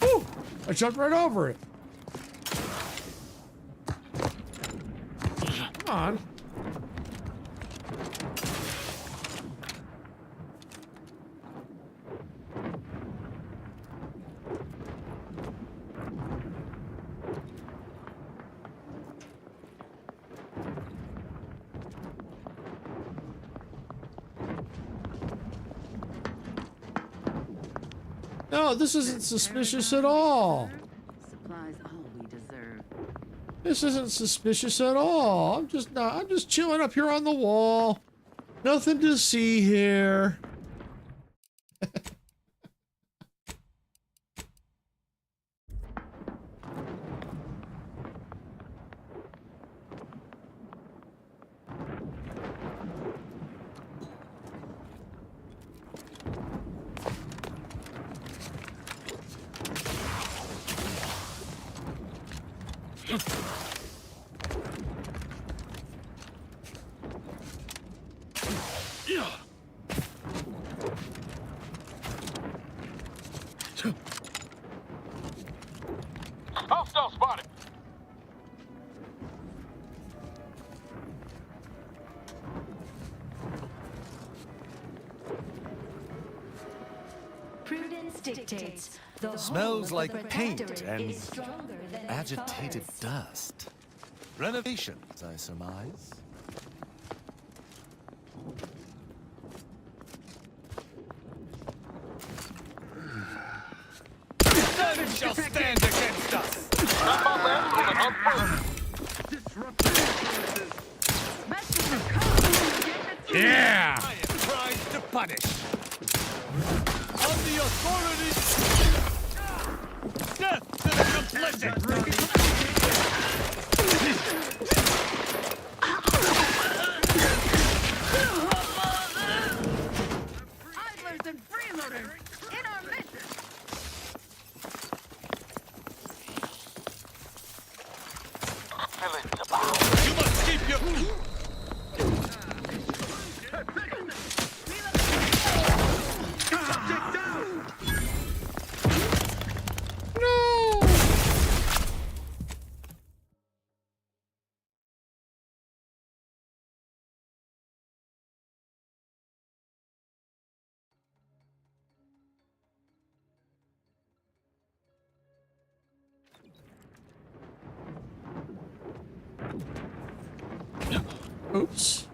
Woo! I jumped right over it. Come on. No, this isn't suspicious at all. Supplies all we deserve. This isn't suspicious at all. I'm just chilling up here on the wall. Nothing to see here. Hostile spotted. Prudence dictates. Smells like paint and agitated dust. Renovations, I surmise. None shall stand against us! Yeah! I am trying to punish. On the authority... Death to the complicit! Idlers and freeloaders in our mission. Villains abound. You must keep your... No! Oops.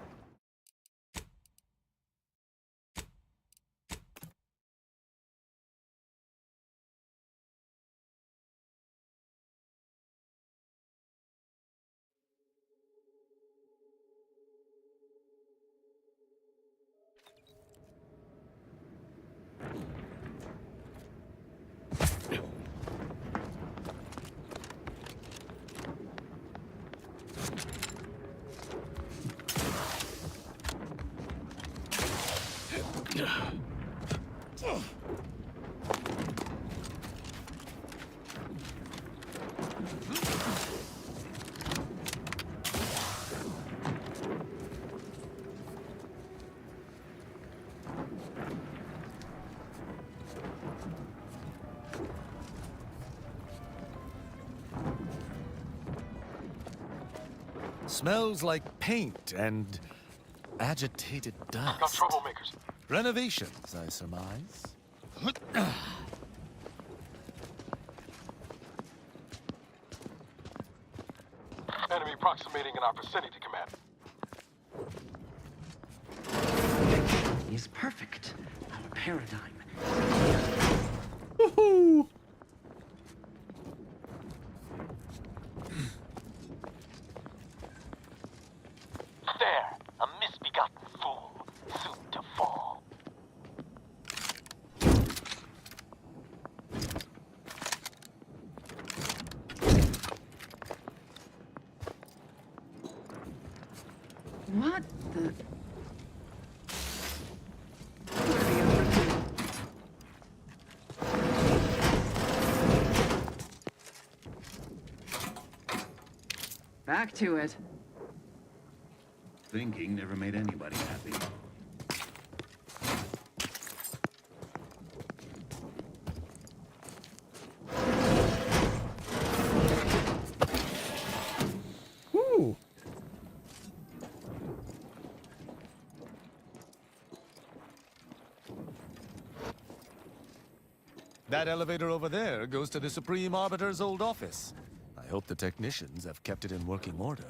Smells like paint and agitated dust. Got troublemakers. Renovations, I surmise. Enemy approximating in our vicinity, Command. Is perfect. Our paradigm. Woohoo! There, a misbegotten fool, soon to fall. What the? Back to it. Thinking never made anybody happy. Woo! That elevator over there goes to the Supreme Arbiter's old office. I hope the technicians have kept it in working order.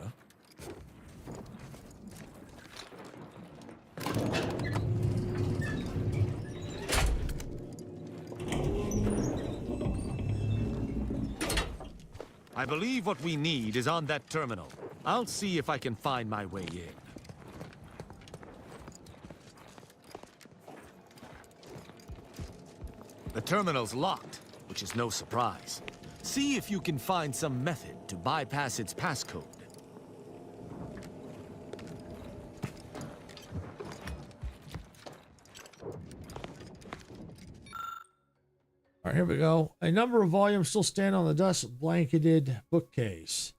I believe what we need is on that terminal. I'll see if I can find my way in. The terminal's locked, which is no surprise. See if you can find some method to bypass its passcode. All right, here we go. A number of volumes still stand on the dust-blanketed bookcase.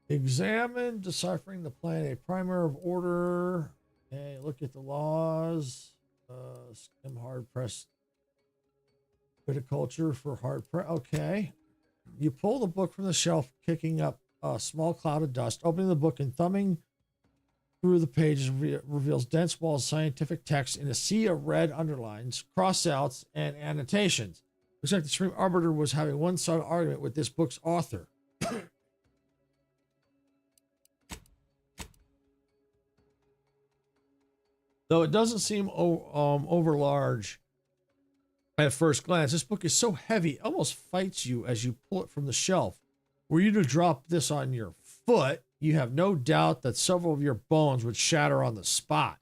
Examine, deciphering the plan, a primer of order. Okay, look at the laws. Skim hard press. Viticulture for hard press. Okay. You pull the book from the shelf, kicking up a small cloud of dust. Opening the book and thumbing through the pages reveals dense walls of scientific text in a sea of red underlines, cross-outs, and annotations. Looks like the Supreme Arbiter was having one-sided argument with this book's author. Though it doesn't seem over large at first glance, this book is so heavy, it almost fights you as you pull it from the shelf. Were you to drop this on your foot, you have no doubt that several of your bones would shatter on the spot.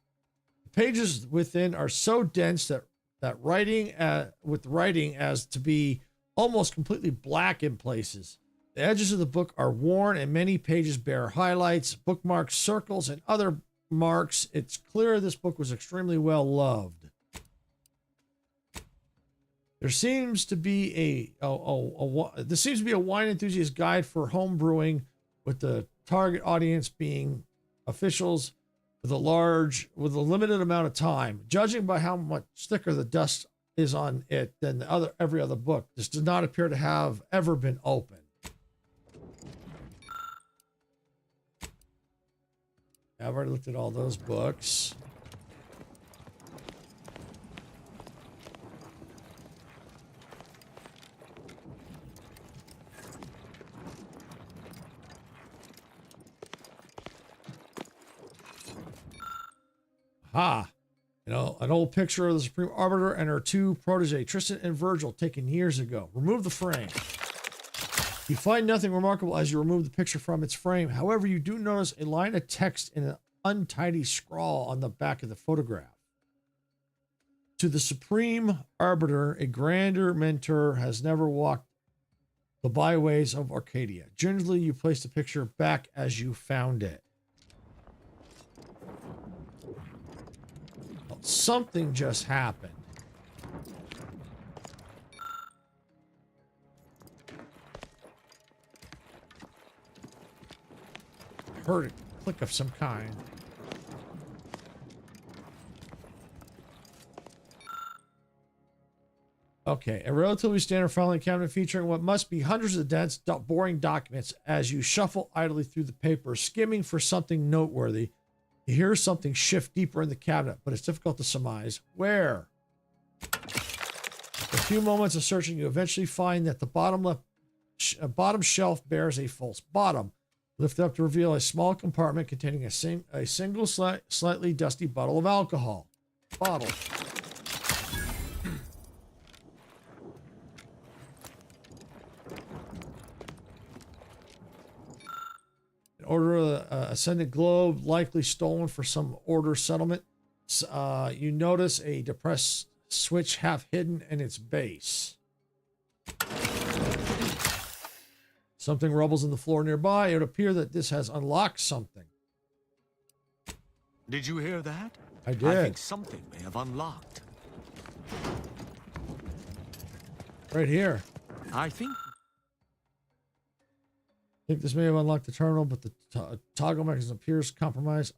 The pages within are so dense that writing as to be almost completely black in places. The edges of the book are worn and many pages bear highlights, bookmarks, circles, and other marks. It's clear this book was extremely well loved. There seems to be a wine enthusiast guide for home brewing, with the target audience being officials with a limited amount of time. Judging by how much thicker the dust is on it than every other book, this does not appear to have ever been opened. I've already looked at all those books. An old picture of the Supreme Arbiter and her two protege, Tristan and Virgil, taken years ago. Remove the frame. You find nothing remarkable as you remove the picture from its frame. However, you do notice a line of text in an untidy scrawl on the back of the photograph. To the Supreme Arbiter, a grander mentor has never walked the byways of Arcadia. Gingerly, you place the picture back as you found it. something just happened. Heard a click of some kind. Okay, a relatively standard filing cabinet featuring what must be hundreds of dense, boring documents. As you shuffle idly through the paper, skimming for something noteworthy, you hear something shift deeper in the cabinet, but it's difficult to surmise where. After a few moments of searching, you eventually find that the bottom shelf bears a false bottom. Lift up to reveal a small compartment containing a single slightly dusty bottle of alcohol. An order of Ascendant Globe, likely stolen for some order settlement. You notice a depressed switch half hidden in its base. Something rumbles in the floor nearby. It would appear that this has unlocked something. Did you hear that? I did. I think something may have unlocked. Right here. I think this may have unlocked the terminal, but the toggle mechanism appears compromised.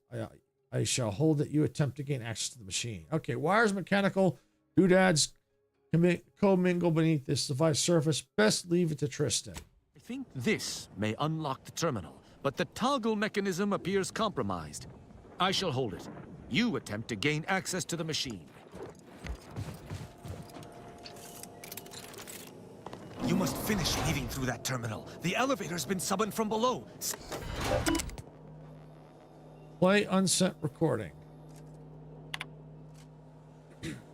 I shall hold that you attempt to gain access to the machine. Okay, wires mechanical, doodads commingle beneath this device surface. Best leave it to Tristan. I think this may unlock the terminal, but the toggle mechanism appears compromised. I shall hold it. You attempt to gain access to the machine. You must finish leading through that terminal. The elevator's been summoned from below. Play unsent recording.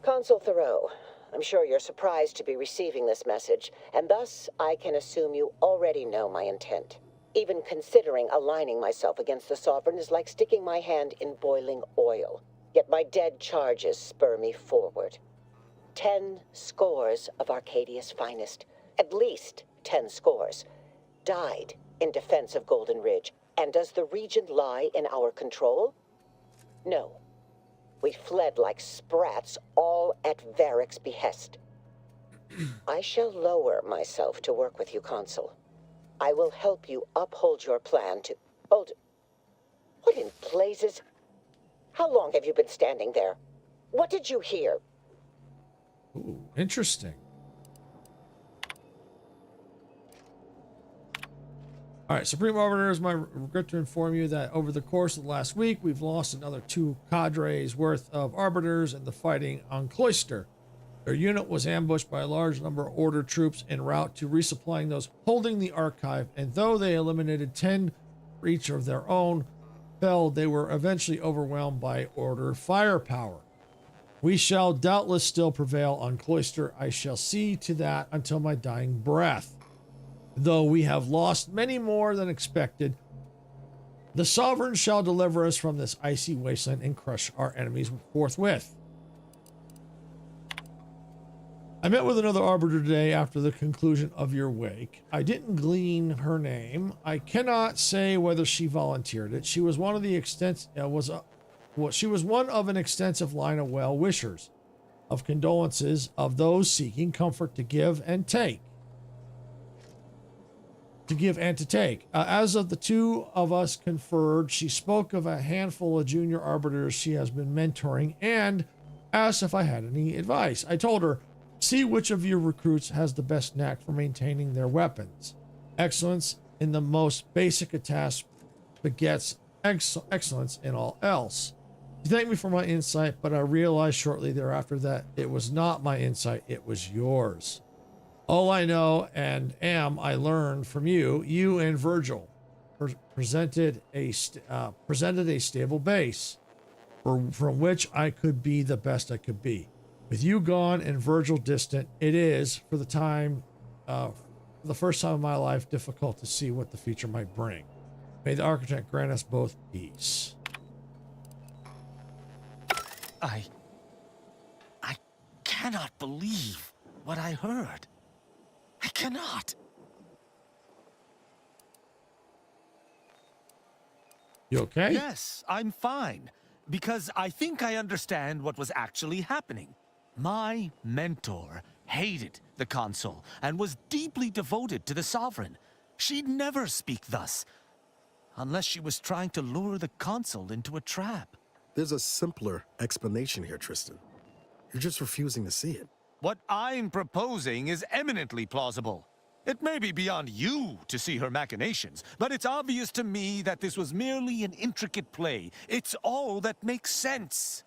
Consul Thoreau, I'm sure you're surprised to be receiving this message, and thus I can assume you already know my intent. Even considering aligning myself against the Sovereign is like sticking my hand in boiling oil. Yet my dead charges spur me forward. 10 scores of Arcadia's finest, at least 10 scores, died in defense of Golden Ridge. And does the region lie in our control? No. We fled like sprats, all at Varric's behest. I shall lower myself to work with you, Consul. I will help you uphold your plan to... Hold... What in blazes? How long have you been standing there? What did you hear? Ooh, interesting. All right, Supreme Arbiter, it's my regret to inform you that over the course of the last week, we've lost another 2 cadres worth of Arbiters in the fighting on Cloister. Their unit was ambushed by a large number of Order troops en route to resupplying those holding the archive, and though they eliminated 10 for each of their own, they were eventually overwhelmed by Order firepower. We shall doubtless still prevail on Cloister. I shall see to that until my dying breath. Though we have lost many more than expected, the Sovereign shall deliver us from this icy wasteland and crush our enemies forthwith. I met with another Arbiter today after the conclusion of your wake. I didn't glean her name. I cannot say whether she volunteered it. She was one of the she was one of an extensive line of well-wishers, of condolences of those seeking comfort to give and take. To take. As of the 2 of us conferred, she spoke of a handful of junior arbiters she has been mentoring and asked if I had any advice. I told her, see which of your recruits has the best knack for maintaining their weapons. Excellence in the most basic of tasks begets excellence in all else. She thanked me for my insight, but I realized shortly thereafter that it was not my insight, it was yours. All I know and I learned from you. You and Virgil presented a stable base from which I could be the best I could be. With you gone and Virgil distant, it is, for the first time in my life, difficult to see what the future might bring. May the Architect grant us both peace. I cannot believe what I heard. I cannot. You okay? Yes, I'm fine. Because I think I understand what was actually happening. My mentor hated the Consul and was deeply devoted to the Sovereign. She'd never speak thus, unless she was trying to lure the Consul into a trap. There's a simpler explanation here, Tristan. You're just refusing to see it. What I'm proposing is eminently plausible. It may be beyond you to see her machinations, but it's obvious to me that this was merely an intricate play. It's all that makes sense.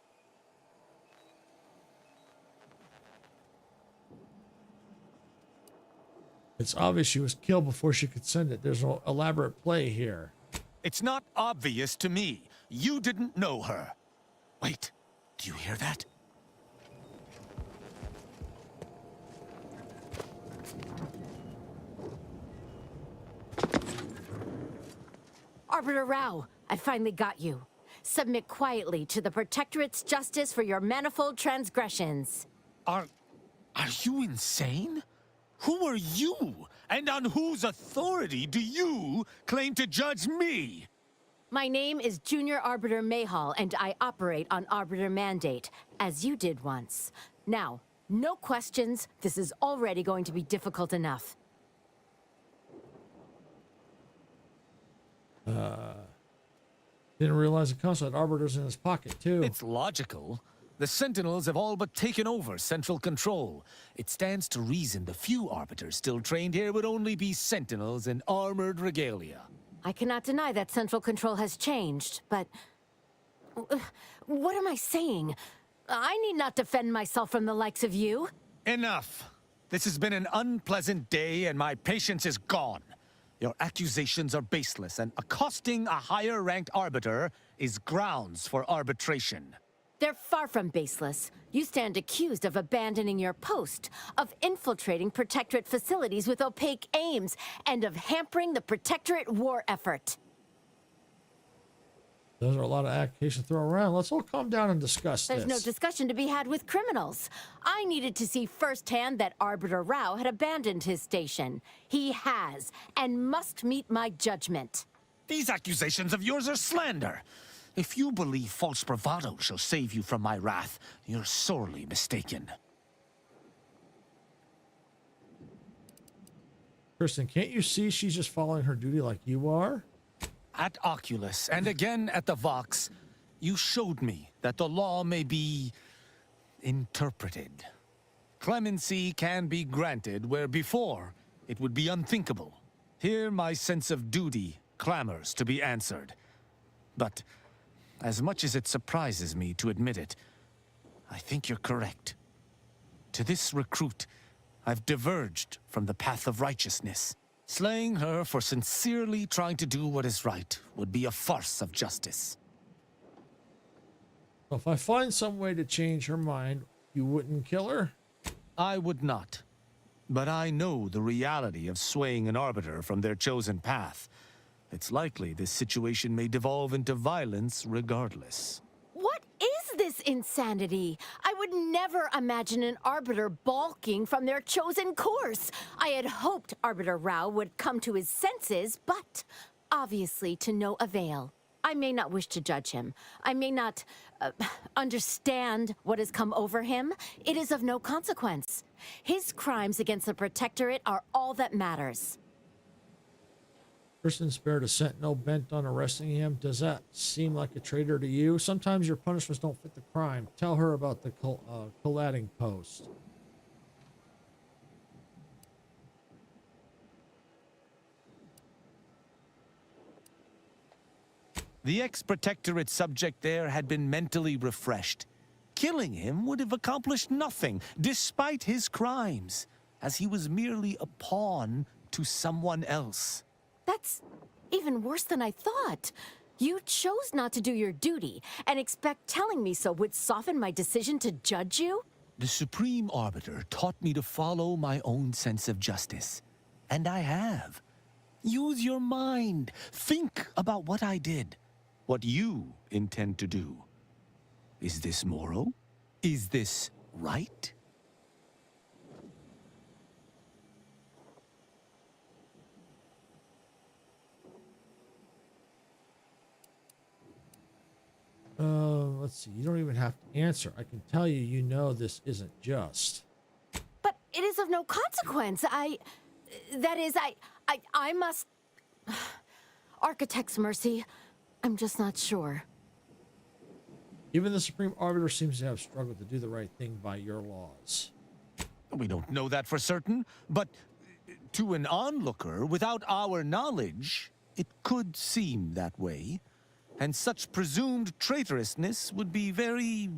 It's obvious she was killed before she could send it. There's an elaborate play here. It's not obvious to me. You didn't know her. Wait, do you hear that? Arbiter Rao, I finally got you. Submit quietly to the Protectorate's justice for your manifold transgressions. Are you insane? Who are you? And on whose authority do you claim to judge me? My name is Junior Arbiter Mayhall, and I operate on Arbiter Mandate, as you did once. Now, no questions. This is already going to be difficult enough. Didn't realize the Consul had arbiters in his pocket, too. It's logical. The Sentinels have all but taken over central control. It stands to reason the few arbiters still trained here would only be Sentinels in armored regalia. I cannot deny that central control has changed, but... What am I saying? I need not defend myself from the likes of you. Enough! This has been an unpleasant day, and my patience is gone. Your accusations are baseless, and accosting a higher-ranked arbiter is grounds for arbitration. They're far from baseless. You stand accused of abandoning your post, of infiltrating Protectorate facilities with opaque aims, and of hampering the Protectorate war effort. Those are a lot of accusations thrown around. Let's all calm down and discuss There's no this. discussion to be had with criminals. I needed to see firsthand that Arbiter Rao had abandoned his station. He has, and must meet my judgment. These accusations of yours are slander. If you believe false bravado shall save you from my wrath, you're sorely mistaken. Kristen, can't you see she's just following her duty like you are? At Oculus, and again at the Vox, you showed me that the law may be interpreted. Clemency can be granted where before it would be unthinkable. Here my sense of duty clamors to be answered. But as much as it surprises me to admit it, I think you're correct. To this recruit, I've diverged from the path of righteousness. Slaying her for sincerely trying to do what is right would be a farce of justice. So if I find some way to change her mind, you wouldn't kill her? I would not. But I know the reality of swaying an arbiter from their chosen path. It's likely this situation may devolve into violence regardless. What is this insanity? I would never imagine an Arbiter balking from their chosen course. I had hoped Arbiter Rao would come to his senses, but obviously to no avail. I may not wish to judge him. I may not understand what has come over him. It is of no consequence. His crimes against the Protectorate are all that matters. Kristen spared a sentinel bent on arresting him. Does that seem like a traitor to you? Sometimes your punishments don't fit the crime. Tell her about the collating post. The ex-Protectorate subject there had been mentally refreshed. Killing him would have accomplished nothing, despite his crimes, as he was merely a pawn to someone else. That's even worse than I thought. You chose not to do your duty, and expect telling me so would soften my decision to judge you? The Supreme Arbiter taught me to follow my own sense of justice. And I have. Use your mind. Think about what I did. What you intend to do. Is this moral? Is this right? let's see. You don't even have to answer. I can tell you, you know this isn't just. But it is of no consequence. I must... Architect's mercy. I'm just not sure. Even the Supreme Arbiter seems to have struggled to do the right thing by your laws. We don't know that for certain, but to an onlooker, without our knowledge, it could seem that way. And such presumed traitorousness would be very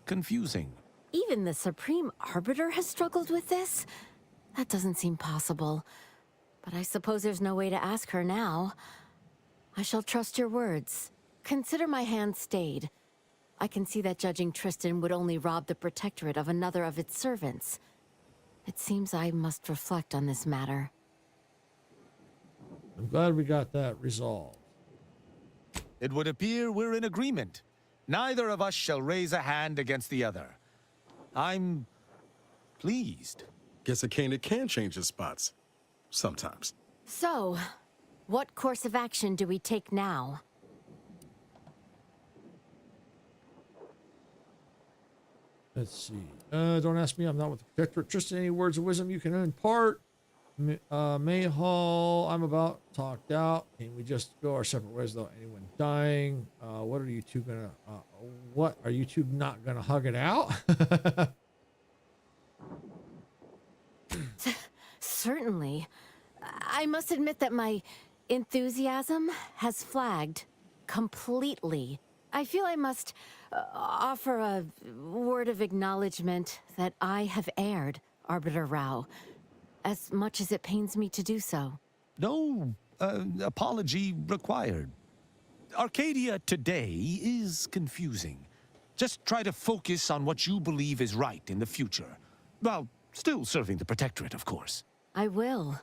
confusing. Even the Supreme Arbiter has struggled with this? That doesn't seem possible. But I suppose there's no way to ask her now. I shall trust your words. Consider my hand stayed. I can see that judging Tristan would only rob the Protectorate of another of its servants. It seems I must reflect on this matter. I'm glad we got that resolved. It would appear we're in agreement. Neither of us shall raise a hand against the other. I'm pleased. Guess a candidate can change his spots. Sometimes. So, what course of action do we take now? Let's see. Don't ask me. I'm not with the Protectorate. Tristan, any words of wisdom you can impart? Mayhall, I'm about talked out. Can we just go our separate ways without anyone dying? What are you two gonna... what? Are you two not gonna hug it out? Certainly. I must admit that my enthusiasm has flagged completely. I feel I must offer a word of acknowledgement that I have erred, Arbiter Rao, as much as it pains me to do so. No apology required. Arcadia today is confusing. Just try to focus on what you believe is right in the future. While still serving the Protectorate, of course. I will.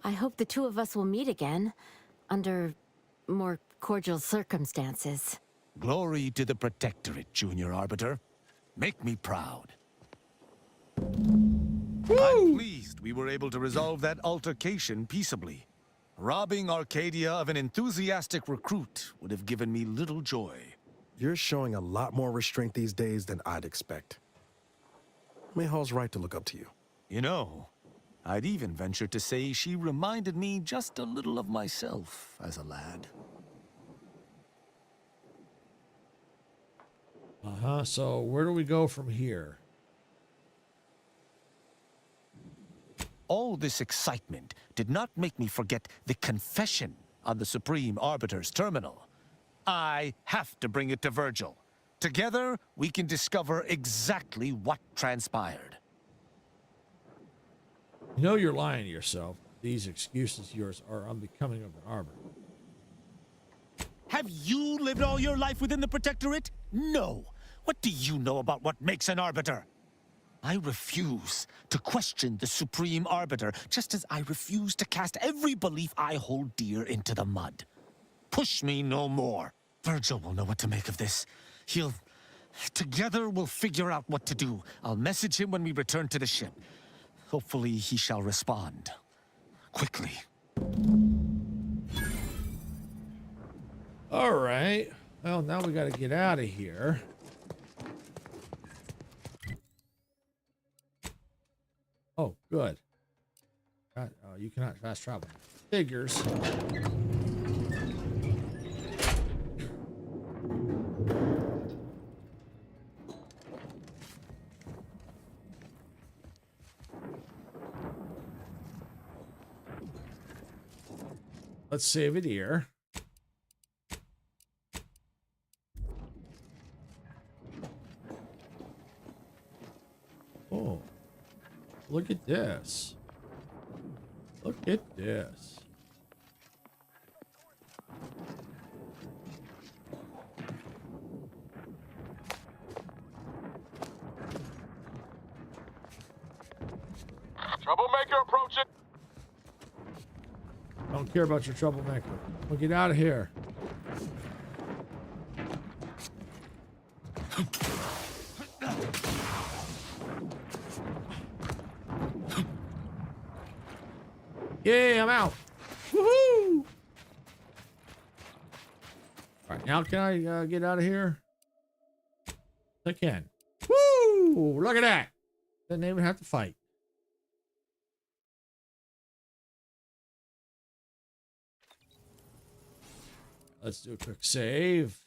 I hope the two of us will meet again, under more cordial circumstances. Glory to the Protectorate, Junior Arbiter. Make me proud. I'm pleased we were able to resolve that altercation peaceably. Robbing Arcadia of an enthusiastic recruit would have given me little joy. You're showing a lot more restraint these days than I'd expect. Mayhall's right to look up to you. You know, I'd even venture to say she reminded me just a little of myself as a lad. So where do we go from here? All this excitement did not make me forget the confession on the Supreme Arbiter's terminal. I have to bring it to Virgil. Together, we can discover exactly what transpired. You know you're lying to yourself. These excuses of yours are unbecoming of an arbiter. Have you lived all your life within the Protectorate? No. What do you know about what makes an arbiter? I refuse to question the Supreme Arbiter, just as I refuse to cast every belief I hold dear into the mud. Push me no more. Virgil will know what to make of this. Together we'll figure out what to do. I'll message him when we return to the ship. Hopefully he shall respond. Quickly. All right. Well, now we got to get out of here. Oh, good. You cannot fast travel. Figures. Let's save it here. Oh, look at this. Look at this. Troublemaker approaching. I don't care about your troublemaker. We'll get out of here. Yay, I'm out. Woohoo! All right, Now can I get out of here? I can. Woo! Look at that. Didn't even have to fight. Let's do a quick save.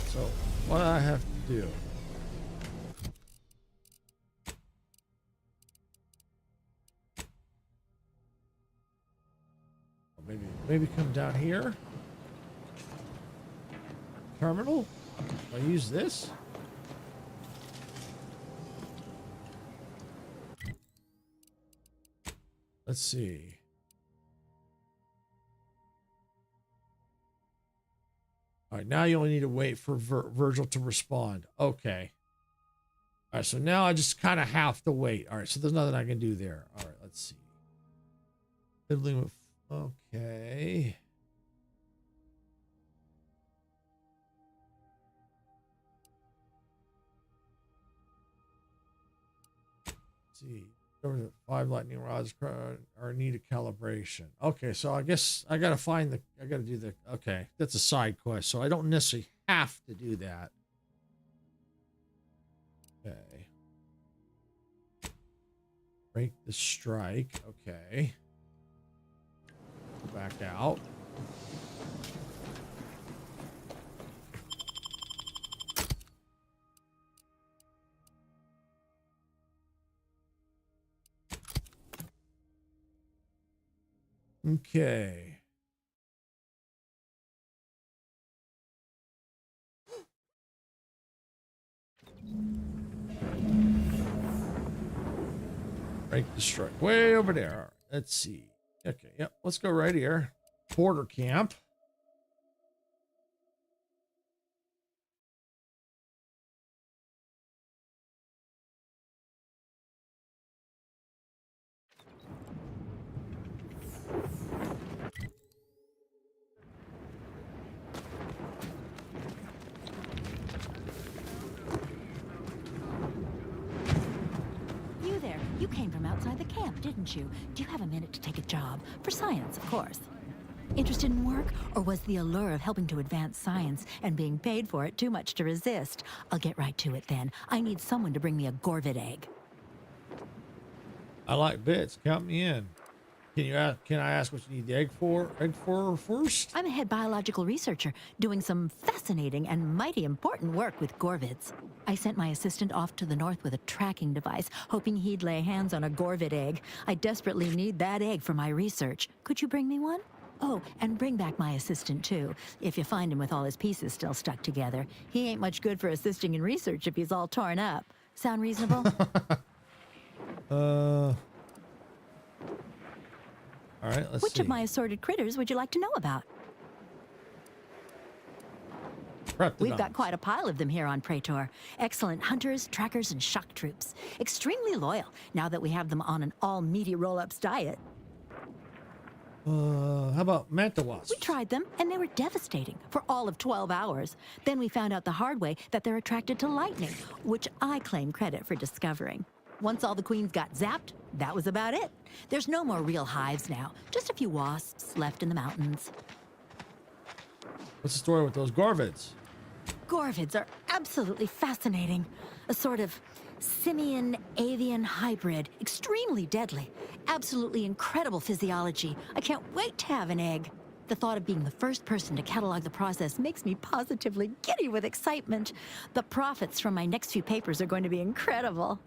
So, what I have to do? Maybe come down here. Terminal. I use this. Let's see. All right, now you only need to wait for Virgil to respond. Okay. All right, so now I just kind of have to wait. All right, so there's nothing I can do there. All right, let's see. Fiddling with... Okay. Let's see. Over the 5 lightning rods are need a calibration. Okay, so I guess I gotta find the. I gotta do the. Okay, that's a side quest, so I don't necessarily have to do that. Okay. Break the strike. Okay. Back out. Okay. Break the strike. Way over there. All right, let's see. Okay, yep. Let's go right here. Border camp. You there. You came from outside the camp, didn't you? Do you have a minute to take a job? For science, of course. Interested in work? Or was the allure of helping to advance science and being paid for it too much to resist? I'll get right to it then. I need someone to bring me a Gorvid egg. I like bits. Count me in. Can I ask what you need the egg for? Egg for first? I'm a head biological researcher doing some fascinating and mighty important work with Gorvids. I sent my assistant off to the north with a tracking device, hoping he'd lay hands on a Gorvid egg. I desperately need that egg for my research. Could you bring me one? Oh, and bring back my assistant, too, if you find him with all his pieces still stuck together. He ain't much good for assisting in research if he's all torn up. Sound reasonable? All right, let's Which see. of my assorted critters would you like to know about? We've got quite a pile of them here on Praetor. Excellent hunters, trackers, and shock troops. Extremely loyal, now that we have them on an all-meaty roll-ups diet. How about manta wasps? We tried them, and they were devastating for all of 12 hours. Then we found out the hard way that they're attracted to lightning, which I claim credit for discovering. Once all the queens got zapped, that was about it. There's no more real hives now, just a few wasps left in the mountains. What's the story with those Gorvids? Gorvids are absolutely fascinating. A sort of simian-avian hybrid, extremely deadly. Absolutely incredible physiology. I can't wait to have an egg. The thought of being the first person to catalog the process makes me positively giddy with excitement. The profits from my next few papers are going to be incredible.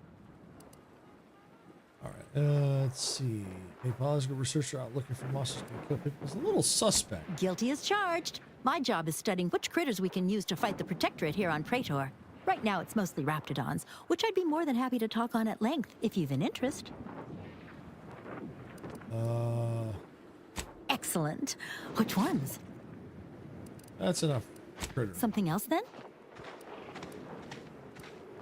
All right, let's see. A biological researcher out looking for monsters to kill people is a little suspect. Guilty as charged. My job is studying which critters we can use to fight the Protectorate here on Praetor. Right now, it's mostly raptidons, which I'd be more than happy to talk on at length if you've an interest. Excellent. Which ones? That's enough critters. Something else, then?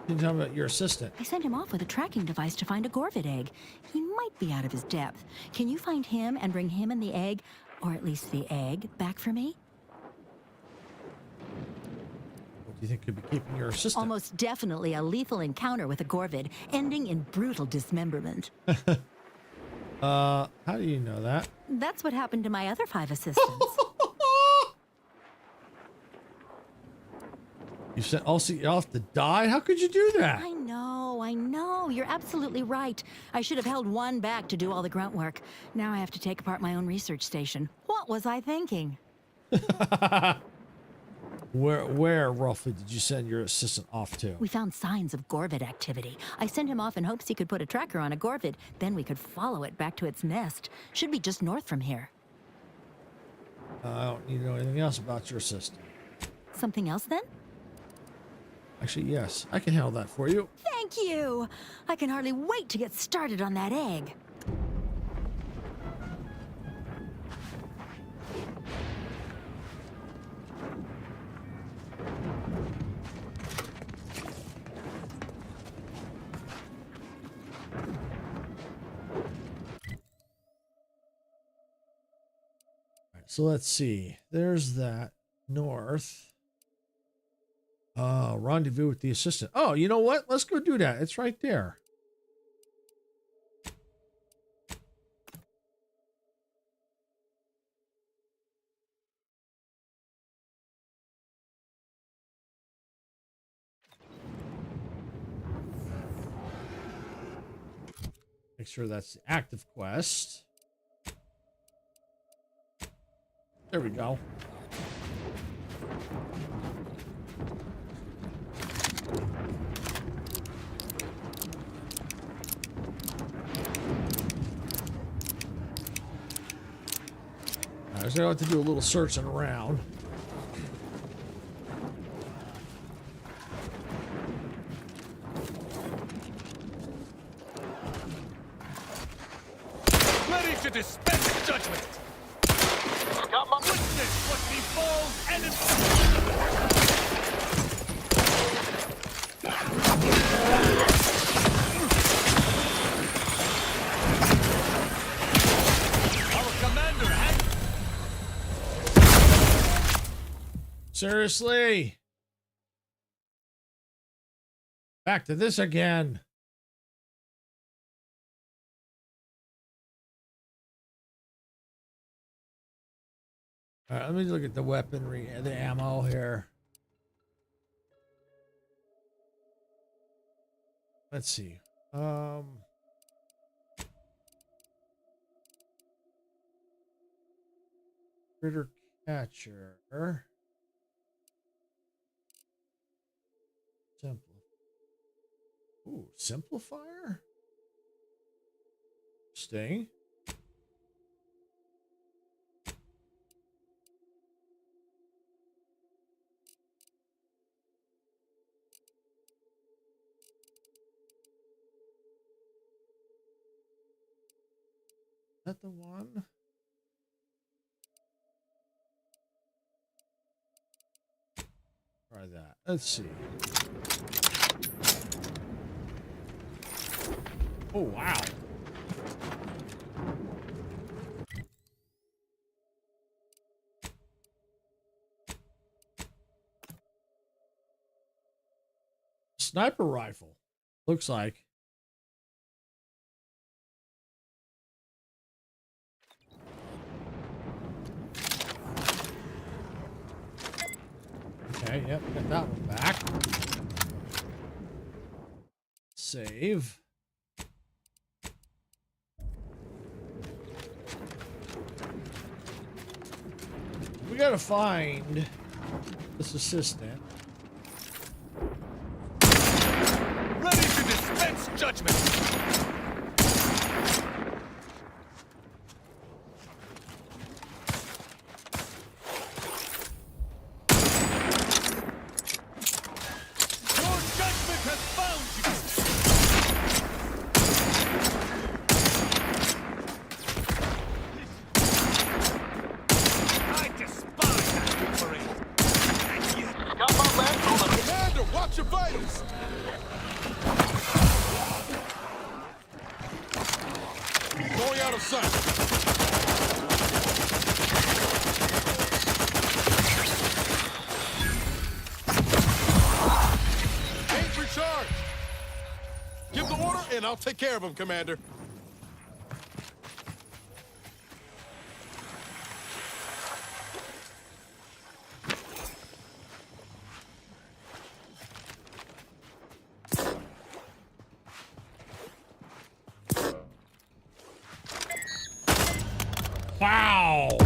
Can you tell me about your assistant? I sent him off with a tracking device to find a Gorvid egg. He might be out of his depth. Can you find him and bring him and the egg? or at least the egg, back for me? What do you think could be keeping your assistant? Almost definitely a lethal encounter with a Gorvid, ending in brutal dismemberment. How do you know that? That's what happened to my other 5 assistants. You sent Elsie off to die? How could you do that? I know. You're absolutely right. I should have held one back to do all the grunt work. Now I have to take apart my own research station. What was I thinking? Where roughly did you send your assistant off to? We found signs of Gorvid activity. I sent him off in hopes he could put a tracker on a Gorvid. Then we could follow it back to its nest. Should be just north from here. I don't need to know anything else about your assistant. Something else then? Actually, yes. I can handle that for you. Thank you! I can hardly wait to get started on that egg. So let's see. There's that north. Rendezvous with the assistant. Oh, you know what? Let's go do that. It's right there. Make sure that's the active quest. There we go. I was going to have to do a little searching around. Ready to dispense judgment! Got my witness what befalls enemies! Seriously? Back to this again. All right, let me look at the weaponry and the ammo here. Let's see. Critter catcher. Ooh, simplifier? Sting. Is that the one? Try that. Let's see. Oh, wow. Sniper rifle. Looks like. Okay, yep, got that one back. Save. We gotta find this assistant. Ready to dispense judgment! Your judgment has found you! I despise that parade! And yet... Got my man on the commander! Watch your vitals! Going out of sight! the order, and I'll take care of him, Commander. Wow.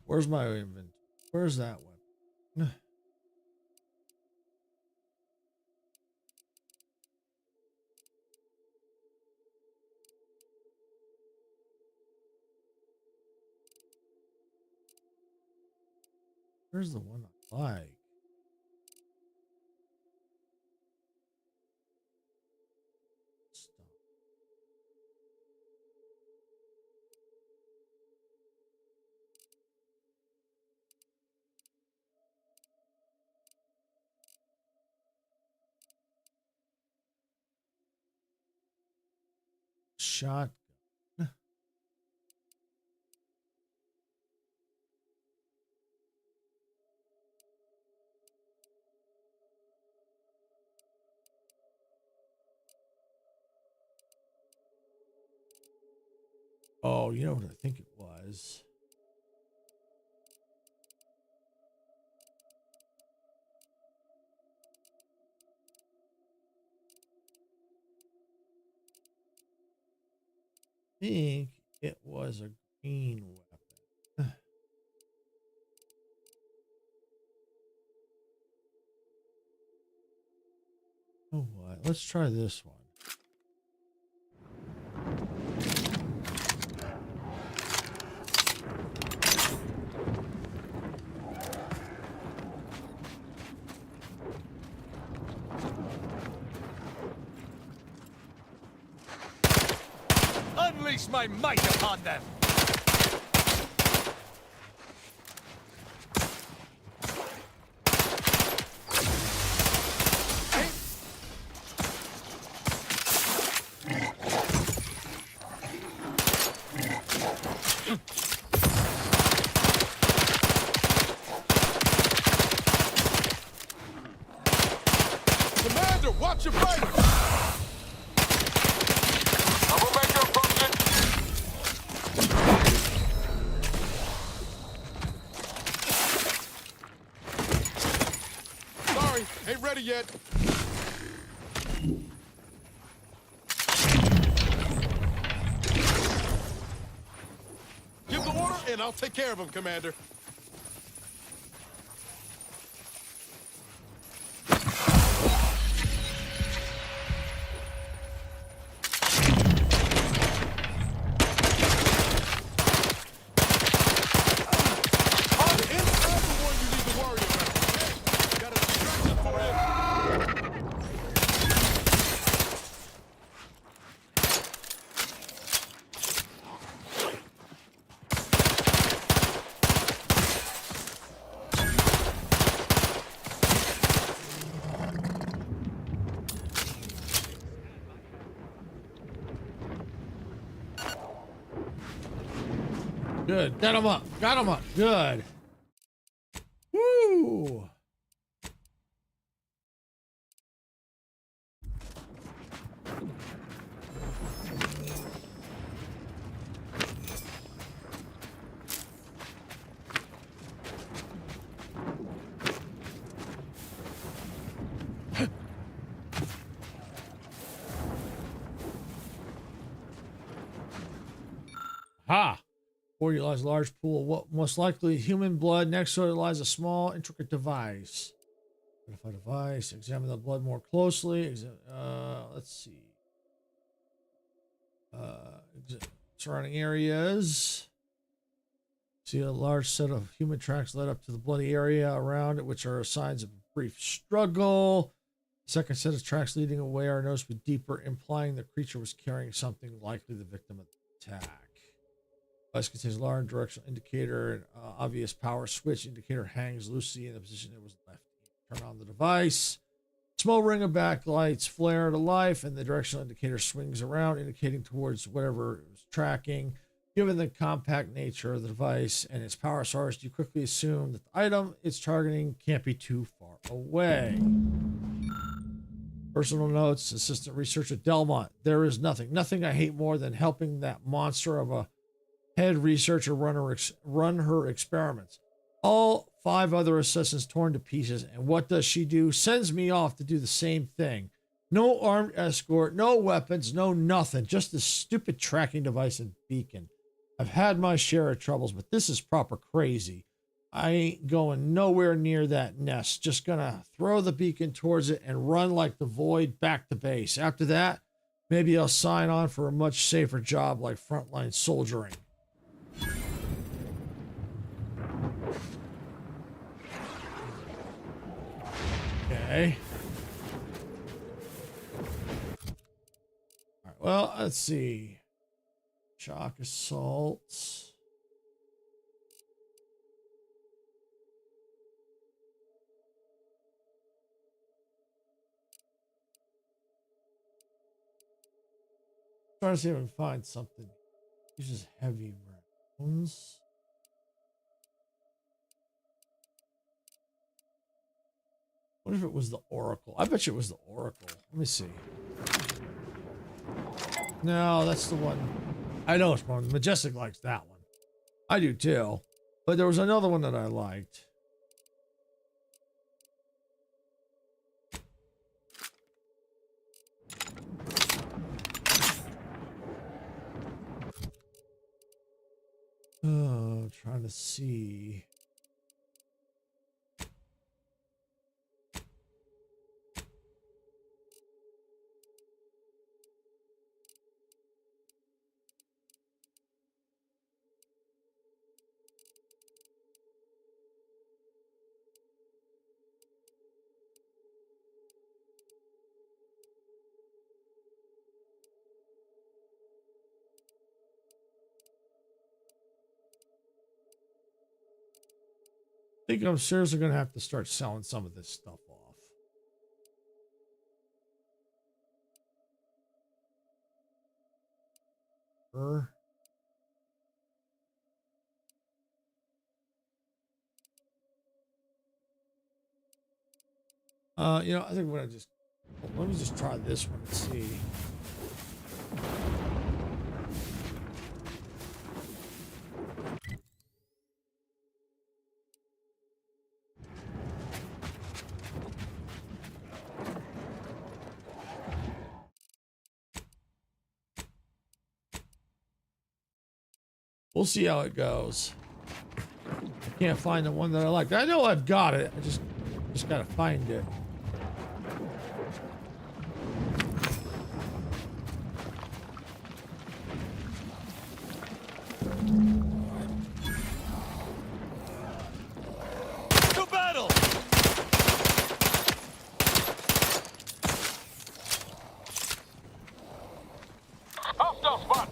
Where's my inventory? Where's that one? Where's the one I like? Shotgun. Oh, you know what I think it was? I think it was a green weapon. Oh, what? Let's try this one. Unleash my might upon them! Commander, watch your fire! Sorry, ain't ready yet. Give the order, and I'll take care of him, Commander. Good. Got him up. Got him up. Good. Woo! Ha! Before you lies a large pool of what most likely human blood. Next to it lies a small, intricate device. Identify device. Examine the blood more closely. Let's see. Surrounding areas. See a large set of human tracks led up to the bloody area around it, which are signs of a brief struggle. Second set of tracks leading away are noticeably deeper, implying the creature was carrying something, likely the victim of the attack. Device contains a large directional indicator and obvious power switch. Indicator hangs loosely in the position it was left. Turn on the device. Small ring of backlights flare to life, and the directional indicator swings around, indicating towards whatever it was tracking. Given the compact nature of the device and its power source, you quickly assume that the item it's targeting can't be too far away. Personal notes, assistant researcher Delmont. There is nothing I hate more than helping that monster of a head researcher run her experiments. All 5 other assistants torn to pieces, and what does she do? Sends me off to do the same thing. No armed escort, no weapons, no nothing. Just this stupid tracking device and beacon. I've had my share of troubles, but this is proper crazy. I ain't going nowhere near that nest. Just gonna throw the beacon towards it and run like the void back to base. After that, maybe I'll sign on for a much safer job like frontline soldiering. Okay. All right, well, let's see. Shock assaults. Trying to see if I can find something. Uses heavy rounds. What if it was the Oracle? I bet you it was the Oracle. Let me see. No, that's the one. I know it's one. Majestic likes that one. I do too. But there was another one that I liked. Oh, trying to see. I think I'm seriously going to have to start selling some of this stuff off. You know, I think let me just try this one and see. We'll see how it goes. I can't find the one that I like. I know I've got it. I just gotta find it. To battle! Hostile spot!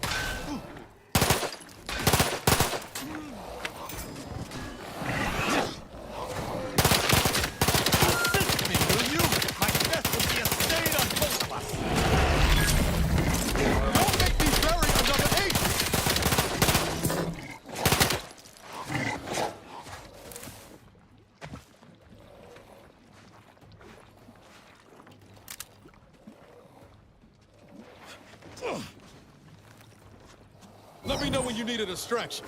Assist me, will you? My death will be a stain on both of us. Don't make me bury another ace! Let me know when you need a distraction.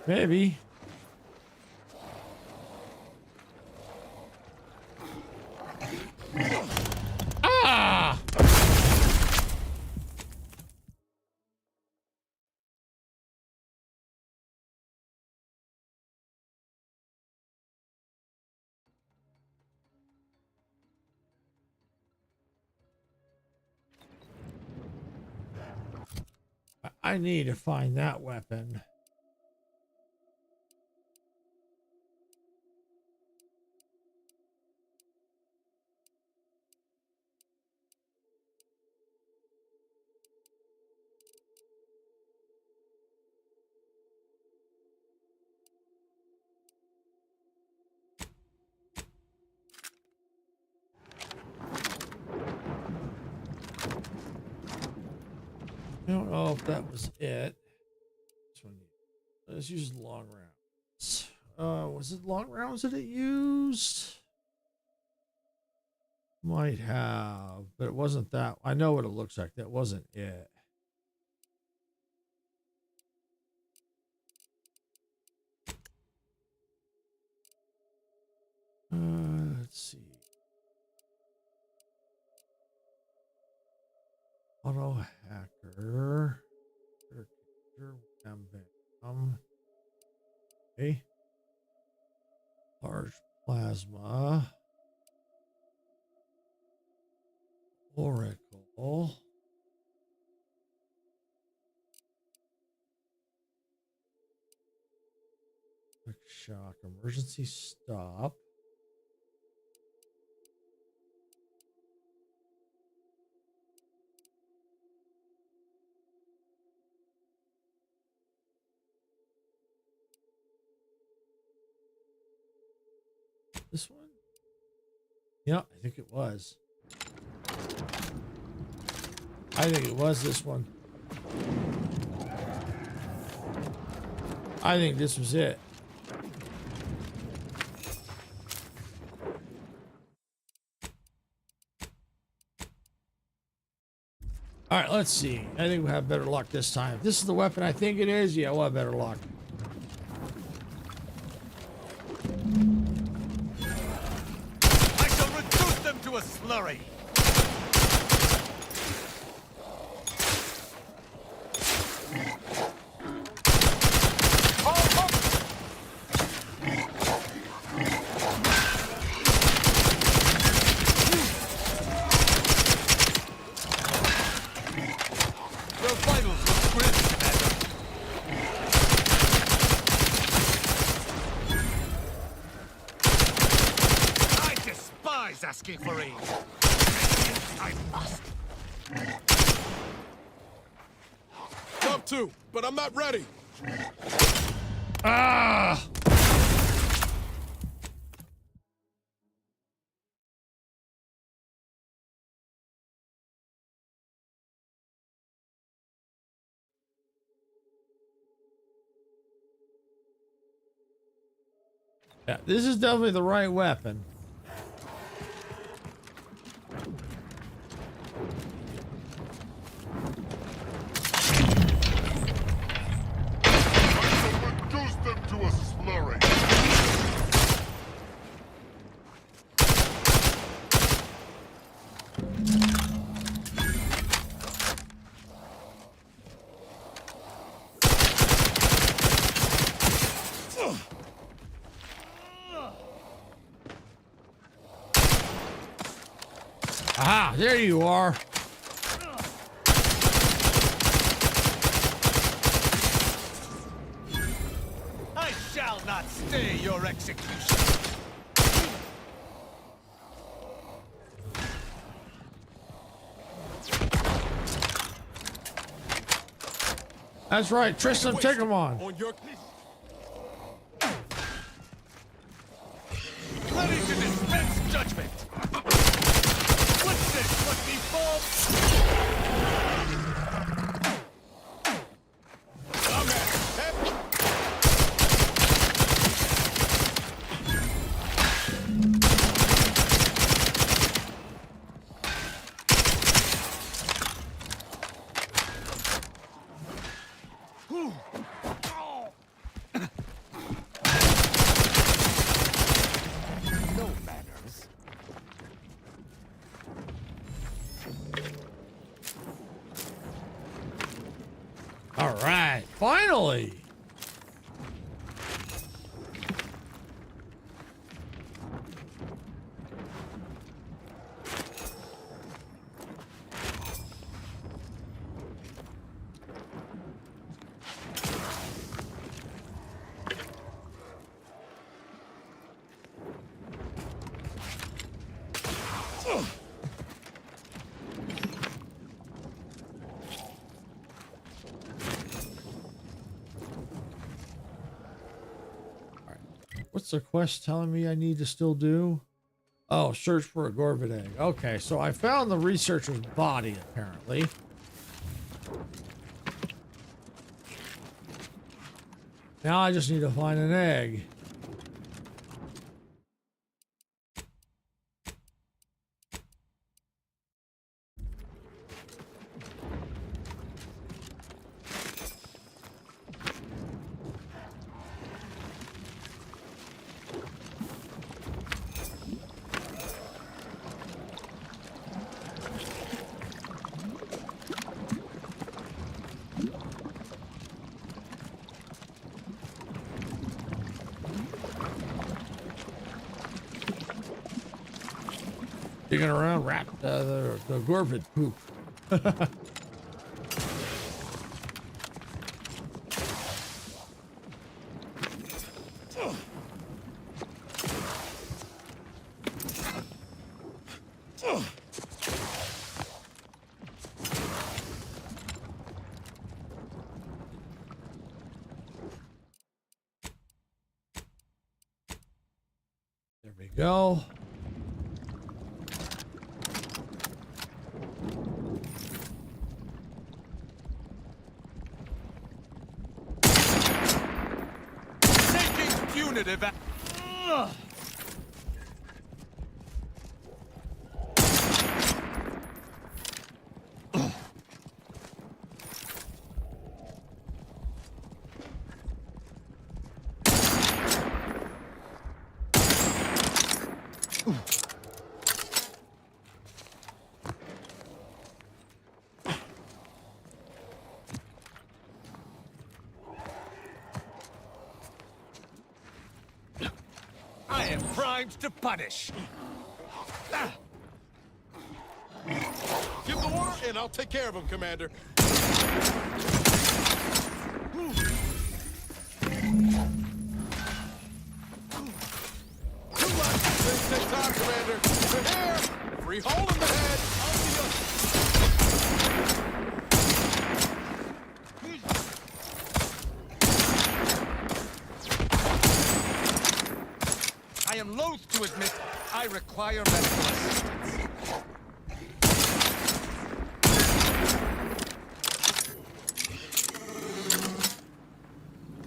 Maybe. Ah! I need to find that weapon. I don't know if that was it. This one, let's use long rounds. Was it long rounds that it used? Might have, but it wasn't that. I know what it looks like. That wasn't it. Let's see. Auto hacker. Okay. Large plasma. Oracle. Quick shock. Emergency stop. This one? Yeah, I think it was. I think it was this one. I think this was it. All right, let's see. I think we'll have better luck this time. If this is the weapon I think it is, yeah, we'll have better luck. I shall reduce them to a slurry. Asking for aid. I must. Jump to, but I'm not ready. Ah! Yeah, this is definitely the right weapon. Aha, there you are. I shall not stay your execution. That's right, Tristan, take him on. Ready to dispense judgment. What's this? Let me fall. All right, finally. What's the quest telling me I need to still do? Oh, search for a Gorvid egg. Okay, so I found the researcher's body, apparently. Now I just need to find an egg. Digging around, the Gorvid poop. There we go. Punitive. I am primed to punish. Give the order, and I'll take care of him, Commander. Things take time, Commander. We're here. Free hole in the head. I am loath to admit I require medical assistance.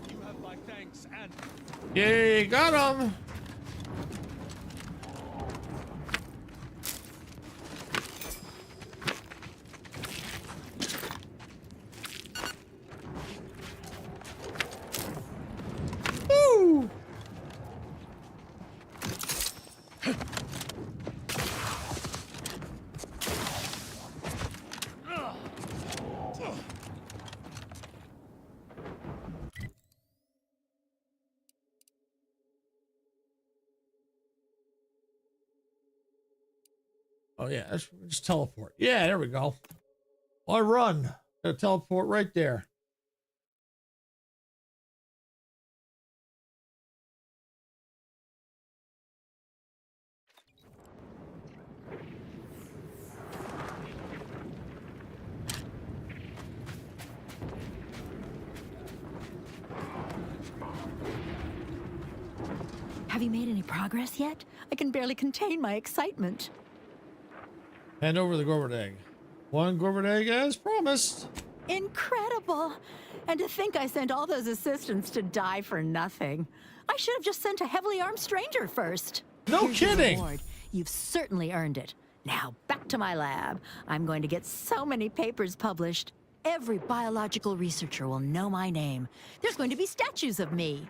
You have my thanks and... Yay, got him! Woo! Oh yeah, let's just teleport. Yeah, there we go. I run. Gotta teleport right there. Have you made any progress yet? I can barely contain my excitement. Hand over the Gorvid egg. One Gorvid egg as promised. Incredible! And to think I sent all those assistants to die for nothing. I should have just sent a heavily armed stranger first. No Here's your kidding! reward. You've certainly earned it. Now, back to my lab. I'm going to get so many papers published. Every biological researcher will know my name. There's going to be statues of me.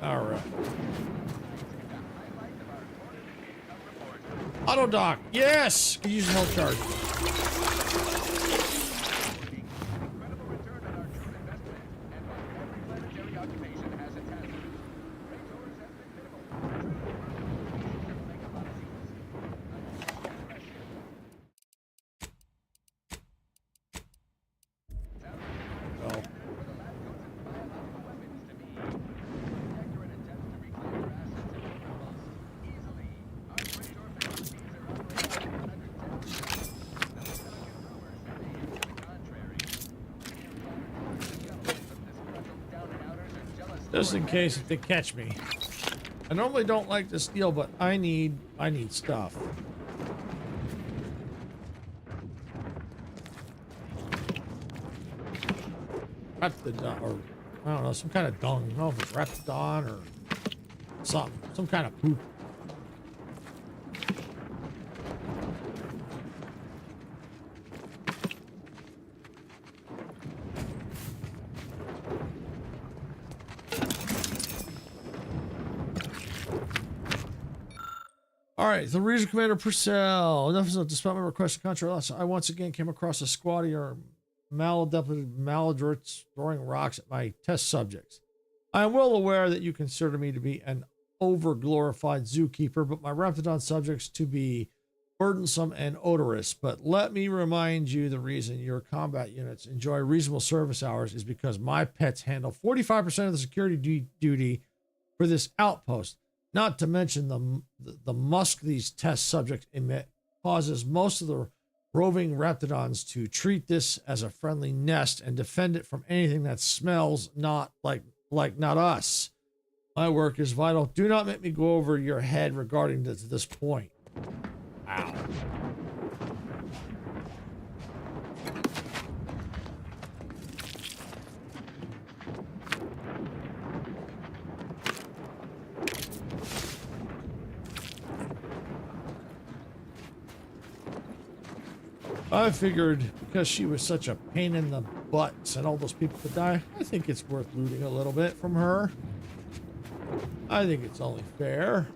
All right. Auto dock. Yes. Use no charge. Just in case if they catch me. I normally don't like to steal, but I need stuff. Raptidon, or I don't know, some kind of dung. I don't know if it's Raptidon or something, some kind of poop. All right, the Regional Commander Purcell. Enough is despite my request to contract. I once again came across a squad of maladroits throwing rocks at my test subjects. I am well aware that you consider me to be an over-glorified zookeeper, but my Raptidon subjects to be burdensome and odorous. But let me remind you, the reason your combat units enjoy reasonable service hours is because my pets handle 45% of the security duty for this outpost. Not to mention the musk these test subjects emit causes most of the roving Raptidons to treat this as a friendly nest and defend it from anything that smells not like not us. My work is vital. Do not make me go over your head regarding this point. Ow. I figured because she was such a pain in the butt and all those people could die, I think it's worth looting a little bit from her. I think it's only fair.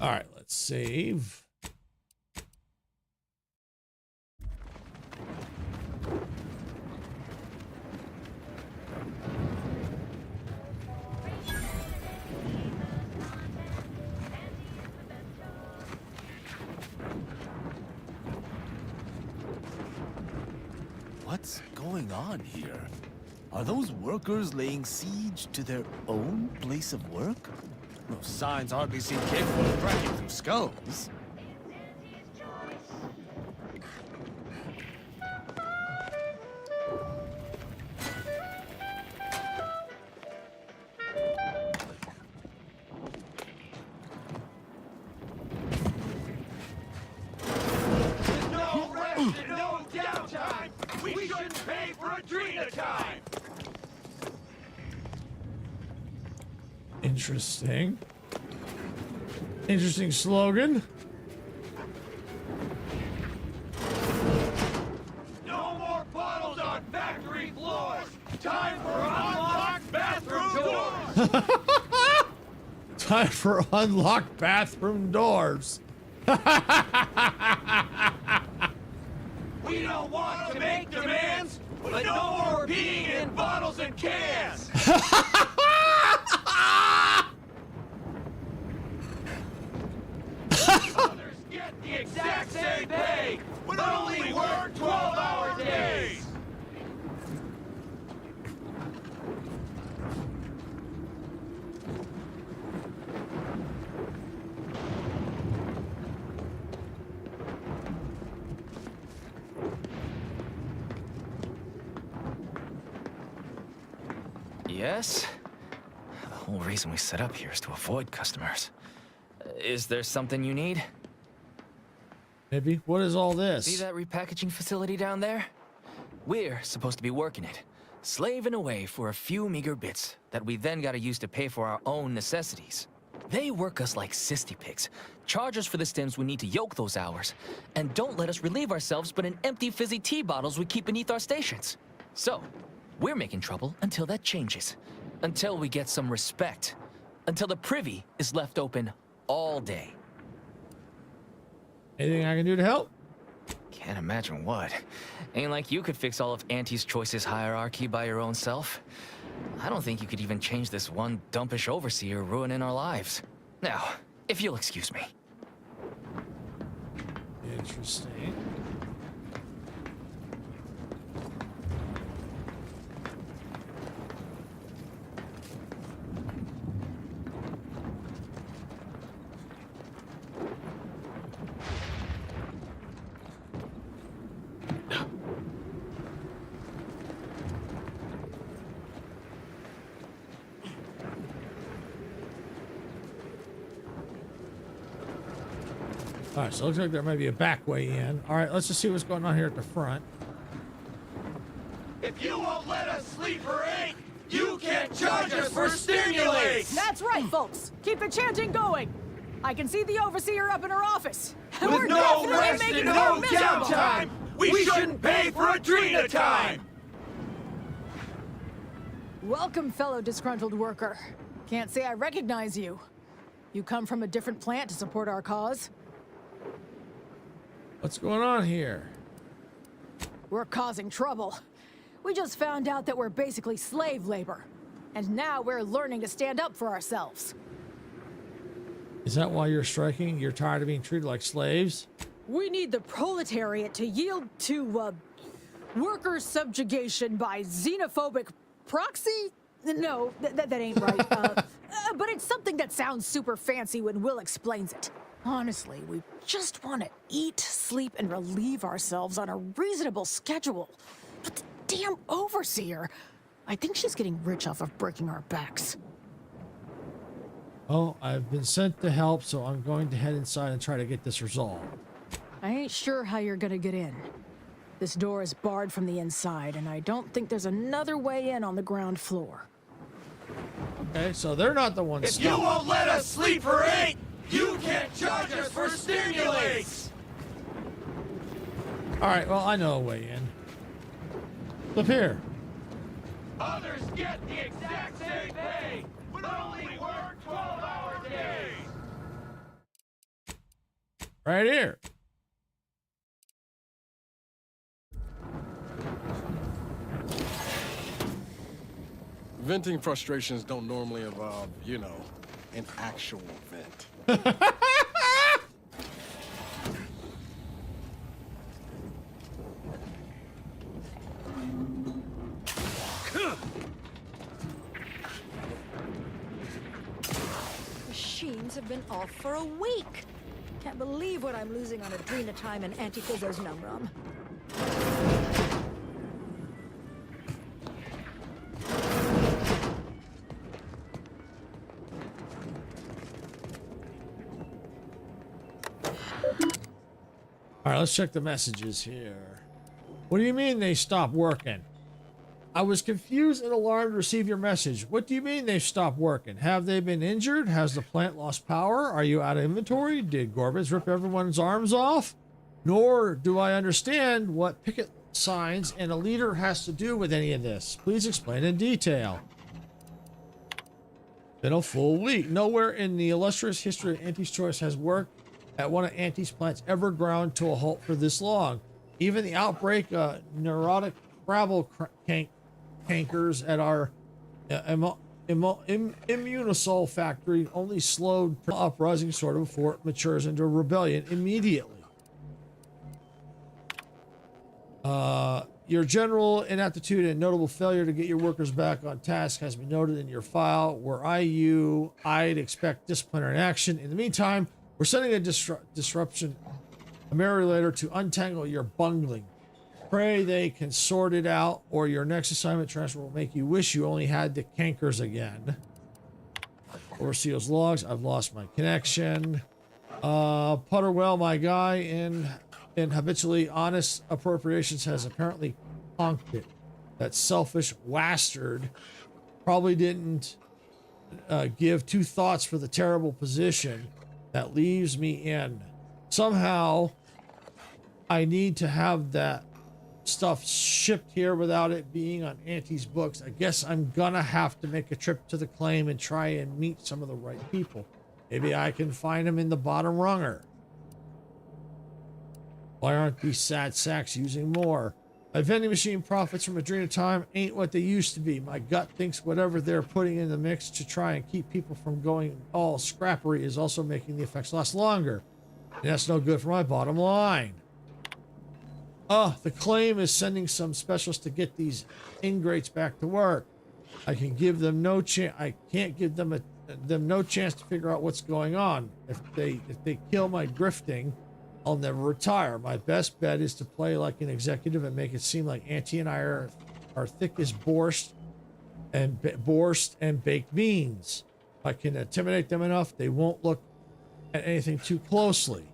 All right, let's save. What's going on here? Are those workers laying siege to their own place of work? Those signs hardly seem capable of cracking through skulls. No rest and no downtime! We shouldn't pay for Adrena time! Interesting. Interesting slogan. No more bottles on factory floors! Time for unlocked bathroom doors! Time for unlocked bathroom doors. We don't want to make demands, but no more peeing in bottles and cans! Others get the exact same pay, but only work 12-hour days! Yes? The whole reason we set up here is to avoid customers. Is there something you need? Maybe. What is all this? See that repackaging facility down there? We're supposed to be working it, slaving away for a few meager bits that we then gotta use to pay for our own necessities. They work us like cysty pigs, charge us for the stems we need to yoke those hours, and don't let us relieve ourselves but in empty fizzy tea bottles we keep beneath our stations. So, we're making trouble until that changes. Until we get some respect. Until the privy is left open all day. Anything I can do to help? Can't imagine what. Ain't like you could fix all of Auntie's Choice's hierarchy by your own self. I don't think you could even change this one dumpish overseer ruining our lives. Now, if you'll excuse me. Interesting. All right, so it looks like there might be a back way in. All right, let's just see what's going on here at the front. If you won't let us sleep or eat, you can't charge us for stimulates! That's right, folks. Keep the chanting going. I can see the overseer up in her office. And With we're no definitely rest making and her no miserable. downtime, we shouldn't pay for Adrena time! Welcome, fellow disgruntled worker. Can't say I recognize you. You come from a different plant to support our cause? What's going on here? We're causing trouble. We just found out that we're basically slave labor. And now we're learning to stand up for ourselves. Is that why you're striking? You're tired of being treated like slaves? We need the proletariat to yield to, worker subjugation by xenophobic proxy? No, that ain't right. But it's something that sounds super fancy when Will explains it. Honestly, we just want to eat, sleep, and relieve ourselves on a reasonable schedule. But the damn overseer, I think she's getting rich off of breaking our backs. Oh, I've been sent to help, so I'm going to head inside and try to get this resolved. I ain't sure how you're gonna get in. This door is barred from the inside, and I don't think there's another way in on the ground floor. Okay, so they're not the ones. If you won't let us sleep or eat, you can't charge us for stimulates! All right, well, I know a way in. Look here. Others get the exact same pay, but only work 12-hour days! Right here. Venting frustrations don't normally involve, you know, an actual vent. Machines have been off for a week. Can't believe what I'm losing on Adrena time and Antifizo's Numrum. All right, let's check the messages here. What do you mean they stopped working? I was confused and alarmed to receive your message. What do you mean they've stopped working? Have they been injured? Has the plant lost power? Are you out of inventory? Did Gorbitz rip everyone's arms off? Nor do I understand what picket signs and a leader has to do with any of this. Please explain in detail. Been a full week. Nowhere in the illustrious history of Auntie's Choice has work at one of Auntie's plants ever ground to a halt for this long. Even the outbreak of neurotic gravel cankers at our immunosol factory only slowed uprising sort of before it matures into a rebellion immediately. Your general inaptitude and notable failure to get your workers back on task has been noted in your file. Were I'd expect disciplinary action. In the meantime, we're sending a disruption ameliorator to untangle your bungling. Pray they can sort it out, or your next assignment transfer will make you wish you only had the cankers again. Overseer's logs. I've lost my connection. Putterwell, my guy in habitually honest appropriations, has apparently conked it. That selfish wastard probably didn't give two thoughts for the terrible position that leaves me in. Somehow, I need to have that stuff shipped here without it being on Auntie's books. I guess I'm gonna have to make a trip to the claim and try and meet some of the right people. Maybe I can find them in the bottom runger. Why aren't these sad sacks using more? My vending machine profits from a dream of time ain't what they used to be. My gut thinks whatever they're putting in the mix to try and keep people from going all scrappery is also making the effects last longer. And that's no good for my bottom line. The claim is sending some specialists to get these ingrates back to work. I can give them no chance. I can't give them no chance to figure out what's going on. If they kill my grifting, I'll never retire. My best bet is to play like an executive and make it seem like Auntie and I are thick as borscht and baked beans. If I can intimidate them enough, they won't look at anything too closely.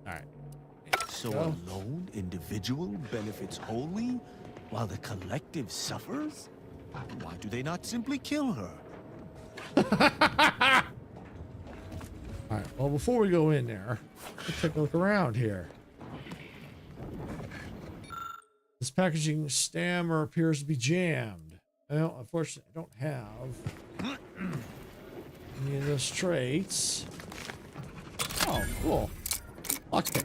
All right. So a lone individual benefits wholly, while the collective suffers? Why do they not simply kill her? All right, well, before we go in there, let's take a look around here. This packaging stammer appears to be jammed. Well, unfortunately, I don't have any of those traits. Oh, cool. Okay.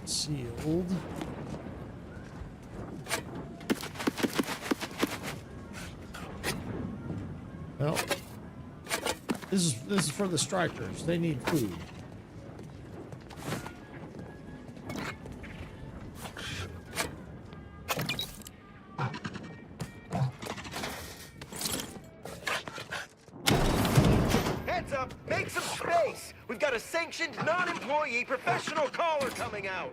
Sealed. Well, this is for the strikers. They need food. Heads up! Make some space! We've got a sanctioned, non-employee professional caller coming out!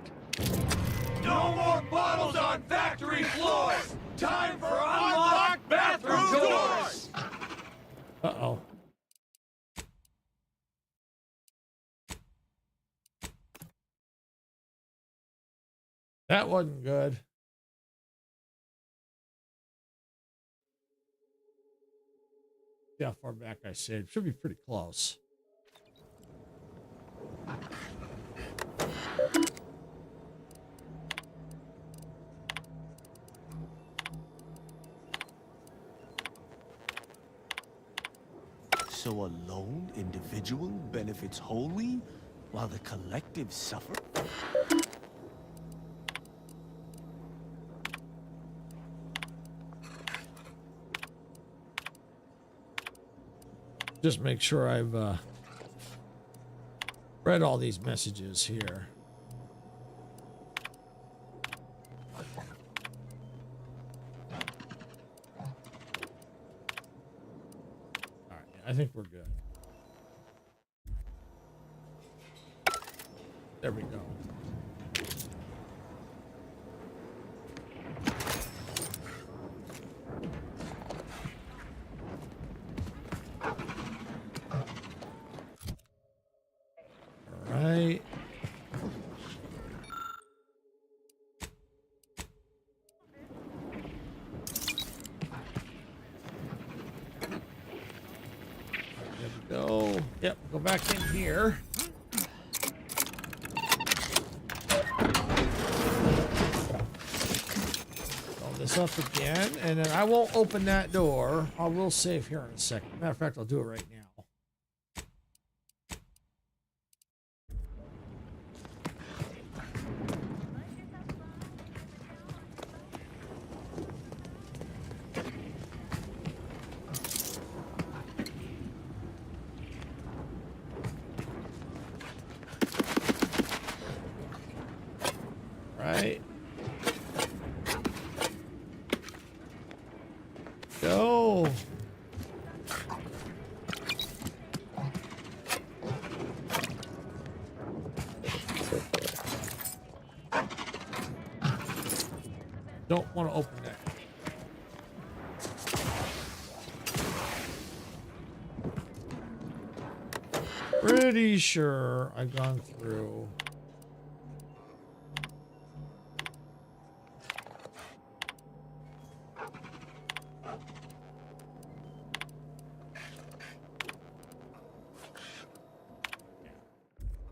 No more bottles on factory floors! Time for unlocked bathroom doors! Uh-oh. That wasn't good. See how far back I saved. Should be pretty close. So a lone individual benefits wholly, while the collective suffer? Just make sure I've read all these messages here. All right, I think we're good. There we go. Right. There we go. Yep, go back in here. Fill this up again, and then I won't open that door. I will save here in a second. Matter of fact, I'll do it right now. Right. Go. Don't want to open that. Pretty sure I've gone through.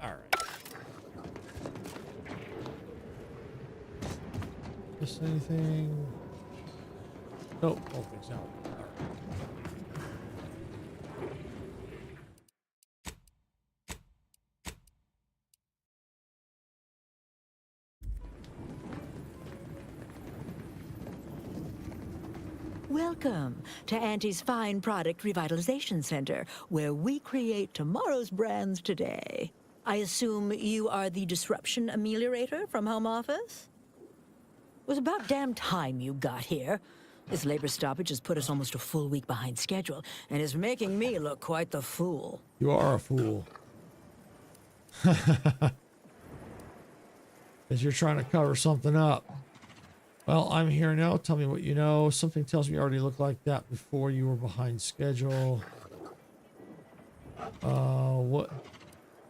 All right. Miss anything? Nope, don't think so. All right. Welcome to Auntie's Fine Product Revitalization Center, where we create tomorrow's brands today. I assume you are the disruption ameliorator from home office? It was about damn time you got here. This labor stoppage has put us almost a full week behind schedule and is making me look quite the fool. You are a fool. Because you're trying to cover something up. Well, I'm here now. Tell me what you know. Something tells me you already looked like that before you were behind schedule. What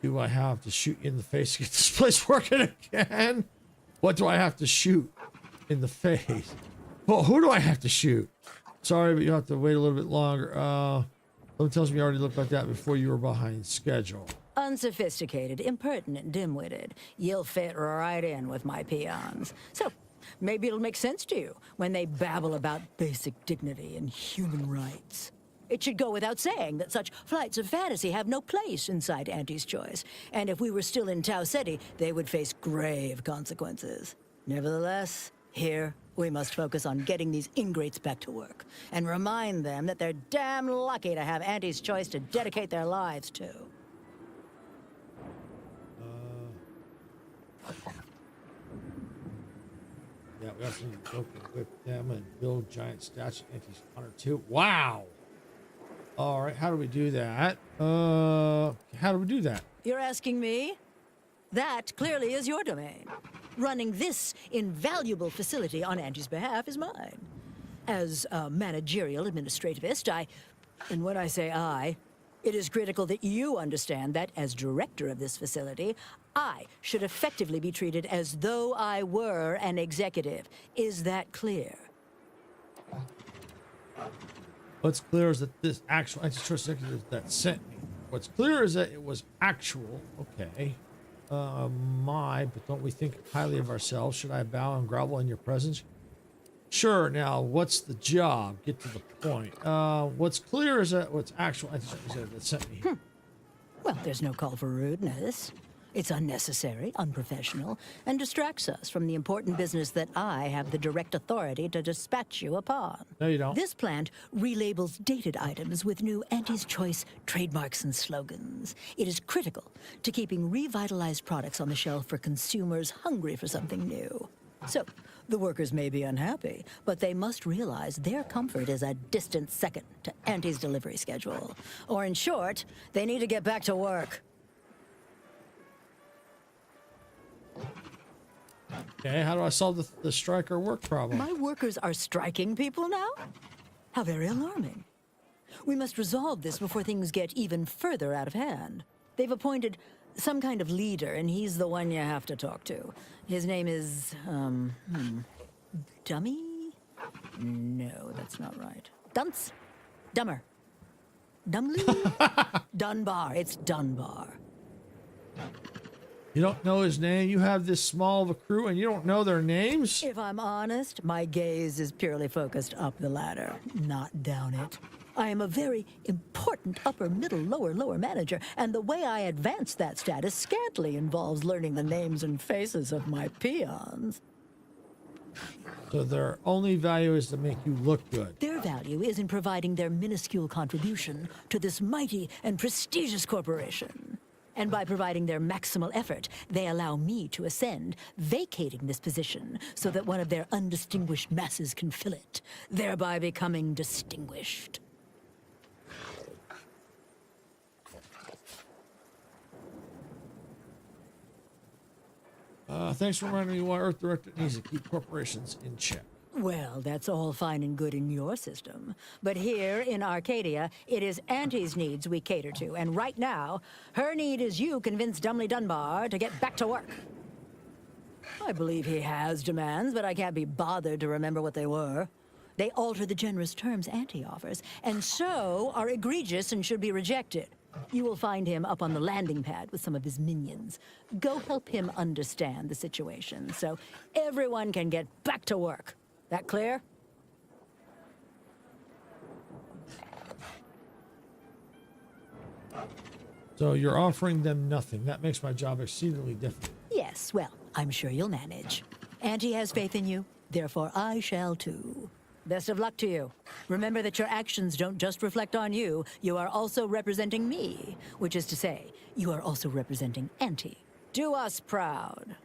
do I have to shoot you in the face to get this place working again? What do I have to shoot in the face? Well, who do I have to shoot? Sorry, but you have to wait a little bit longer. Something tells me you already looked like that before you were behind schedule. Unsophisticated, impertinent, dim-witted. You'll fit right in with my peons. So, maybe it'll make sense to you when they babble about basic dignity and human rights. It should go without saying that such flights of fantasy have no place inside Auntie's Choice. And if we were still in Tau Ceti, they would face grave consequences. Nevertheless, here we must focus on getting these ingrates back to work and remind them that they're damn lucky to have Auntie's Choice to dedicate their lives to. Yeah, we also need to go with them and build giant statues of Auntie's Honor too. Wow. All right, how do we do that? How do we do that? You're asking me? That clearly is your domain. Running this invaluable facility on Auntie's behalf is mine. As a managerial administrativist, and when I say I, it is critical that you understand that as director of this facility, I should effectively be treated as though I were an executive. Is that clear? What's clear is that this actual antitrust executive that sent me. What's clear is that it was actual. Okay. But don't we think highly of ourselves? Should I bow and grovel in your presence? Sure. Now, what's the job? Get to the point. What's clear is that what's actual antitrust executive that sent me. Well, there's no call for rudeness. It's unnecessary, unprofessional, and distracts us from the important business that I have the direct authority to dispatch you upon. No, you don't. This plant relabels dated items with new Auntie's Choice trademarks and slogans. It is critical to keeping revitalized products on the shelf for consumers hungry for something new. So, the workers may be unhappy, but they must realize their comfort is a distant second to Auntie's delivery schedule. Or in short, they need to get back to work. Okay, how do I solve the striker work problem? My workers are striking people now? How very alarming. We must resolve this before things get even further out of hand. They've appointed some kind of leader, and he's the one you have to talk to. His name is, Dummy? No, that's not right. Dunce? Dummer. Dumley? Dunbar. It's Dunbar. You don't know his name? You have this small of a crew and you don't know their names? If I'm honest, my gaze is purely focused up the ladder, not down it. I am a very important upper, middle, lower manager, and the way I advance that status scantily involves learning the names and faces of my peons. So their only value is to make you look good. Their value is in providing their minuscule contribution to this mighty and prestigious corporation. And by providing their maximal effort, they allow me to ascend, vacating this position so that one of their undistinguished masses can fill it, thereby becoming distinguished. Thanks for reminding me why Earth Directorate needs to keep corporations in check. Well, that's all fine and good in your system. But here in Arcadia, it is Auntie's needs we cater to, and right now, her need is you convince Dumley Dunbar to get back to work. I believe he has demands, but I can't be bothered to remember what they were. They alter the generous terms Auntie offers, and so are egregious and should be rejected. You will find him up on the landing pad with some of his minions. Go help him understand the situation so everyone can get back to work. That clear? So you're offering them nothing. That makes my job exceedingly difficult. Yes, well, I'm sure you'll manage. Auntie has faith in you, therefore I shall too. Best of luck to you. Remember that your actions don't just reflect on you, you are also representing me, which is to say, you are also representing Auntie. Do us proud.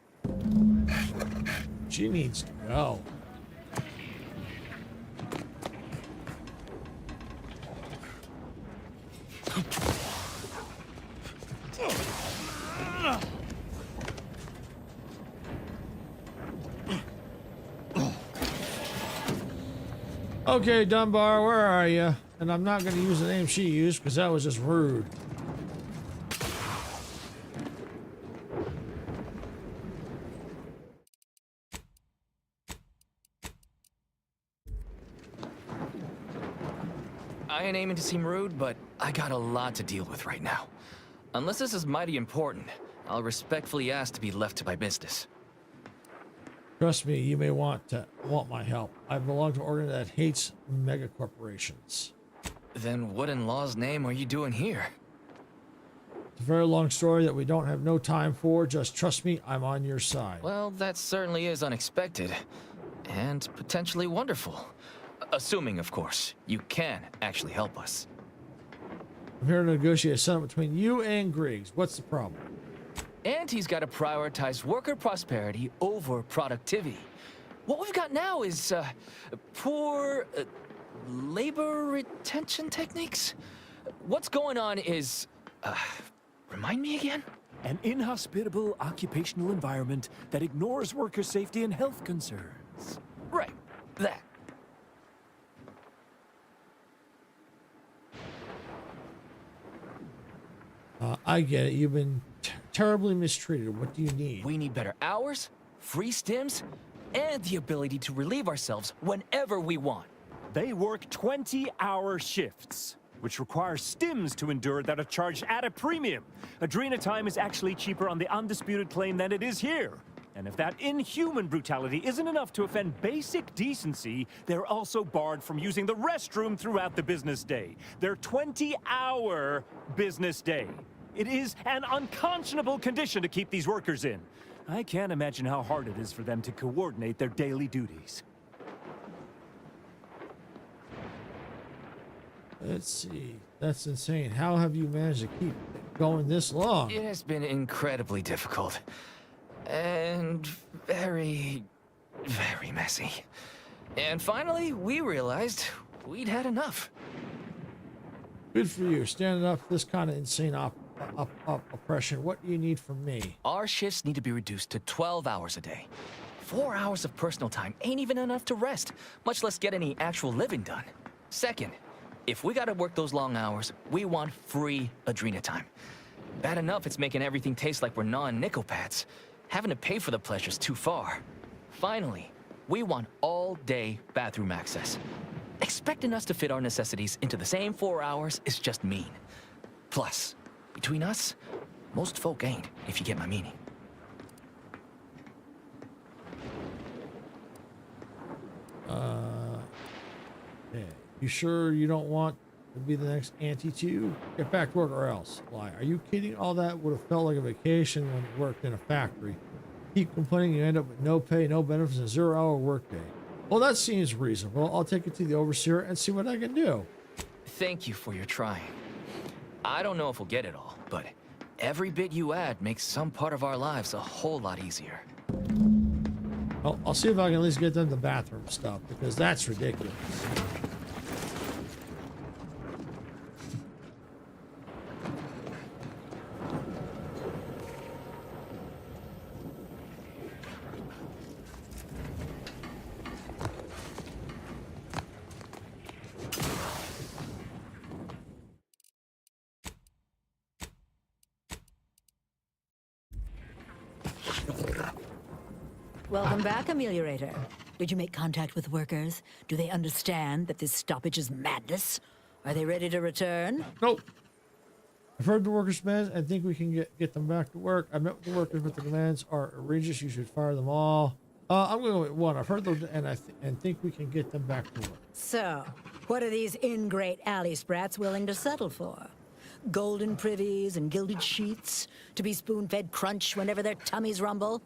She needs to go. Okay, Dunbar, where are you? And I'm not going to use the name she used because that was just rude. I ain't aiming to seem rude, but I got a lot to deal with right now. Unless this is mighty important, I'll respectfully ask to be left to my business. Trust me, you may want my help. I belong to an organ that hates mega corporations. Then what in law's name are you doing here? It's a very long story that we don't have no time for. Just trust me, I'm on your side. Well, that certainly is unexpected. And potentially wonderful. Assuming, of course, you can actually help us. I'm here to negotiate a settlement between you and Griggs. What's the problem? Auntie's got to prioritize worker prosperity over productivity. What we've got now is poor labor retention techniques. What's going on is, remind me again? An inhospitable occupational environment that ignores worker safety and health concerns. Right, that. I get it. You've been terribly mistreated. What do you need? We need better hours, free stims, and the ability to relieve ourselves whenever we want. They work 20-hour shifts, which require stims to endure that are charged at a premium. Adrena time is actually cheaper on the undisputed claim than it is here. And if that inhuman brutality isn't enough to offend basic decency, they're also barred from using the restroom throughout the business day. Their 20-hour business day. It is an unconscionable condition to keep these workers in. I can't imagine how hard it is for them to coordinate their daily duties. Let's see. That's insane. How have you managed to keep going this long? It has been incredibly difficult. And very, very messy. And finally, we realized we'd had enough. Good for you. Standing up for this kind of insane oppression. What do you need from me? Our shifts need to be reduced to 12 hours a day. 4 hours of personal time ain't even enough to rest, much less get any actual living done. Second, if we gotta work those long hours, we want free Adrena time. Bad enough it's making everything taste like we're gnawing nickel pads. Having to pay for the pleasure's too far. Finally, we want all-day bathroom access. Expecting us to fit our necessities into the same 4 hours is just mean. Plus, between us, most folk ain't, if you get my meaning. Yeah. You sure you don't want to be the next Auntie too? Get back to work or else. Lie. Are you kidding? All that would have felt like a vacation when you worked in a factory. Keep complaining, you end up with no pay, no benefits, and a 0-hour workday. Well, that seems reasonable. I'll take it to the overseer and see what I can do. Thank you for your trying. I don't know if we'll get it all, but every bit you add makes some part of our lives a whole lot easier. Well, I'll see if I can at least get them the bathroom stuff, because that's ridiculous. Welcome back, Ameliorator. Did you make contact with workers? Do they understand that this stoppage is madness? Are they ready to return? Nope. I've heard the workers' demands and think we can get them back to work. I met with the workers, but the demands are outrageous. You should fire them all. I'm going to go with one. I've heard those, and think we can get them back to work. So, what are these ingrate alley sprats willing to settle for? Golden privies and gilded sheets to be spoon-fed crunch whenever their tummies rumble?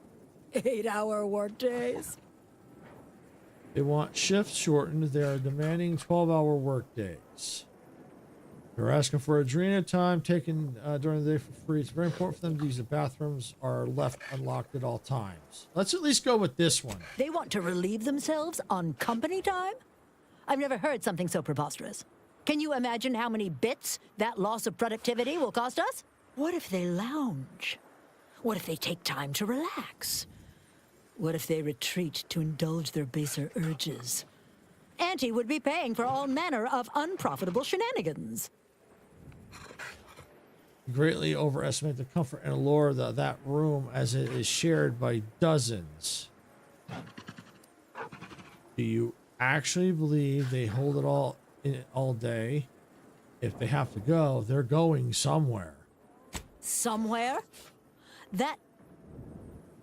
8-hour workdays? They want shifts shortened. They are demanding 12-hour workdays. They're asking for Adrena time taken during the day for free. It's very important for them to use the bathrooms are left unlocked at all times. Let's at least go with this one. They want to relieve themselves on company time? I've never heard something so preposterous. Can you imagine how many bits that loss of productivity will cost us? What if they lounge? What if they take time to relax? What if they retreat to indulge their baser urges? Auntie would be paying for all manner of unprofitable shenanigans. Greatly overestimate the comfort and allure of that room as it is shared by dozens. Do you actually believe they hold it all in all day? If they have to go, they're going somewhere. Somewhere?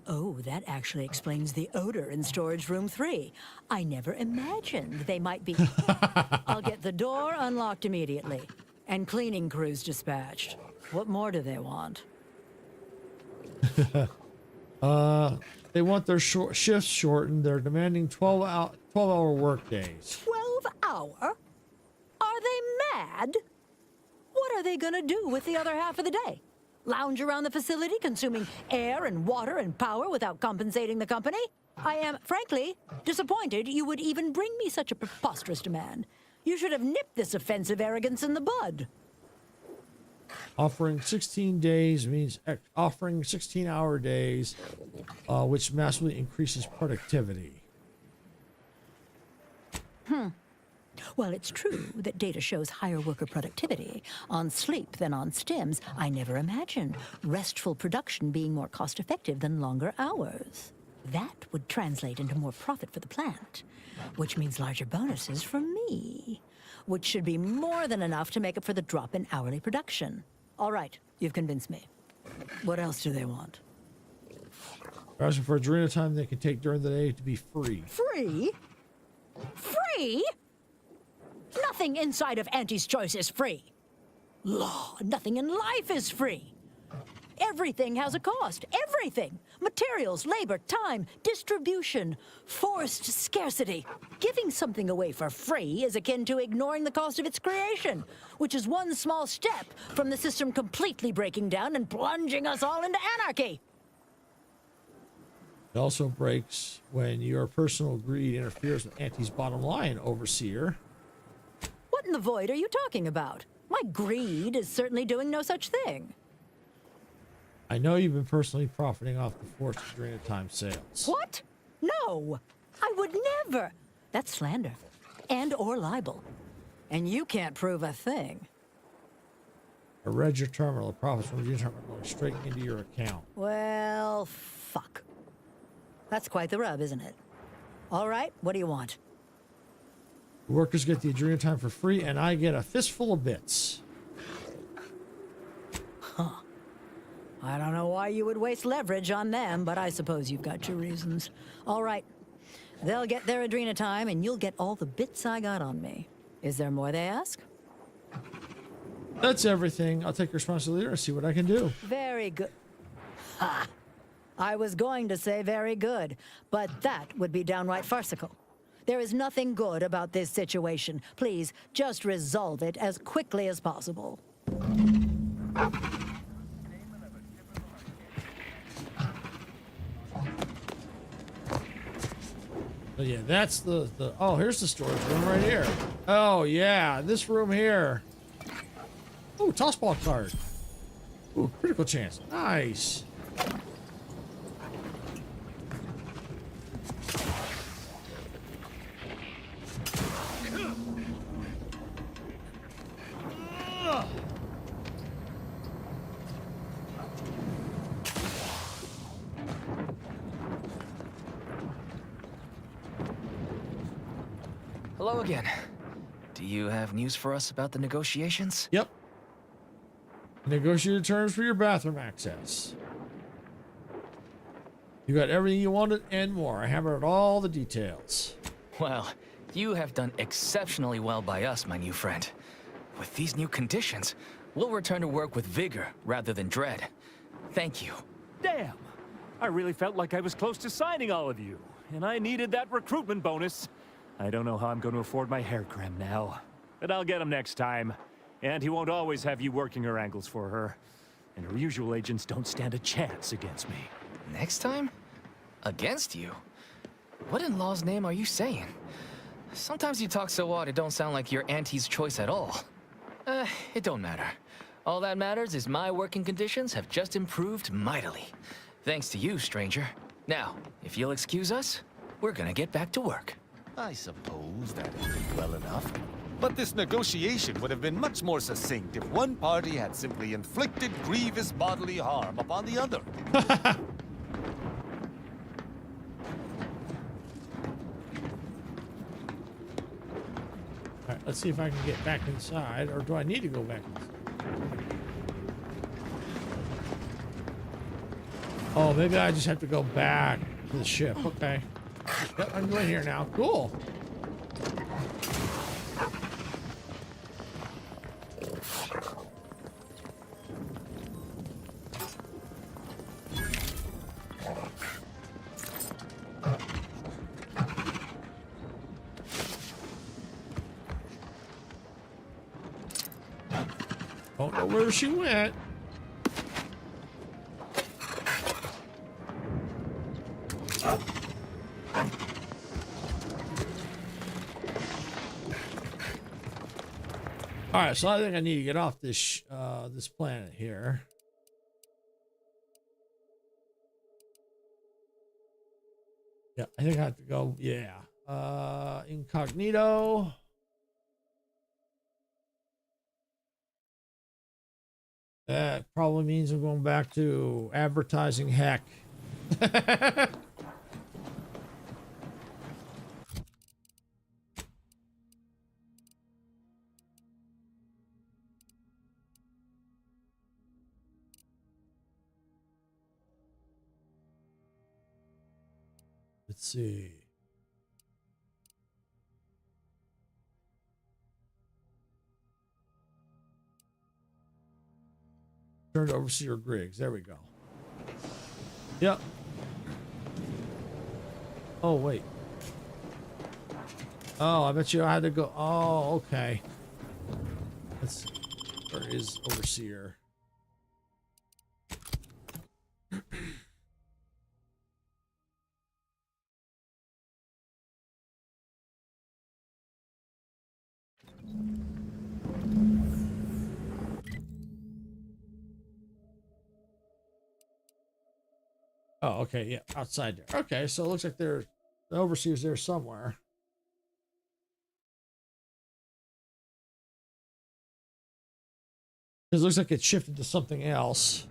Oh, that actually explains the odor in storage room 3. I never imagined they might be. I'll get the door unlocked immediately and cleaning crews dispatched. What more do they want? They want their shifts shortened. They're demanding 12-hour work days. 12 hour? Are they mad? What are they gonna do with the other half of the day? Lounge around the facility, consuming air and water and power without compensating the company? I am, frankly, disappointed you would even bring me such a preposterous demand. You should have nipped this offensive arrogance in the bud. Offering 16 days means offering 16-hour days, which massively increases productivity. Well, it's true that data shows higher worker productivity on sleep than on stims. I never imagined restful production being more cost-effective than longer hours. That would translate into more profit for the plant, which means larger bonuses for me, which should be more than enough to make up for the drop in hourly production. All right, you've convinced me. What else do they want? They're asking for Adrena time they can take during the day to be free. Free? Free? Nothing inside of Auntie's choice is free. Law, nothing in life is free. Everything has a cost. Everything. Materials, labor, time, distribution, forced scarcity. Giving something away for free is akin to ignoring the cost of its creation, which is one small step from the system completely breaking down and plunging us all into anarchy. It also breaks when your personal greed interferes with Auntie's bottom line, Overseer. What in the void are you talking about? My greed is certainly doing no such thing. I know you've been personally profiting off the forced Adrena time sales. What? No, I would never. That's slander and or libel. And you can't prove a thing. I read your terminal. The profits from your terminal are going straight into your account. Well, fuck. That's quite the rub, isn't it? All right, what do you want? The workers get the Adrena time for free, and I get a fistful of bits. Huh. I don't know why you would waste leverage on them, but I suppose you've got your reasons. All right. They'll get their Adrena time, and you'll get all the bits I got on me. Is there more they ask? That's everything. I'll take responsibility and see what I can do. Very good. Ha! I was going to say very good, but that would be downright farcical. There is nothing good about this situation. Please, just resolve it as quickly as possible. But yeah, that's the oh, here's the storage room right here. Oh yeah, this room here. Ooh, toss ball card. Ooh, critical chance. Nice. Hello again. Do you have news for us about the negotiations? Yep. Negotiated terms for your bathroom access. You got everything you wanted and more. I hammered all the details. Well, you have done exceptionally well by us, my new friend. With these new conditions, we'll return to work with vigor rather than dread. Thank you. Damn! I really felt like I was close to signing all of you, and I needed that recruitment bonus. I don't know how I'm going to afford my hair cream now, but I'll get him next time. And he won't always have you working her angles for her. And her usual agents don't stand a chance against me. Next time? Against you? What in law's name are you saying? Sometimes you talk so odd it don't sound like you're Auntie's choice at all. It don't matter. All that matters is my working conditions have just improved mightily. Thanks to you, stranger. Now, if you'll excuse us, we're gonna get back to work. I suppose that is well enough. But this negotiation would have been much more succinct if one party had simply inflicted grievous bodily harm upon the other. All right, let's see if I can get back inside, or do I need to go back inside? Oh, maybe I just have to go back to the ship. Okay. Yep, I'm going here now. Cool. Don't know where she went. All right, so I think I need to get off this this planet here. Yeah, I think I have to go. Yeah, incognito. That probably means I'm going back to advertising heck. Let's see. Turn to Overseer Griggs. There we go. Yep. Oh, wait. Oh, I bet you I had to go. Oh, okay. Let's see. Where is Overseer? Oh, okay, yeah, outside there. Okay, so it looks like the Overseer's there somewhere. It looks like it shifted to something else.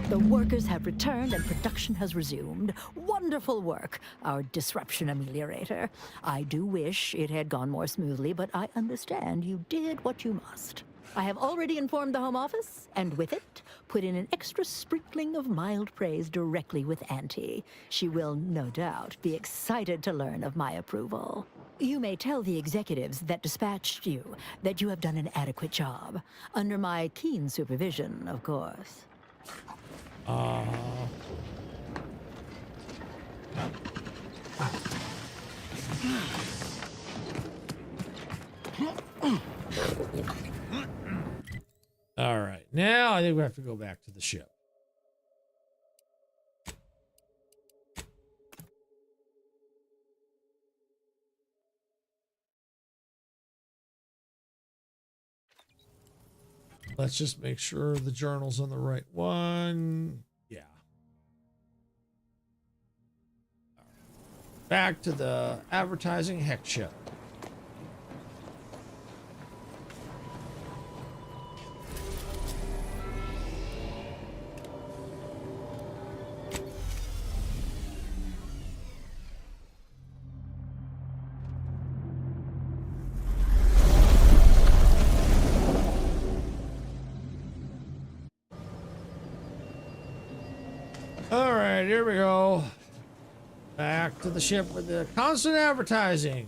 The workers have returned and production has resumed. Wonderful work, our disruption ameliorator. I do wish it had gone more smoothly, but I understand you did what you must. I have already informed the Home Office, and with it, put in an extra sprinkling of mild praise directly with Auntie. She will, no doubt, be excited to learn of my approval. You may tell the executives that dispatched you that you have done an adequate job. Under my keen supervision, of course. All right, now I think we have to go back to the ship. Let's just make sure the journal's on the right one. Yeah. back to the advertising heck show. All right, here we go. Back to the ship with the constant advertising.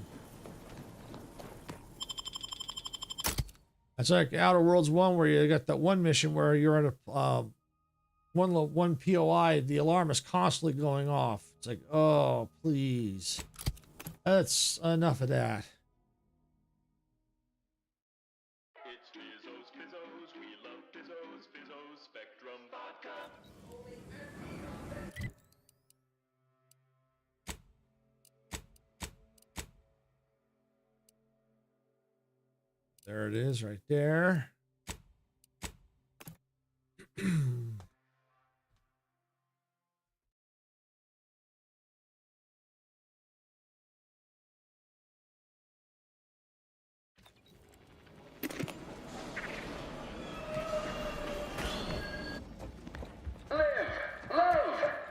That's like Outer Worlds 1, where you got that one mission where you're at a one POI, the alarm is constantly going off. It's like, oh, please. That's enough of that. It's Fizzos, Fizzos, we love Fizzos, Fizzos, Spectrum Vodka. There it is right there.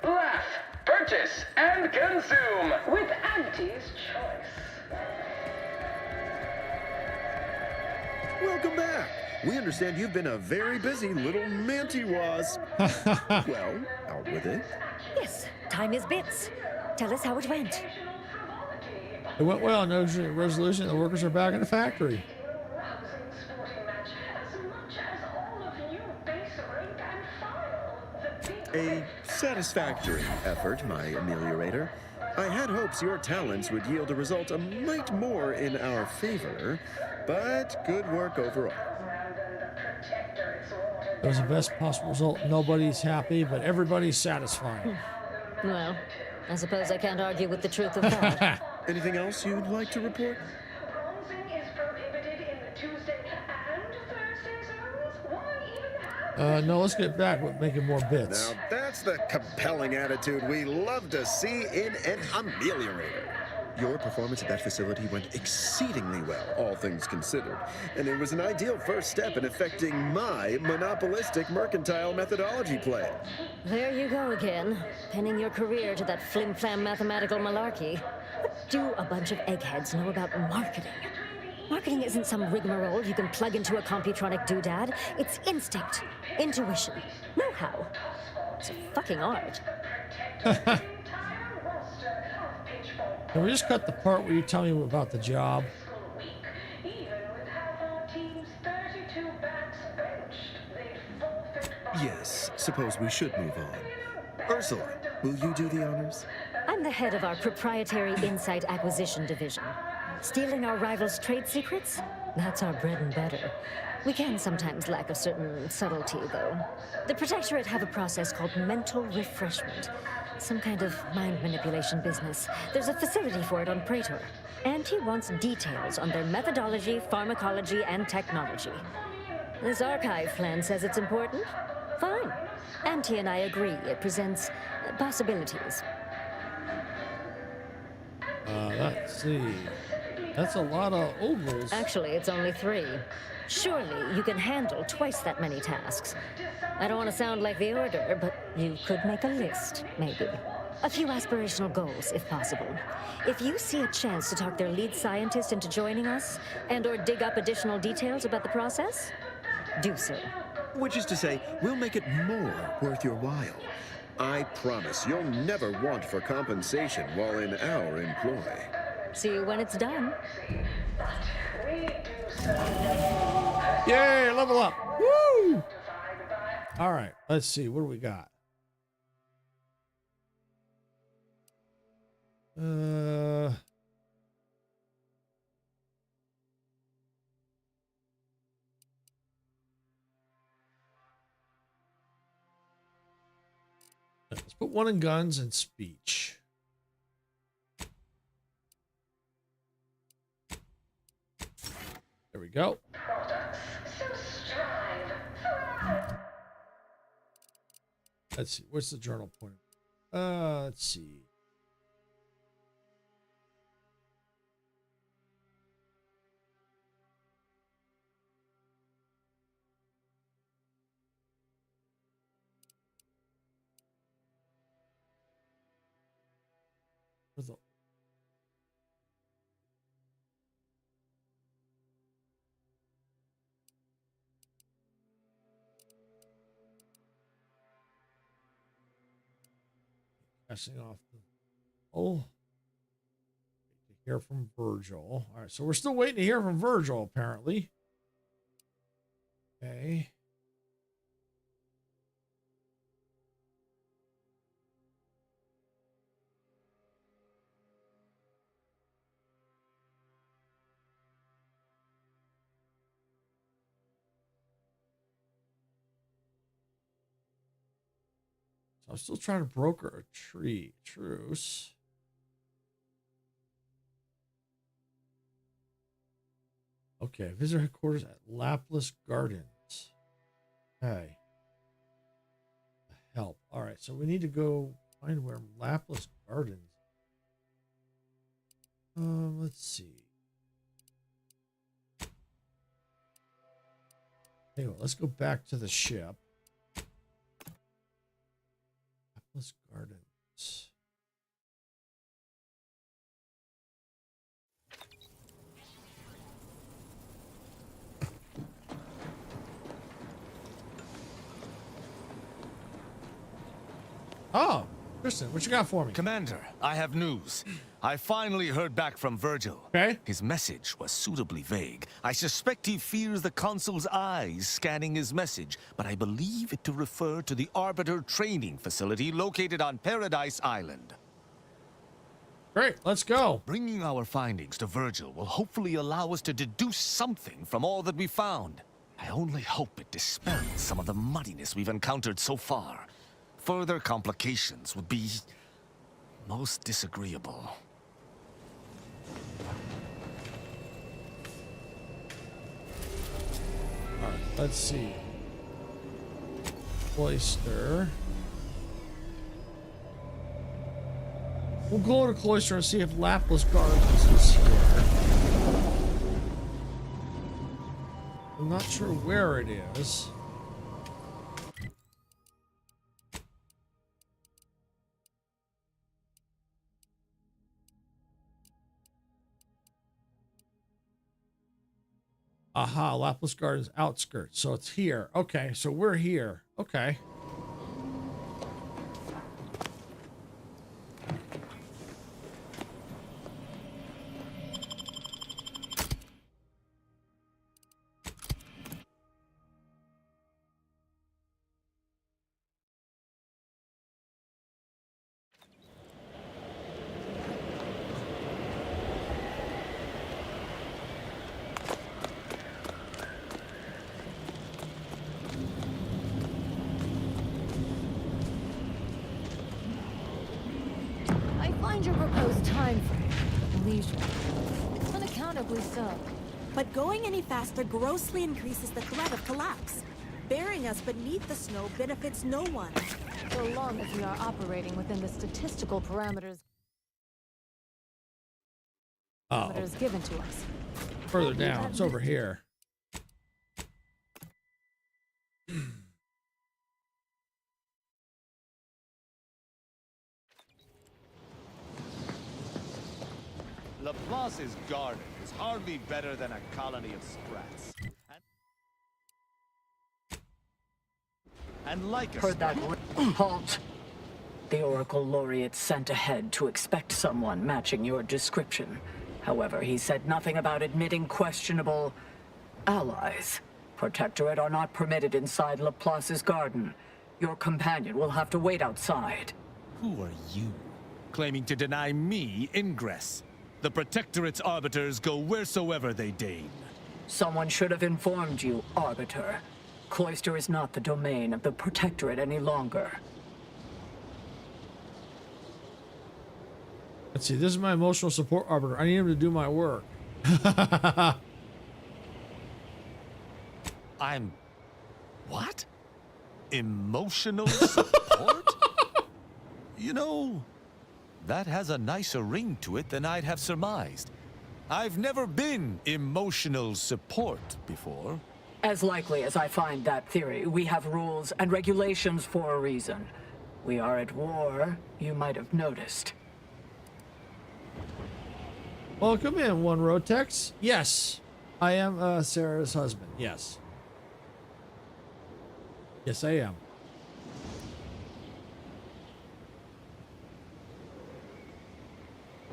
Laugh, purchase, and consume with Auntie's Choice. Welcome back. We understand you've been a very busy little manty-was. Well, out with it. Yes, time is bits. Tell us how it went. It went well. No resolution. The workers are back in the factory. A satisfactory effort, my ameliorator. I had hopes your talents would yield a result a mite more in our favor, but good work overall. It was the best possible result. Nobody's happy, but everybody's satisfied. Well, I suppose I can't argue with the truth of that. Anything else you'd like to report? No, let's get back with making more bits. Now that's the compelling attitude we love to see in an ameliorator. Your performance at that facility went exceedingly well, all things considered. And it was an ideal first step in effecting my monopolistic mercantile methodology plan. There you go again, pinning your career to that flim-flam mathematical malarkey. What do a bunch of eggheads know about marketing? Marketing isn't some rigmarole you can plug into a computronic doodad. It's instinct, intuition, know-how. It's a fucking art. Can we just cut the part where you tell me about the job? Yes, suppose we should move on. Ursula, will you do the honors? I'm the head of our proprietary insight acquisition division. Stealing our rivals' trade secrets? That's our bread and butter. We can sometimes lack a certain subtlety, though. The Protectorate have a process called mental refreshment. Some kind of mind manipulation business. There's a facility for it on Praetor. Auntie wants details on their methodology, pharmacology, and technology. This archive plan says it's important. Fine. Auntie and I agree it presents possibilities. Let's see. That's a lot of ovals. Actually, it's only 3. Surely you can handle twice that many tasks. I don't want to sound like the Order, but you could make a list, maybe. A few aspirational goals, if possible. If you see a chance to talk their lead scientist into joining us, and/or dig up additional details about the process, do so. Which is to say, we'll make it more worth your while. I promise you'll never want for compensation while in our employ. See you when it's done. Yay, level up. Woo! All right, let's see. What do we got? Let's put one in guns and speech. There we go. Let's see. What's the journal point? Let's see. Where's the... Passing off the... Oh. Wait to hear from Virgil. All right, so we're still waiting to hear from Virgil, apparently. Okay. I'm still trying to broker a truce. Okay, visitor headquarters at Laplace Gardens. Okay. Help. All right, so we need to go find where Laplace Gardens. Let's see. Anyway, let's go back to the ship. Gardens. Oh, Tristan, what you got for me? Commander, I have news. I finally heard back from Virgil. Okay. His message was suitably vague. I suspect he fears the Consul's eyes scanning his message, but I believe it to refer to the Arbiter training facility located on Paradise Island. Great, let's go. Bringing our findings to Virgil will hopefully allow us to deduce something from all that we found. I only hope it dispels some of the muddiness we've encountered so far. Further complications would be most disagreeable. All right, let's see. Cloister. We'll go to Cloister and see if Laplace Gardens is here. I'm not sure where it is. Aha, Laplace Gardens outskirts. So it's here. Okay, so we're here. Okay. Your proposed time frame, leisure, unaccountably so. But going any faster grossly increases the threat of collapse. Burying us beneath the snow benefits no one. So long as we are operating within the statistical parameters given to us. Further down, it's over here. Laplace's garden is hardly better than a colony of sprats. And like a Heard that? Halt! The Oracle Laureate sent ahead to expect someone matching your description. However, he said nothing about admitting questionable allies. Protectorate are not permitted inside Laplace's garden. Your companion will have to wait outside. Who are you? Claiming to deny me ingress. The Protectorate's arbiters go wheresoever they deign. Someone should have informed you, Arbiter. Cloister is not the domain of the Protectorate any longer. Let's see, this is my emotional support arbiter. I need him to do my work. I'm... what? Emotional support? You know, that has a nicer ring to it than I'd have surmised. I've never been emotional support before. As likely as I find that theory, we have rules and regulations for a reason. We are at war, you might have noticed. Welcome in, One Rotex. Yes, I am Sarah's husband. Yes. Yes, I am.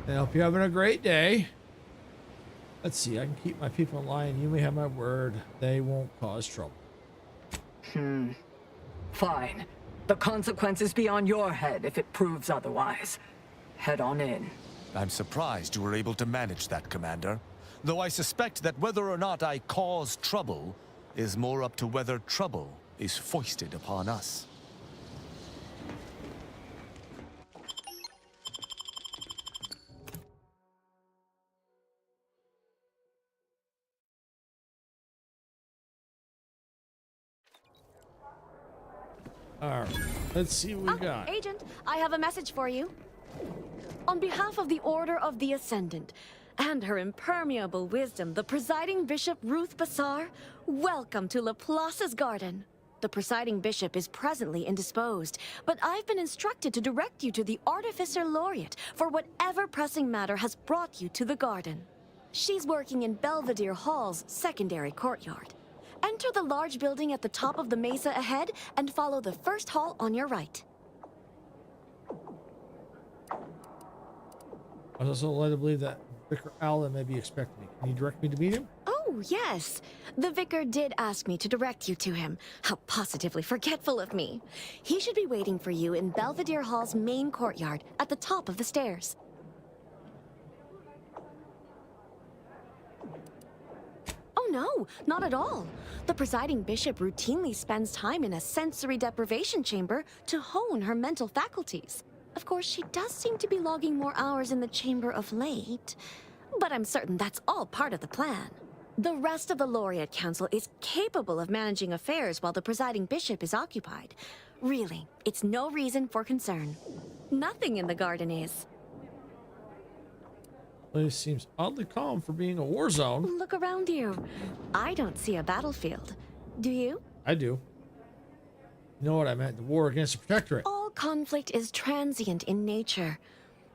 I hope you're having a great day. Let's see, I can keep my people in line. You may have my word. They won't cause trouble. Fine. The consequences be on your head if it proves otherwise. Head on in. I'm surprised you were able to manage that, Commander. Though I suspect that whether or not I cause trouble is more up to whether trouble is foisted upon us. Alright, let's see what we got. Agent, I have a message for you. On behalf of the Order of the Ascendant and her impermeable wisdom, the presiding bishop Ruth Bassar, welcome to Laplace's garden. The presiding bishop is presently indisposed, but I've been instructed to direct you to the Artificer Laureate for whatever pressing matter has brought you to the garden. She's working in Belvedere Hall's secondary courtyard. Enter the large building at the top of the mesa ahead and follow the first hall on your right. I was also led to believe that Vicar Allen may be expecting me. Can you direct me to meet him? Oh, yes. The vicar did ask me to direct you to him. How positively forgetful of me. He should be waiting for you in Belvedere Hall's main courtyard at the top of the stairs. Oh, no, not at all. The presiding bishop routinely spends time in a sensory deprivation chamber to hone her mental faculties. Of course, she does seem to be logging more hours in the chamber of late, but I'm certain that's all part of the plan. The rest of the Laureate Council is capable of managing affairs while the presiding bishop is occupied. Really, it's no reason for concern. Nothing in the garden is. Place seems oddly calm for being a war zone. Look around you. I don't see a battlefield. Do you? I do. You know what I meant? The war against the Protectorate. All conflict is transient in nature.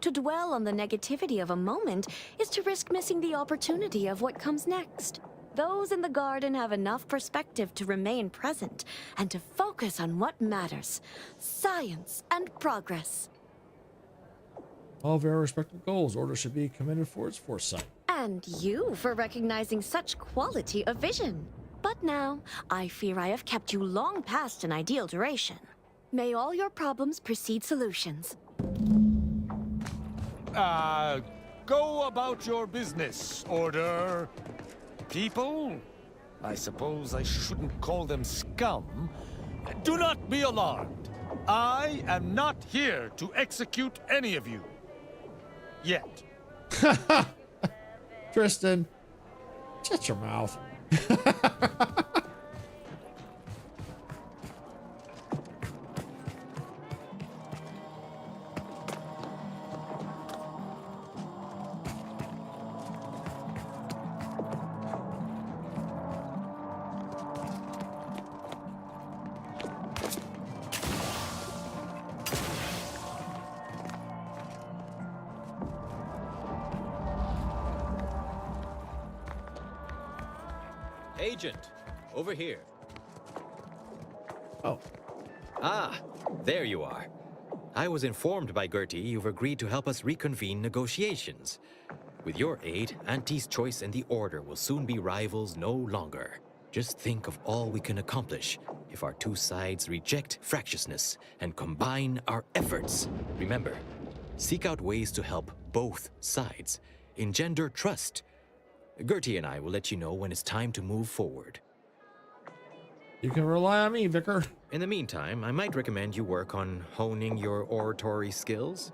To dwell on the negativity of a moment is to risk missing the opportunity of what comes next. Those in the garden have enough perspective to remain present and to focus on what matters: science and progress. All very respectable goals. Order should be commended for its foresight. And you for recognizing such quality of vision. But now, I fear I have kept you long past an ideal duration. May all your problems precede solutions. Go about your business, Order. People, I suppose I shouldn't call them scum. Do not be alarmed. I am not here to execute any of you. Yet. Tristan, shut your mouth. Agent, over here. Oh. Ah, there you are. I was informed by Gertie you've agreed to help us reconvene negotiations. With your aid, Auntie's Choice and the Order will soon be rivals no longer. Just think of all we can accomplish if our two sides reject fractiousness and combine our efforts. Remember, seek out ways to help both sides. Engender trust. Gertie and I will let you know when it's time to move forward. You can rely on me, Vicar. In the meantime, I might recommend you work on honing your oratory skills.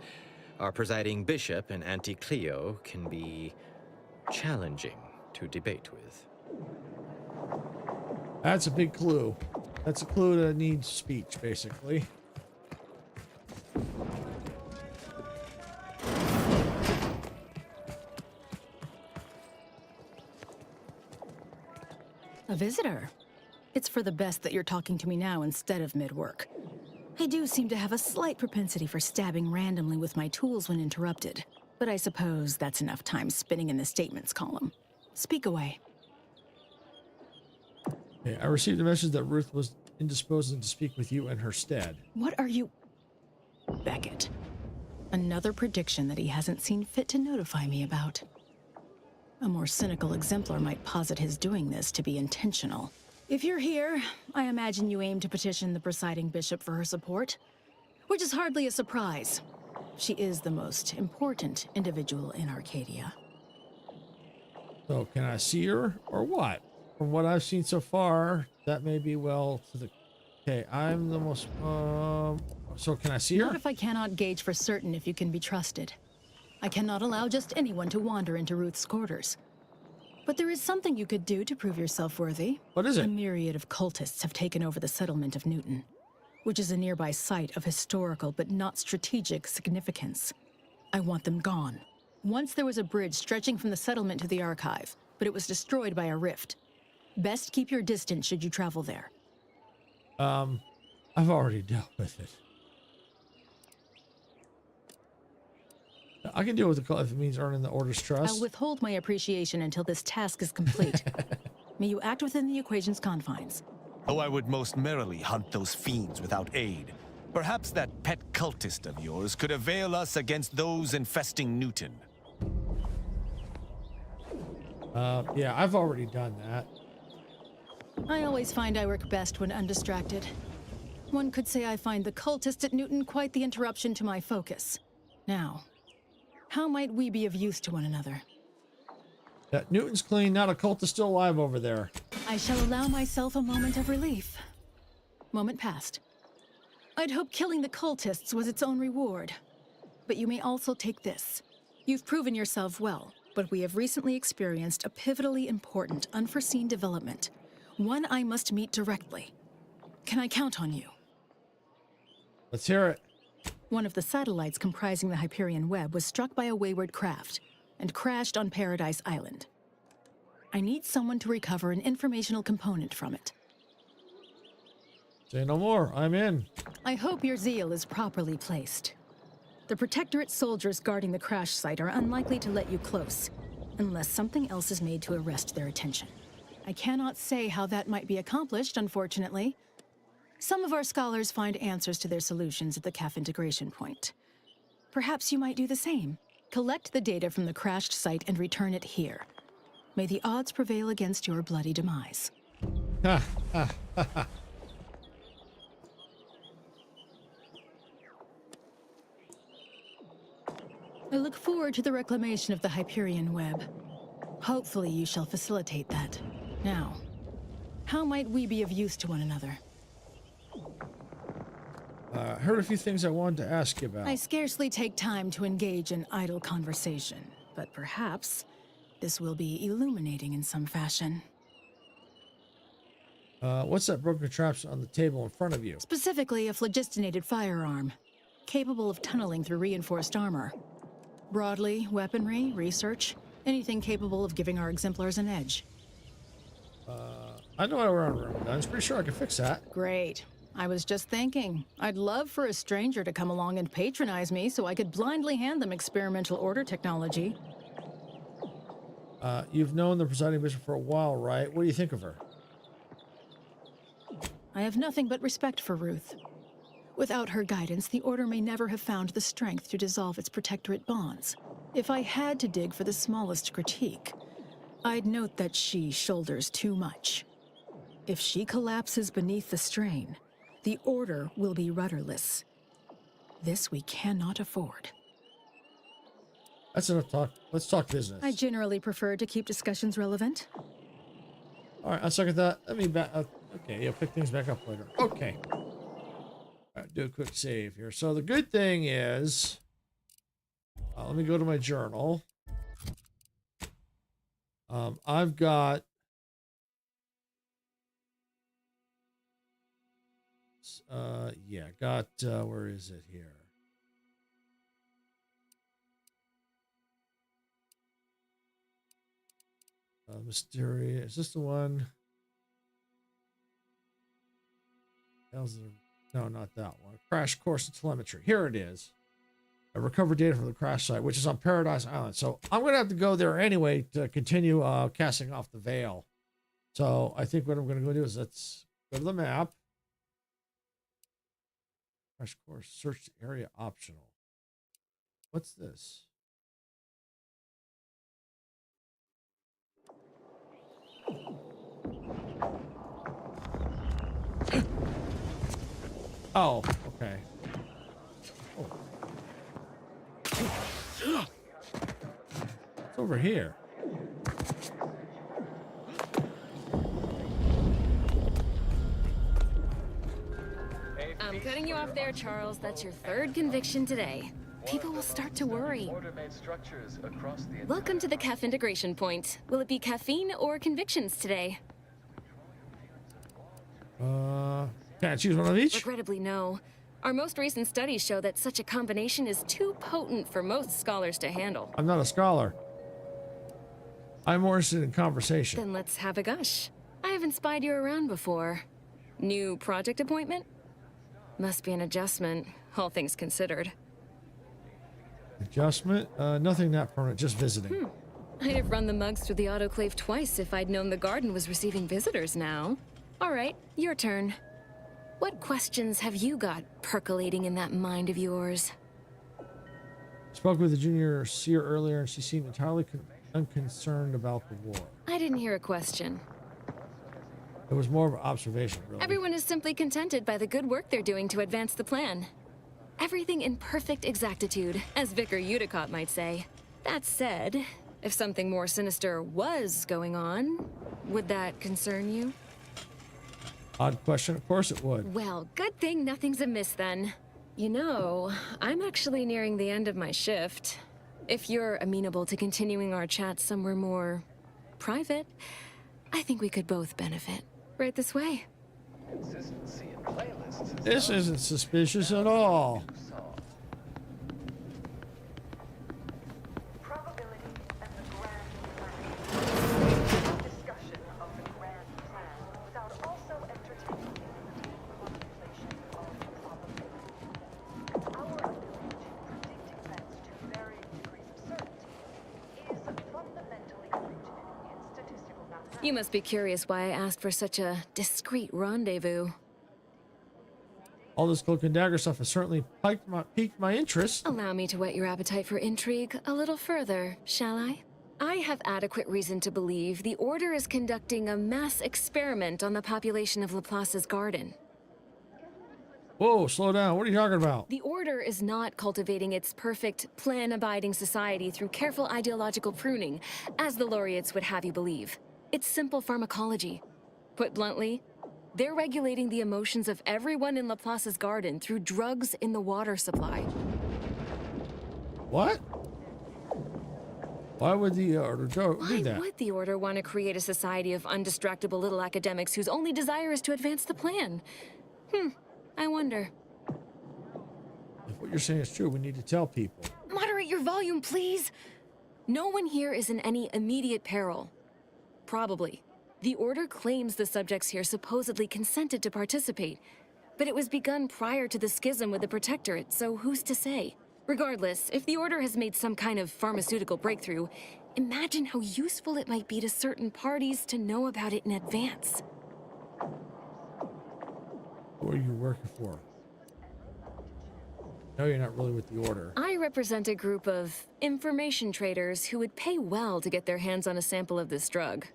Our presiding bishop and Auntie Cleo can be challenging to debate with. That's a big clue. That's a clue that needs speech, basically. A visitor. It's for the best that you're talking to me now instead of mid-work. I do seem to have a slight propensity for stabbing randomly with my tools when interrupted. But I suppose that's enough time spinning in the statements column. Speak away. Okay, I received a message that Ruth was indisposed to speak with you in her stead. What are you... Beckett. Another prediction that he hasn't seen fit to notify me about. A more cynical exemplar might posit his doing this to be intentional. If you're here, I imagine you aim to petition the presiding bishop for her support, which is hardly a surprise. She is the most important individual in Arcadia. So, can I see her or what? From what I've seen so far, that may be well to the... Okay, I'm the most... So can I see her? Not if I cannot gauge for certain if you can be trusted. I cannot allow just anyone to wander into Ruth's quarters. But there is something you could do to prove yourself worthy. What is it? A myriad of cultists have taken over the settlement of Newton, which is a nearby site of historical but not strategic significance. I want them gone. Once there was a bridge stretching from the settlement to the archive, but it was destroyed by a rift. Best keep your distance should you travel there. I've already dealt with it. I can deal with the call if it means earning the Order's trust. I'll withhold my appreciation until this task is complete. May you act within the equation's confines. Though I would most merrily hunt those fiends without aid, perhaps that pet cultist of yours could avail us against those infesting Newton. Yeah, I've already done that. I always find I work best when undistracted. One could say I find the cultist at Newton quite the interruption to my focus. Now, how might we be of use to one another? That Newton's clean, not a cult is still alive over there. I shall allow myself a moment of relief. Moment passed. I'd hoped killing the cultists was its own reward. But you may also take this. You've proven yourself well, but we have recently experienced a pivotally important, unforeseen development. One I must meet directly. Can I count on you? Let's hear it. One of the satellites comprising the Hyperion web was struck by a wayward craft and crashed on Paradise Island. I need someone to recover an informational component from it. Say no more. I'm in. I hope your zeal is properly placed. The Protectorate soldiers guarding the crash site are unlikely to let you close, unless something else is made to arrest their attention. I cannot say how that might be accomplished, unfortunately. Some of our scholars find answers to their solutions at the CAF integration point. Perhaps you might do the same. Collect the data from the crashed site and return it here. May the odds prevail against your bloody demise. Ha, ha, ha, ha. I look forward to the reclamation of the Hyperion web. Hopefully you shall facilitate that. Now, how might we be of use to one another? I heard a few things I wanted to ask you about. I scarcely take time to engage in idle conversation, but perhaps this will be illuminating in some fashion. What's that broken contraption on the table in front of you? Specifically, a phlogistinated firearm, capable of tunneling through reinforced armor. Broadly, weaponry, research, anything capable of giving our exemplars an edge. I know how to run guns. Pretty sure I can fix that. Great. I was just thinking, I'd love for a stranger to come along and patronize me so I could blindly hand them experimental order technology. You've known the presiding bishop for a while, right? What do you think of her? I have nothing but respect for Ruth. Without her guidance, the Order may never have found the strength to dissolve its protectorate bonds. If I had to dig for the smallest critique, I'd note that she shoulders too much. If she collapses beneath the strain, the Order will be rudderless. This we cannot afford. That's enough talk. Let's talk business. I generally prefer to keep discussions relevant. All right, I'll second that. Let me back. Okay, you'll pick things back up later. Okay. All right, do a quick save here. So the good thing is, let me go to my journal. I've got where is it here? Mysterious. Is this the one? No, not that one. Crash course of telemetry. Here it is. recover data from the crash site, which is on Paradise Island. So I'm going to have to go there anyway to continue casting off the veil. So I think what I'm going to go do is let's go to the map. Crash course, search the area optional. What's this? Oh, okay. Oh. It's over here. I'm cutting you off there, Charles. That's your third conviction today. People will start to worry. Welcome to the CAF integration point. Will it be caffeine or convictions today? Can I choose one of each? Regrettably, no. Our most recent studies show that such a combination is too potent for most scholars to handle. I'm not a scholar. I'm more interested in conversation. Then let's have a gush. I haven't spied you around before. New project appointment? Must be an adjustment, all things considered. Adjustment? Nothing that permanent, just visiting. I'd have run the mugs through the autoclave twice if I'd known the garden was receiving visitors now. All right, your turn. What questions have you got percolating in that mind of yours? Spoke with the junior seer earlier, and she seemed entirely unconcerned about the war. I didn't hear a question. It was more of an observation, really. Everyone is simply contented by the good work they're doing to advance the plan. Everything in perfect exactitude, as Vicar Udicott might say. That said, if something more sinister was going on, would that concern you? Odd question, of course it would. Well, good thing nothing's amiss then. You know, I'm actually nearing the end of my shift. If you're amenable to continuing our chat somewhere more private, I think we could both benefit. Right this way. This isn't suspicious at all. You must be curious why I asked for such a discreet rendezvous. All this cloak and dagger stuff has certainly piqued my interest. Allow me to whet your appetite for intrigue a little further, shall I? I have adequate reason to believe the Order is conducting a mass experiment on the population of Laplace's garden. Whoa, slow down. What are you talking about? The Order is not cultivating its perfect, plan-abiding society through careful ideological pruning, as the laureates would have you believe. It's simple pharmacology. Put bluntly, they're regulating the emotions of everyone in Laplace's garden through drugs in the water supply. What? Why would the Order do that? Why would the Order want to create a society of undistractable little academics whose only desire is to advance the plan? I wonder. If what you're saying is true, we need to tell people. Moderate your volume, please. No one here is in any immediate peril. Probably. The Order claims the subjects here supposedly consented to participate, but it was begun prior to the schism with the Protectorate, so who's to say? Regardless, if the Order has made some kind of pharmaceutical breakthrough, imagine how useful it might be to certain parties to know about it in advance. Who are you working for? No, you're not really with the Order. I represent a group of information traders who would pay well to get their hands on a sample of this drug.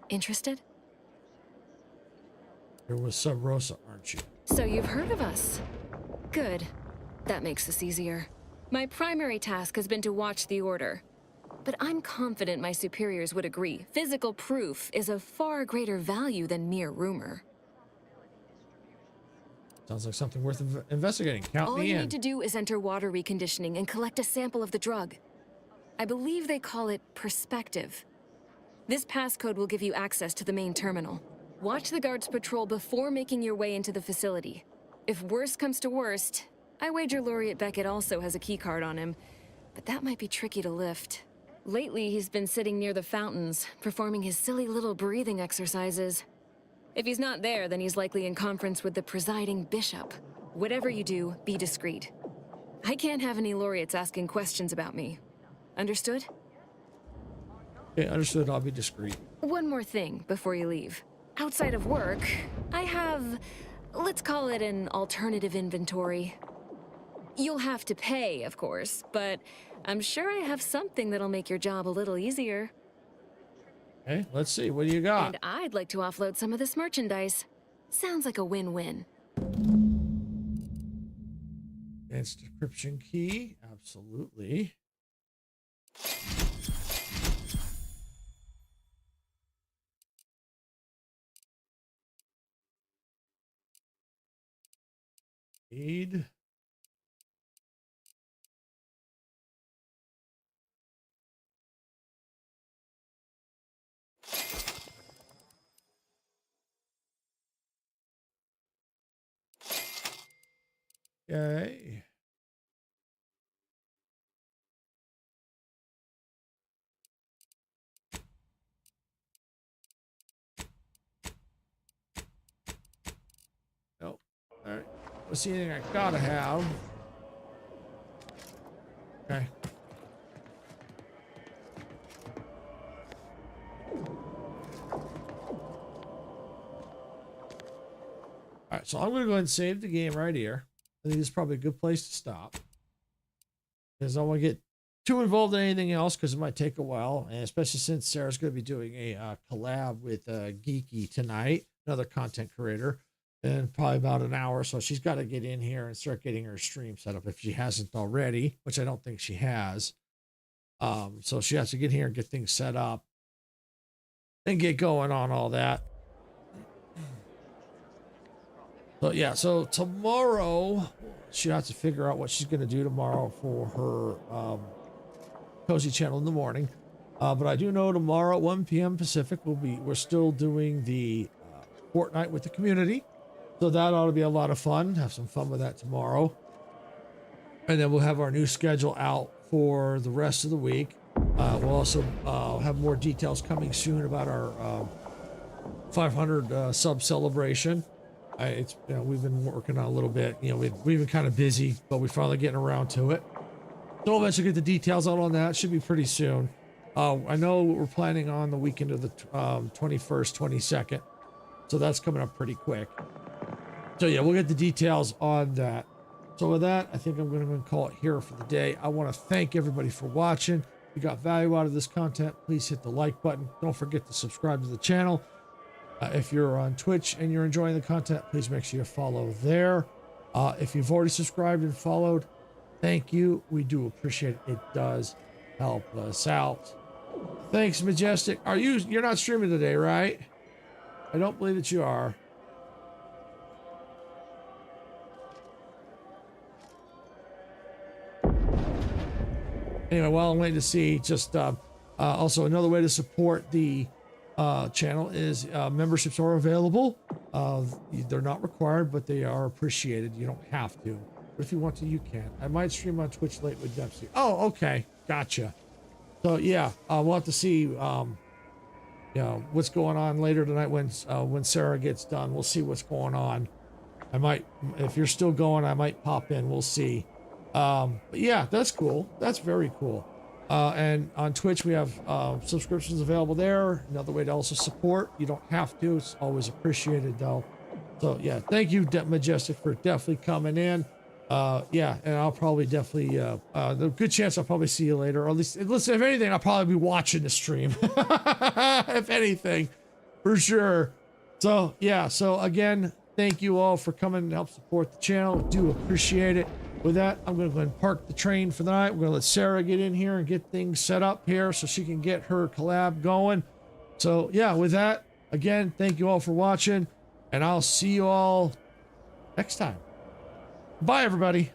Interested? You're with Sub Rosa, aren't you? So you've heard of us. Good. That makes this easier. My primary task has been to watch the Order. But I'm confident my superiors would agree. Physical proof is of far greater value than mere rumor. Sounds like something worth investigating. Count All me you in. need to do is enter water reconditioning and collect a sample of the drug. I believe they call it perspective. This passcode will give you access to the main terminal. Watch the guards patrol before making your way into the facility. If worst comes to worst, I wager Laureate Beckett also has a keycard on him, but that might be tricky to lift. Lately, he's been sitting near the fountains, performing his silly little breathing exercises. If he's not there, then he's likely in conference with the presiding bishop. Whatever you do, be discreet. I can't have any laureates asking questions about me. Understood? Okay, understood. I'll be discreet. One more thing before you leave. Outside of work, I have, let's call it an alternative inventory. You'll have to pay, of course, but I'm sure I have something that'll make your job a little easier. Okay, let's see. What do you got? And I'd like to offload some of this merchandise. Sounds like a win-win. Advanced decryption key. Absolutely. Aid. Okay. Nope. All right. Let's see anything I gotta have. Okay. All right, so I'm gonna go ahead and save the game right here. I think this is probably a good place to stop, because I don't want to get too involved in anything else, because it might take a while, and especially since Sarah's going to be doing a collab with Geeky tonight, another content creator, in probably about an hour. So she's got to get in here and start getting her stream set up if she hasn't already, which I don't think she has. So she has to get here and get things set up and get going on all that. So yeah, so tomorrow she has to figure out what she's going to do tomorrow for her cozy channel in the morning. But I do know tomorrow at 1 p.m. Pacific we're still doing the Fortnite with the community. So that ought to be a lot of fun. Have some fun with that tomorrow. And then we'll have our new schedule out for the rest of the week. We'll also have more details coming soon about our 500 sub celebration. It's we've been working on a little bit. We've been kind of busy, but we're finally getting around to it. So we'll eventually get the details out on that. Should be pretty soon. I know we're planning on the weekend of the 21st, 22nd. So that's coming up pretty quick. So yeah, we'll get the details on that. So with that, I think I'm going to call it here for the day. I want to thank everybody for watching. If you got value out of this content, please hit the like button. Don't forget to subscribe to the channel. If you're on Twitch and you're enjoying the content, please make sure you follow there. If you've already subscribed and followed, thank you. We do appreciate it. It does help us out. Thanks, Majestic. You're not streaming today, right? I don't believe that you are. Anyway, while I'm waiting to see, just also another way to support the channel is memberships are available. They're not required, but they are appreciated. You don't have to, but if you want to, you can. I might stream on Twitch late with Dempsey. Oh, okay, gotcha. So yeah, we'll have to see what's going on later tonight when Sarah gets done. We'll see what's going on. I might, if you're still going, I might pop in. We'll see. But yeah, that's cool. That's very cool. And on Twitch, we have subscriptions available there. Another way to also support. You don't have to. It's always appreciated, though. So, yeah, thank you, Majestic, for definitely coming in. Yeah, and I'll probably definitely, the good chance I'll probably see you later. Or at least, listen, if anything, I'll probably be watching the stream. If anything, for sure. So, yeah, so again, thank you all for coming and help support the channel. Do appreciate it. With that, I'm going to go ahead and park the train for the night. We're going to let Sarah get in here and get things set up here so she can get her collab going. So, yeah, with that, again, thank you all for watching, and I'll see you all next time. Bye, everybody.